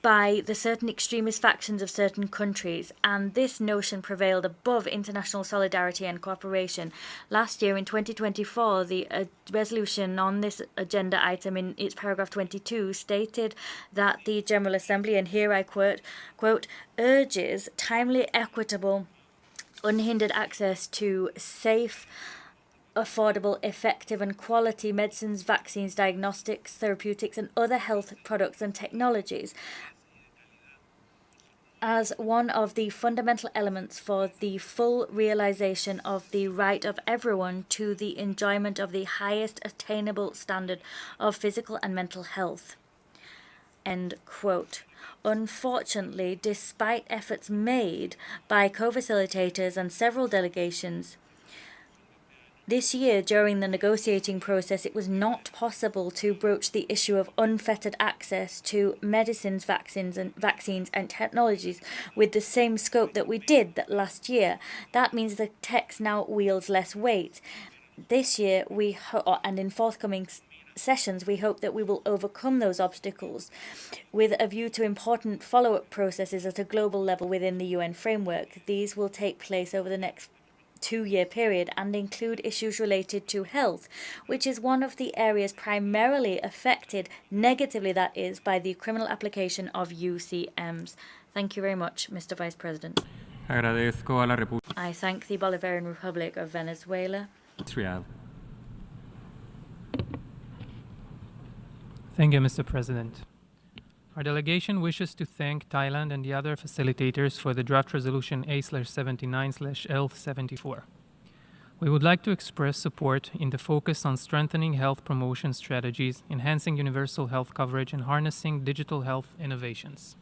by the certain extremist factions of certain countries, and this notion prevailed above international solidarity and cooperation. Last year, in 2024, the resolution on this agenda item in its paragraph 22 stated that the General Assembly, and here I quote, urges timely, equitable, unhindered access to safe, affordable, effective and quality medicines, vaccines, diagnostics, therapeutics and other health products and technologies. as one of the fundamental elements for the full realization of the right of everyone to the enjoyment of the highest attainable standard of physical and mental health." End quote. Unfortunately, despite efforts made by co-facilitators and several delegations, this year, during the negotiating process, it was not possible to broach the issue of unfettered access to medicines, vaccines and technologies with the same scope that we did that last year. That means the text now wields less weight. This year, and in forthcoming sessions, we hope that we will overcome those obstacles with a view to important follow-up processes at a global level within the UN framework. These will take place over the next 2-year period and include issues related to health, which is one of the areas primarily affected negatively, that is, by the criminal application of UCMs. Thank you very much, Mr. Vice President. Agradezco a la República I thank the Bolivarian Republic of Venezuela. Israel. Thank you, Mr. President. Our delegation wishes to thank Thailand and the other facilitators for the draft resolution A/79/L74. We would like to express support in the focus on strengthening health promotion strategies, enhancing universal health coverage, and harnessing digital health innovations.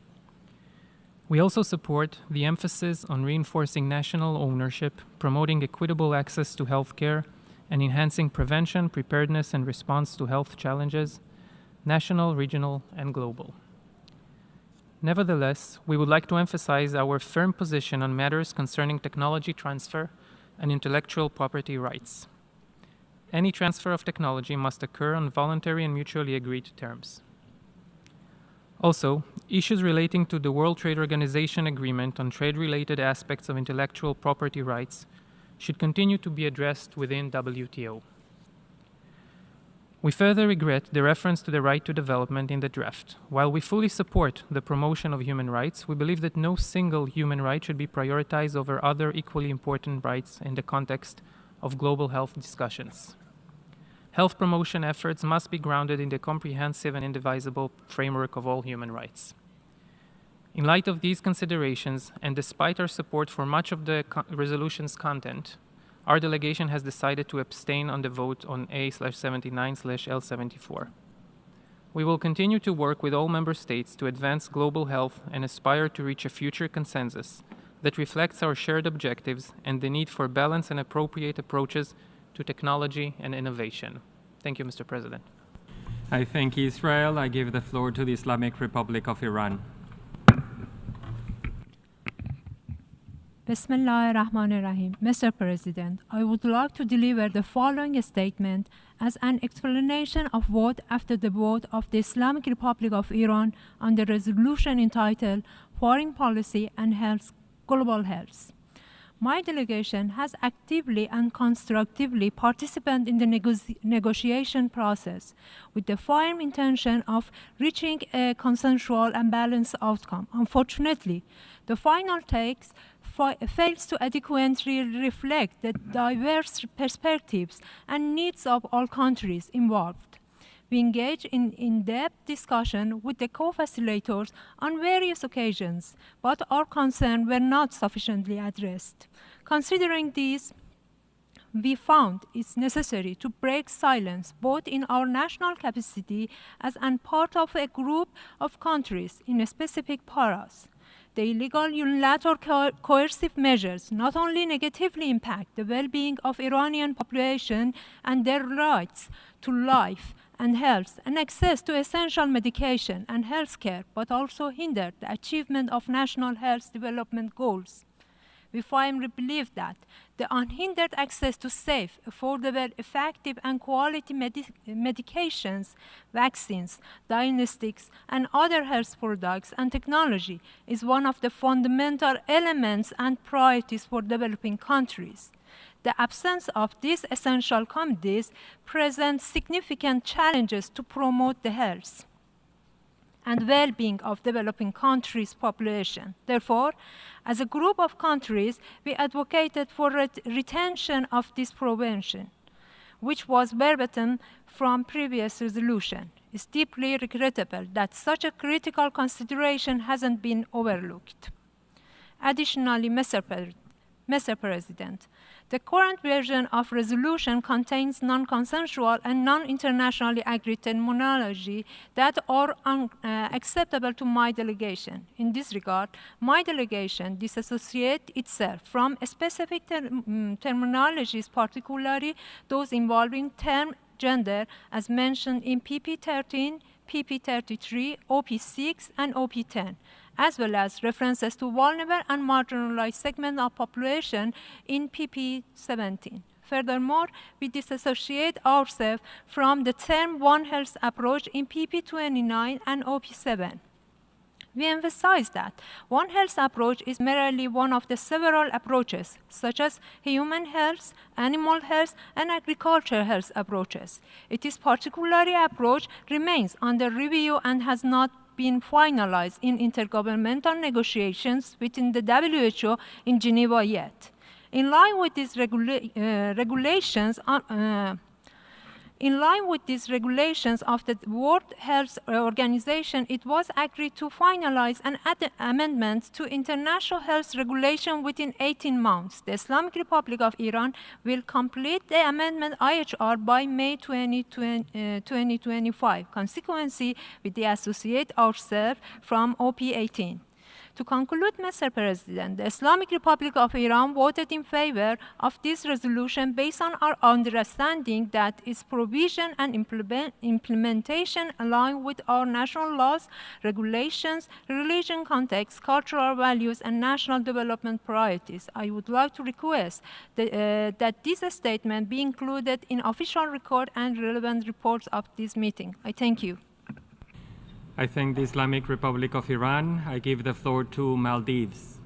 We also support the emphasis on reinforcing national ownership, promoting equitable access to health care, and enhancing prevention, preparedness, and response to health challenges, national, regional, and global. Nevertheless, we would like to emphasize our firm position on matters concerning technology transfer and intellectual property rights. Any transfer of technology must occur on voluntary and mutually agreed terms. Also, issues relating to the World Trade Organization agreement on trade-related aspects of intellectual property rights should continue to be addressed within WTO. We further regret the reference to the right to development in the draft. While we fully support the promotion of human rights, we believe that no single human right should be prioritized over other equally important rights in the context of global health discussions. Health promotion efforts must be grounded in the comprehensive and indivisible framework of all human rights. In light of these considerations, and despite our support for much of the resolution's content, our delegation has decided to abstain on the vote on A/79/L74. We will continue to work with all member states to advance global health and aspire to reach a future consensus that reflects our shared objectives and the need for balanced and appropriate approaches to technology and innovation. Thank you, Mr. President. I thank Israel. I give the floor to the Islamic Republic of Iran. Bismillah ar-Rahman ar-Rahim. Mr. President, I would like to deliver the following statement as an explanation of vote after the vote of the Islamic Republic of Iran on the resolution entitled Foreign Policy and Health, Global Health. My delegation has actively and constructively participated in the negotiation process with the firm intention of reaching a consensual and balanced outcome. Unfortunately, the final text fails to adequately reflect the diverse perspectives and needs of all countries involved. We engaged in in-depth discussion with the co-facilitators on various occasions, but our concerns were not sufficiently addressed. Considering these, we found it's necessary to break silence both in our national capacity as and part of a group of countries in specific paras. The illegal unilateral coercive measures not only negatively impact the well-being of Iranian population and their rights to life and health and access to essential medication and health care, but also hinder the achievement of national health development goals. We firmly believe that the unhindered access to safe, affordable, effective, and quality medications, vaccines, diagnostics, and other health products and technology is one of the fundamental elements and priorities for developing countries. The absence of these essential commodities presents significant challenges to promote the health and well-being of developing countries' population. Therefore, as a group of countries, we advocated for retention of this provision, which was verbatim from previous resolution. It's deeply regrettable that such a critical consideration hasn't been overlooked. Additionally, Mr. President, the current version of resolution contains non-consensual and non-internationally agreed terminology that are acceptable to my delegation. In this regard, my delegation disassociates itself from specific terminologies, particularly those involving term gender, as mentioned in PP13, PP33, OP6, and OP10, as well as references to vulnerable and marginalized segments of population in PP17. Furthermore, we disassociate ourselves from the term One Health approach in PP29 and OP7. We emphasize that One Health approach is merely one of the several approaches, such as human health, animal health, and agricultural health approaches. Its particular approach remains under review and has not been finalized in intergovernmental negotiations within the WHO in Geneva yet. In line with these regulations, of the World Health Organization, it was agreed to finalize an amendment to international health regulation within 18 months. The Islamic Republic of Iran will complete the amendment IHR by May 2025. Consequently, we dissociate ourselves from OP18. To conclude, Mr. President, the Islamic Republic of Iran voted in favor of this resolution based on our understanding that its provision and implementation align with our national laws, regulations, religion context, cultural values, and national development priorities. I would like to request that this statement be included in official record and relevant reports of this meeting. I thank you. I thank the Islamic Republic of Iran. I give the floor to Maldives.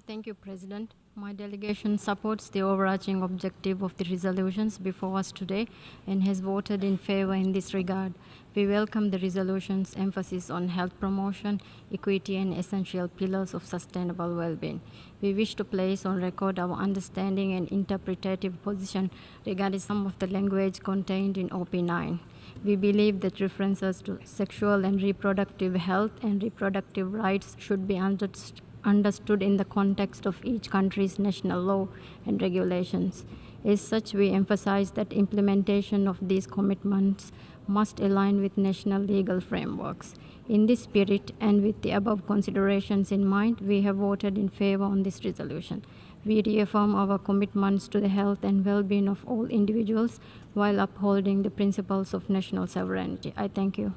Thank you, President. My delegation supports the overarching objective of the resolutions before us today and has voted in favor in this regard. We welcome the resolution's emphasis on health promotion, equity, and essential pillars of sustainable well-being. We wish to place on record our understanding and interpretative position regarding some of the language contained in OP9. We believe that references to sexual and reproductive health and reproductive rights should be understood in the context of each country's national law and regulations. As such, we emphasize that implementation of these commitments must align with national legal frameworks. In this spirit and with the above considerations in mind, we have voted in favor on this resolution. We reaffirm our commitments to the health and well-being of all individuals while upholding the principles of national sovereignty. I thank you.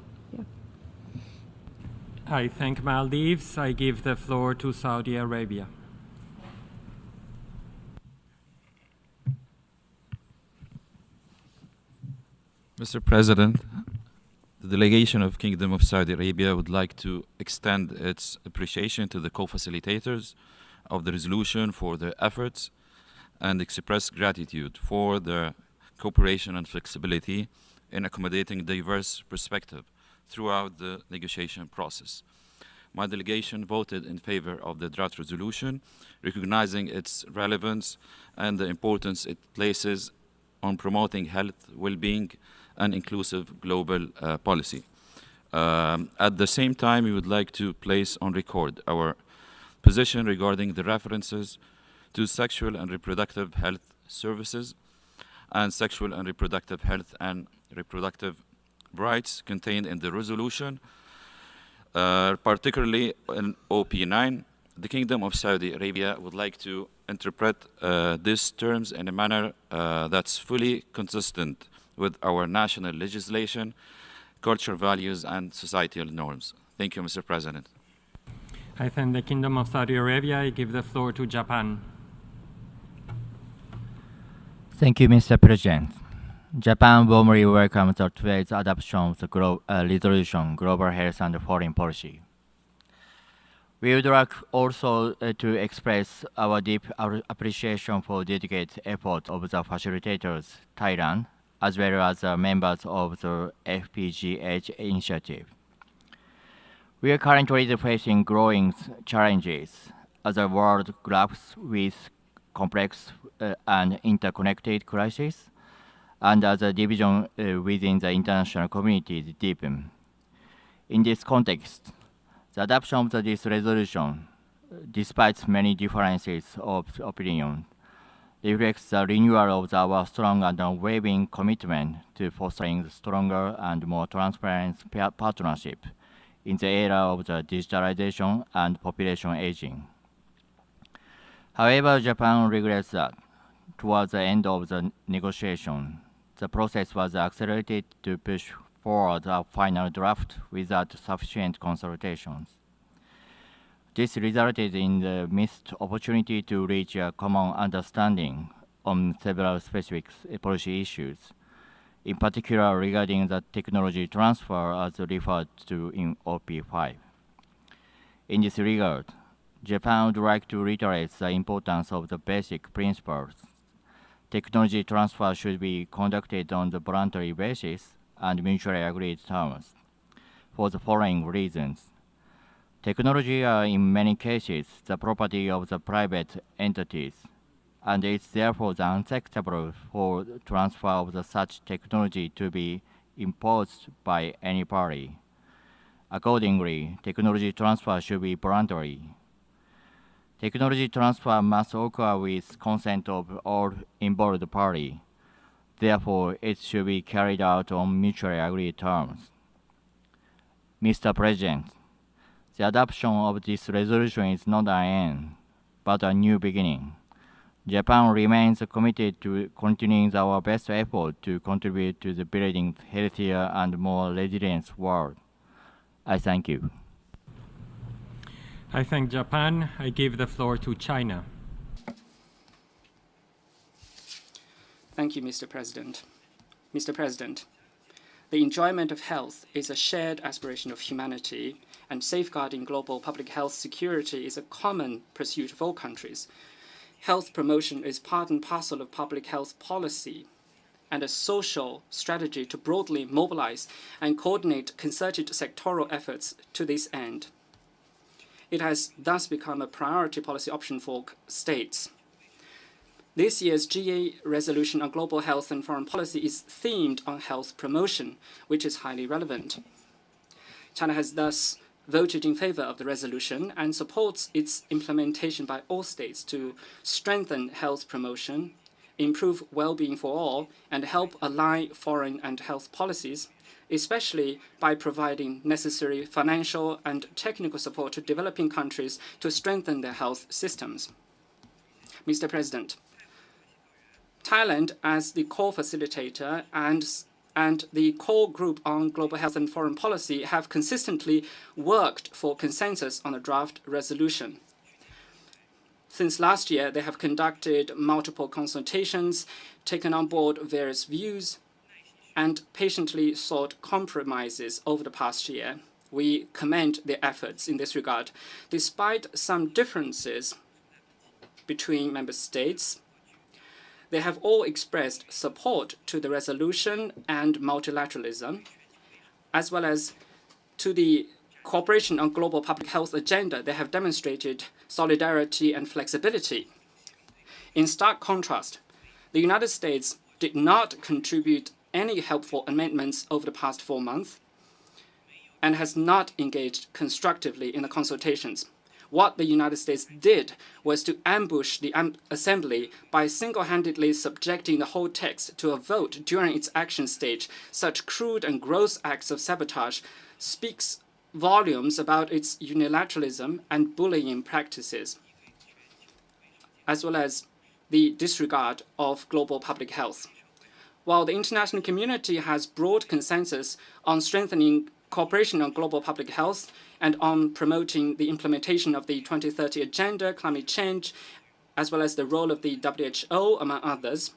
I thank Maldives. I give the floor to Saudi Arabia. Mr. President, the delegation of Kingdom of Saudi Arabia would like to extend its appreciation to the co-facilitators of the resolution for their efforts and express gratitude for their cooperation and flexibility in accommodating diverse perspectives throughout the negotiation process. My delegation voted in favor of the draft resolution, recognizing its relevance and the importance it places on promoting health, well-being, and inclusive global policy. At the same time, we would like to place on record our position regarding the references to sexual and reproductive health services and sexual and reproductive health and reproductive rights contained in the resolution, particularly in OP9. The Kingdom of Saudi Arabia would like to interpret these terms in a manner that's fully consistent with our national legislation, cultural values, and societal norms. Thank you, Mr. President. I thank the Kingdom of Saudi Arabia. I give the floor to Japan. Thank you, Mr. President. Japan warmly welcomes today's adoption of the resolution, Global Health and Foreign Policy. We would like also to express our deep appreciation for dedicated efforts of the facilitators, Thailand, as well as members of the FPGH initiative. We are currently facing growing challenges as the world grapples with complex and interconnected crises, and as the division within the international community deepens. In this context, the adoption of this resolution, despite many differences of opinion, reflects the renewal of our strong and unwavering commitment to fostering stronger and more transparent partnership in the era of the digitalization and population aging. However, Japan regrets that, towards the end of the negotiation, the process was accelerated to push forward a final draft without sufficient consultations. This resulted in the missed opportunity to reach a common understanding on several specific policy issues, in particular regarding the technology transfer as referred to in OP5. In this regard, Japan would like to reiterate the importance of the basic principles. Technology transfer should be conducted on the voluntary basis and mutually agreed terms, for the following reasons. Technology are in many cases the property of the private entities, and it's therefore unacceptable for transfer of such technology to be imposed by any party. Accordingly, technology transfer should be voluntary. Technology transfer must occur with consent of all involved parties. Therefore, it should be carried out on mutually agreed terms. Mr. President, the adoption of this resolution is not an end, but a new beginning. Japan remains committed to continuing our best effort to contribute to the building healthier and more resilient world. I thank you. I thank Japan. I give the floor to China. Thank you, Mr. President. Mr. President, the enjoyment of health is a shared aspiration of humanity, and safeguarding global public health security is a common pursuit of all countries. Health promotion is part and parcel of public health policy and a social strategy to broadly mobilize and coordinate concerted sectoral efforts to this end. It has thus become a priority policy option for states. This year's GA resolution on global health and foreign policy is themed on health promotion, which is highly relevant. China has thus voted in favor of the resolution and supports its implementation by all states to strengthen health promotion, improve well-being for all, and help align foreign and health policies, especially by providing necessary financial and technical support to developing countries to strengthen their health systems. Mr. President, Thailand, as the core facilitator and the core group on global health and foreign policy, have consistently worked for consensus on a draft resolution. Since last year, they have conducted multiple consultations, taken on board various views, and patiently sought compromises over the past year. We commend their efforts in this regard. Despite some differences between member states, they have all expressed support to the resolution and multilateralism, as well as to the cooperation on global public health agenda. They have demonstrated solidarity and flexibility. In stark contrast, the United States did not contribute any helpful amendments over the past 4 months and has not engaged constructively in the consultations. What the United States did was to ambush the Assembly by single-handedly subjecting the whole text to a vote during its action stage. Such crude and gross acts of sabotage speaks volumes about its unilateralism and bullying practices, as well as the disregard of global public health. While the international community has broad consensus on strengthening cooperation on global public health and on promoting the implementation of the 2030 Agenda, climate change, as well as the role of the WHO, among others,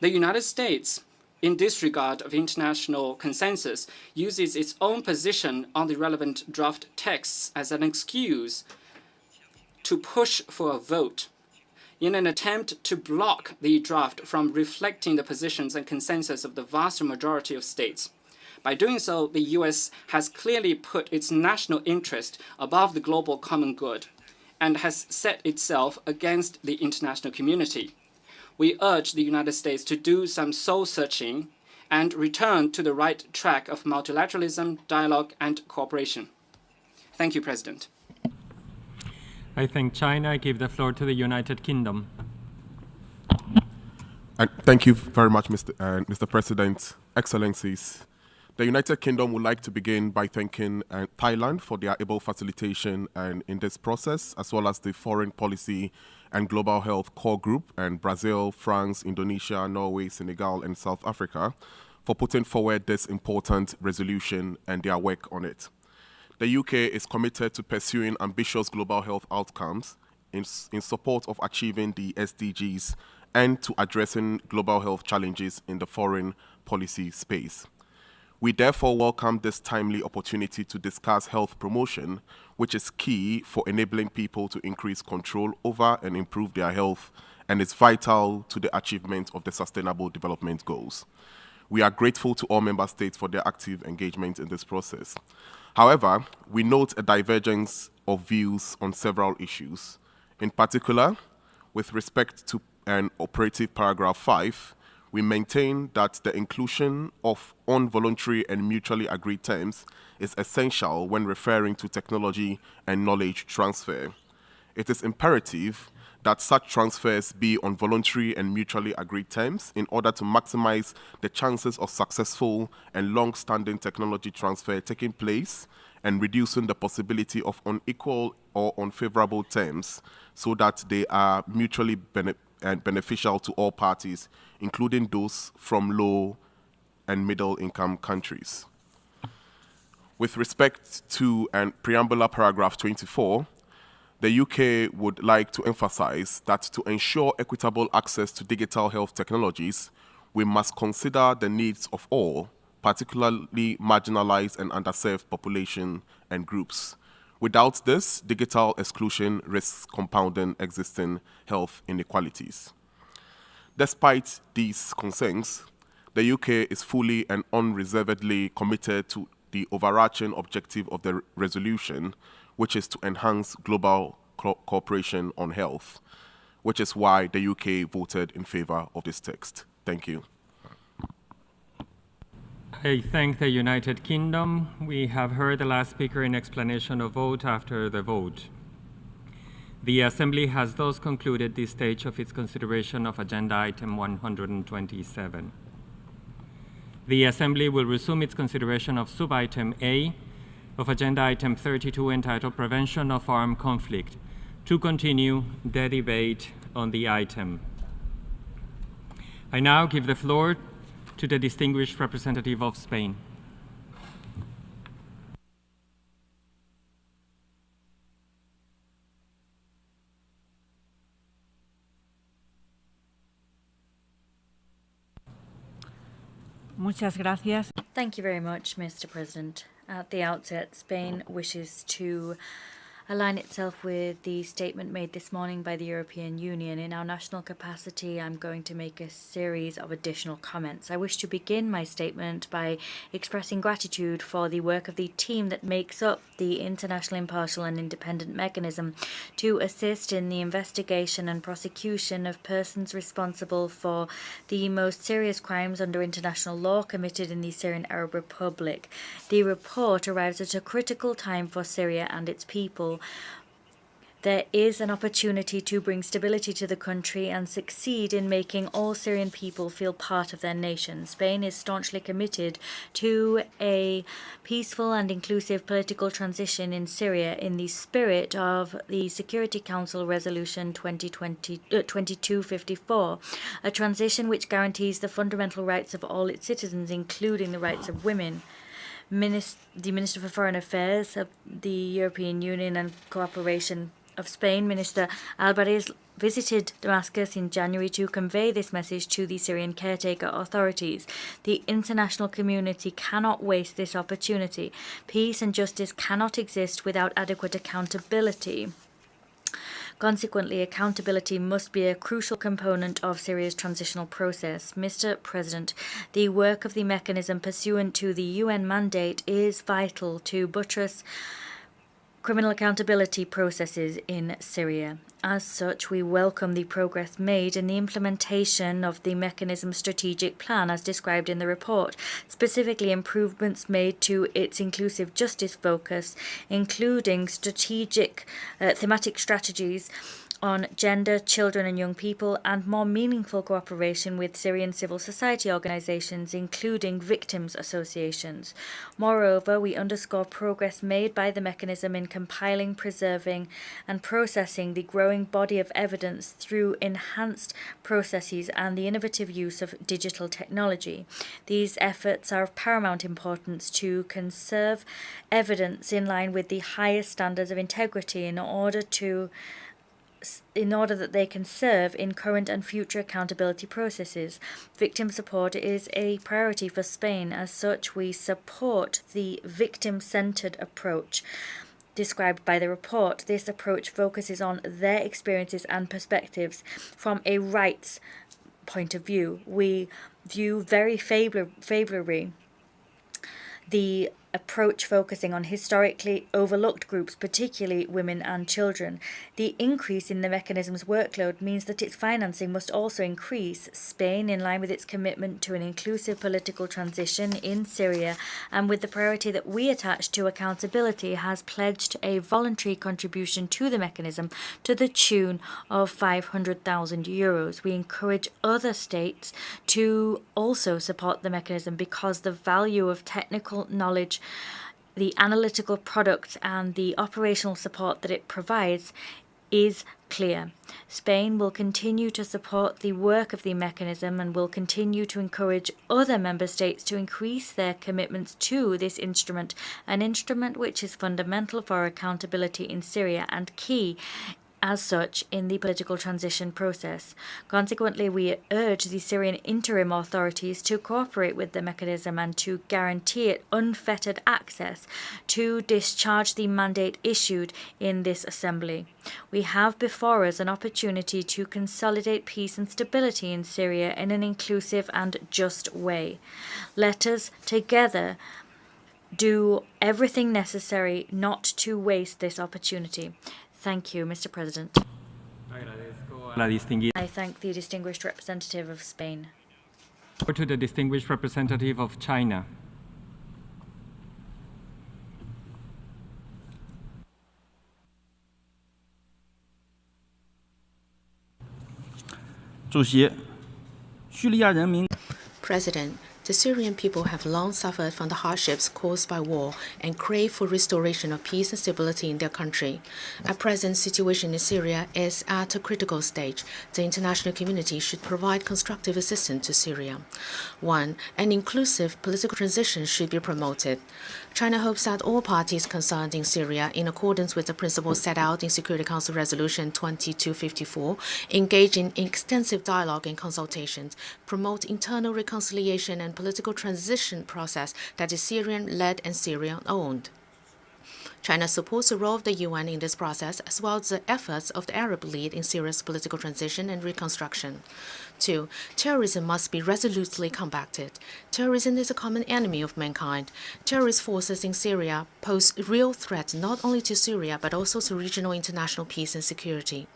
the United States, in disregard of international consensus, uses its own position on the relevant draft texts as an excuse to push for a vote in an attempt to block the draft from reflecting the positions and consensus of the vast majority of states. By doing so, the U.S. has clearly put its national interest above the global common good and has set itself against the international community. We urge the United States to do some soul-searching and return to the right track of multilateralism, dialogue, and cooperation. Thank you, President. I thank China. I give the floor to the United Kingdom. And thank you very much, Mr. President, Excellencies. The United Kingdom would like to begin by thanking Thailand for their able facilitation in this process, as well as the Foreign Policy and Global Health Core Group, and Brazil, France, Indonesia, Norway, Senegal, and South Africa for putting forward this important resolution and their work on it. The UK is committed to pursuing ambitious global health outcomes in support of achieving the SDGs and to addressing global health challenges in the foreign policy space. We therefore welcome this timely opportunity to discuss health promotion, which is key for enabling people to increase control over and improve their health, and is vital to the achievement of the Sustainable Development Goals. We are grateful to all member states for their active engagement in this process. However, we note a divergence of views on several issues. In particular, with respect to an operative paragraph 5, we maintain that the inclusion of involuntary and mutually agreed terms is essential when referring to technology and knowledge transfer. It is imperative that such transfers be on voluntary and mutually agreed terms in order to maximize the chances of successful and long-standing technology transfer taking place and reducing the possibility of unequal or unfavorable terms so that they are mutually beneficial to all parties, including those from low and middle income countries. With respect to preambular paragraph 24, the UK would like to emphasize that to ensure equitable access to digital health technologies, we must consider the needs of all, particularly marginalized and underserved population and groups. Without this, digital exclusion risks compounding existing health inequalities. Despite these concerns, the UK is fully and unreservedly committed to the overarching objective of the resolution, which is to enhance global cooperation on health, which is why the UK voted in favor of this text. Thank you. I thank the United Kingdom. We have heard the last speaker in explanation of vote after the vote. The Assembly has thus concluded this stage of its consideration of Agenda Item 127. The Assembly will resume its consideration of Sub-Item A of Agenda Item 32 entitled Prevention of Armed Conflict to continue the debate on the item. I now give the floor to the distinguished representative of Spain. Muchas gracias. Thank you very much, Mr. President. At the outset, Spain wishes to align itself with the statement made this morning by the European Union. In our national capacity, I'm going to make a series of additional comments. I wish to begin my statement by expressing gratitude for the work of the team that makes up the international, impartial and independent mechanism to assist in the investigation and prosecution of persons responsible for the most serious crimes under international law committed in the Syrian Arab Republic. The report arrives at a critical time for Syria and its people. There is an opportunity to bring stability to the country and succeed in making all Syrian people feel part of their nation. Spain is staunchly committed to a peaceful and inclusive political transition in Syria in the spirit of the Security Council Resolution 2254, a transition which guarantees the fundamental rights of all its citizens, including the rights of women. The Minister for Foreign Affairs of the European Union and Cooperation of Spain, Minister Alvarez, visited Damascus in January to convey this message to the Syrian caretaker authorities. The international community cannot waste this opportunity. Peace and justice cannot exist without adequate accountability. Consequently, accountability must be a crucial component of Syria's transitional process. Mr. President, the work of the mechanism pursuant to the UN mandate is vital to buttress criminal accountability processes in Syria. As such, we welcome the progress made in the implementation of the mechanism's strategic plan as described in the report, specifically improvements made to its inclusive justice focus, including strategic thematic strategies on gender, children and young people, and more meaningful cooperation with Syrian civil society organizations, including victims' associations. Moreover, we underscore progress made by the mechanism in compiling, preserving, and processing the growing body of evidence through enhanced processes and the innovative use of digital technology. These efforts are of paramount importance to conserve evidence in line with the highest standards of integrity in order that they can serve in current and future accountability processes. Victim support is a priority for Spain. As such, we support the victim-centered approach described by the report. This approach focuses on their experiences and perspectives from a rights point of view. We view very favorably the approach focusing on historically overlooked groups, particularly women and children. The increase in the mechanism's workload means that its financing must also increase. Spain, in line with its commitment to an inclusive political transition in Syria and with the priority that we attach to accountability, has pledged a voluntary contribution to the mechanism to the tune of €500,000. We encourage other states to also support the mechanism because the value of technical knowledge, the analytical product and the operational support that it provides is clear. Spain will continue to support the work of the mechanism and will continue to encourage other member states to increase their commitments to this instrument, an instrument which is fundamental for accountability in Syria and key as such in the political transition process. Consequently, we urge the Syrian interim authorities to cooperate with the mechanism and to guarantee it unfettered access to discharge the mandate issued in this assembly. We have before us an opportunity to consolidate peace and stability in Syria in an inclusive and just way. Let us together do everything necessary not to waste this opportunity. Thank you, Mr. President. I thank the distinguished representative of Spain. To the distinguished representative of China. President, the Syrian people have long suffered from the hardships caused by war and crave for restoration of peace and stability in their country. At present, the situation in Syria is at a critical stage. The international community should provide constructive assistance to Syria. 1. An inclusive political transition should be promoted. China hopes that all parties concerned in Syria, in accordance with the principles set out in Security Council Resolution 2254, engage in extensive dialogue and consultations, promote internal reconciliation and political transition process that is Syrian-led and Syrian-owned. China supports the role of the UN in this process, as well as the efforts of the Arab League in Syria's political transition and reconstruction. 2. Terrorism must be resolutely combated. Terrorism is a common enemy of mankind. Terrorist forces in Syria pose real threats not only to Syria, but also to regional international peace and security.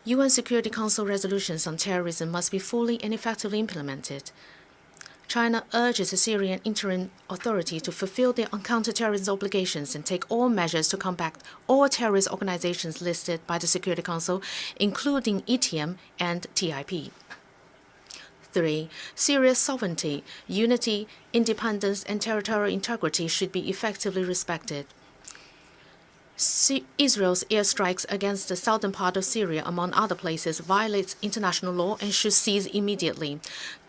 UN Security Council resolutions on terrorism must be fully and effectively implemented. China urges the Syrian interim authority to fulfill their counter-terrorism obligations and take all measures to combat all terrorist organizations listed by the Security Council, including ETM and TIP. 3. Syria's sovereignty, unity, independence, and territorial integrity should be effectively respected. Israel's airstrikes against the southern part of Syria, among other places, violates international law and should cease immediately.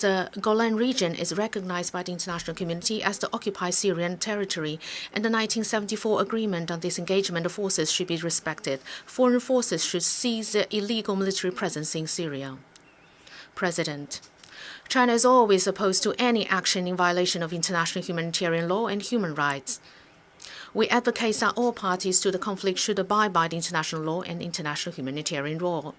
The Golan region is recognized by the international community as the occupied Syrian territory, and the 1974 agreement on disengagement of forces should be respected. Foreign forces should cease their illegal military presence in Syria. President, China is always opposed to any action in violation of international humanitarian law and human rights. We advocate that all parties to the conflict should abide by the international law and international humanitarian law.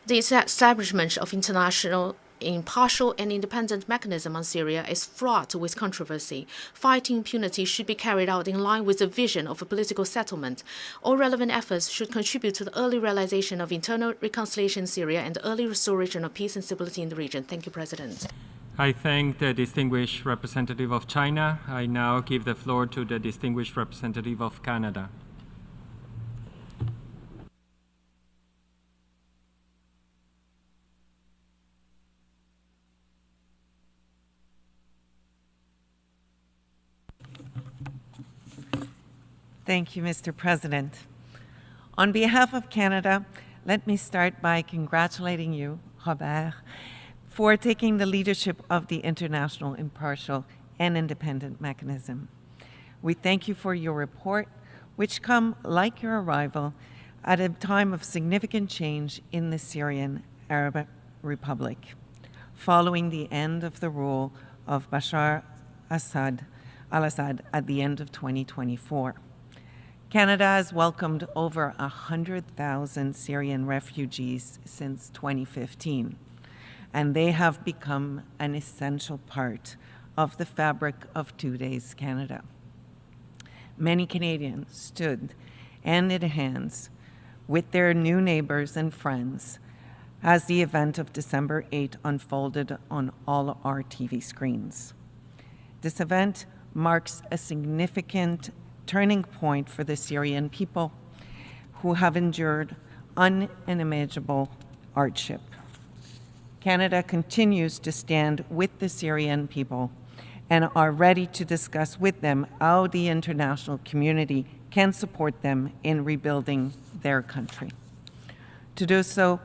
The establishment of international impartial and independent mechanism on Syria is fraught with controversy. Fighting impunity should be carried out in line with the vision of a political settlement. All relevant efforts should contribute to the early realization of internal reconciliation in Syria and the early restoration of peace and stability in the region. Thank you, President. I thank the distinguished representative of China. I now give the floor to the distinguished representative of Canada. Thank you, Mr. President. On behalf of Canada, let me start by congratulating you, Robert, for taking the leadership of the international, impartial, and independent mechanism. We thank you for your report, which come, like your arrival, at a time of significant change in the Syrian Arab Republic, following the end of the rule of Bashar al-Assad at the end of 2024. Canada has welcomed over 100,000 Syrian refugees since 2015, and they have become an essential part of the fabric of today's Canada. Many Canadians stood hand in hands with their new neighbors and friends as the event of December 8 unfolded on all our TV screens. This event marks a significant turning point for the Syrian people who have endured unimaginable hardship. Canada continues to stand with the Syrian people and are ready to discuss with them how the international community can support them in rebuilding their country. To do so,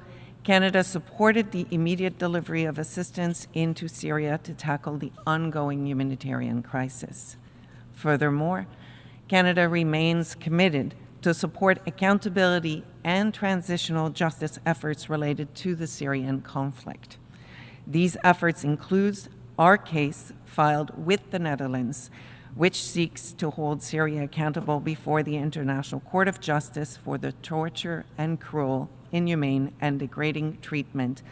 Canada supported the immediate delivery of assistance into Syria to tackle the ongoing humanitarian crisis. Furthermore, Canada remains committed to support accountability and transitional justice efforts related to the Syrian conflict. These efforts include our case filed with the Netherlands, which seeks to hold Syria accountable before the International Court of Justice for the torture and cruel, inhumane, and degrading treatment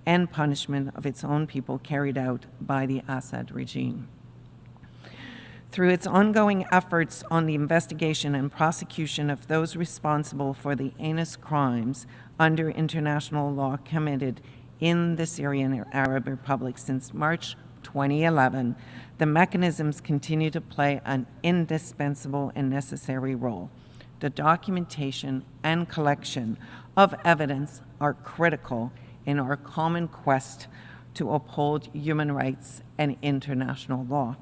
and punishment of its own people carried out by the Assad regime. Through its ongoing efforts on the investigation and prosecution of those responsible for the heinous crimes under international law committed in the Syrian Arab Republic since March 2011, the mechanisms continue to play an indispensable and necessary role. The documentation and collection of evidence are critical in our common quest to uphold human rights and international law.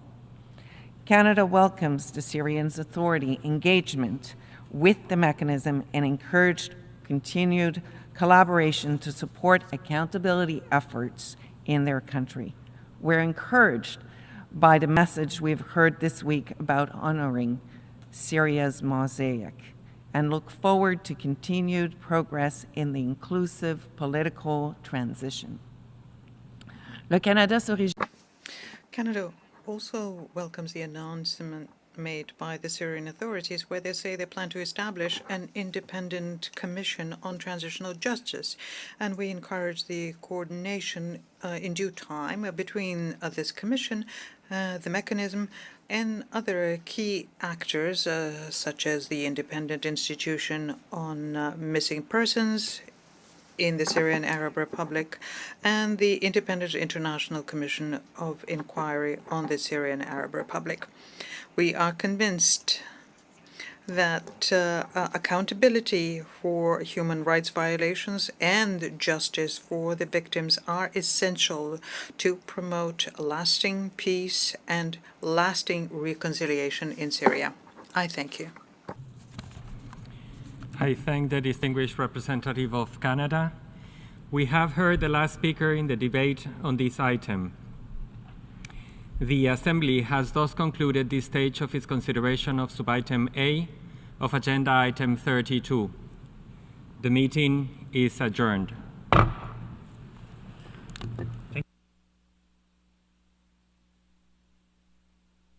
Canada welcomes the Syrian Authority engagement with the mechanism and encouraged continued collaboration to support accountability efforts in their country. We're encouraged by the message we've heard this week about honoring Syria's mosaic and look forward to continued progress in the inclusive political transition. Canada also welcomes the announcement made by the Syrian authorities where they say they plan to establish an independent commission on transitional justice. And we encourage the coordination in due time between this commission, the mechanism, and other key actors such as the Independent Institution on Missing Persons in the Syrian Arab Republic and the Independent International Commission of Inquiry on the Syrian Arab Republic. We are convinced that accountability for human rights violations and justice for the victims are essential to promote lasting peace and lasting reconciliation in Syria. I thank you. I thank the distinguished representative of Canada. We have heard the last speaker in the debate on this item. The Assembly has thus concluded this stage of its consideration of sub-item A of Agenda Item 32. The meeting is adjourned.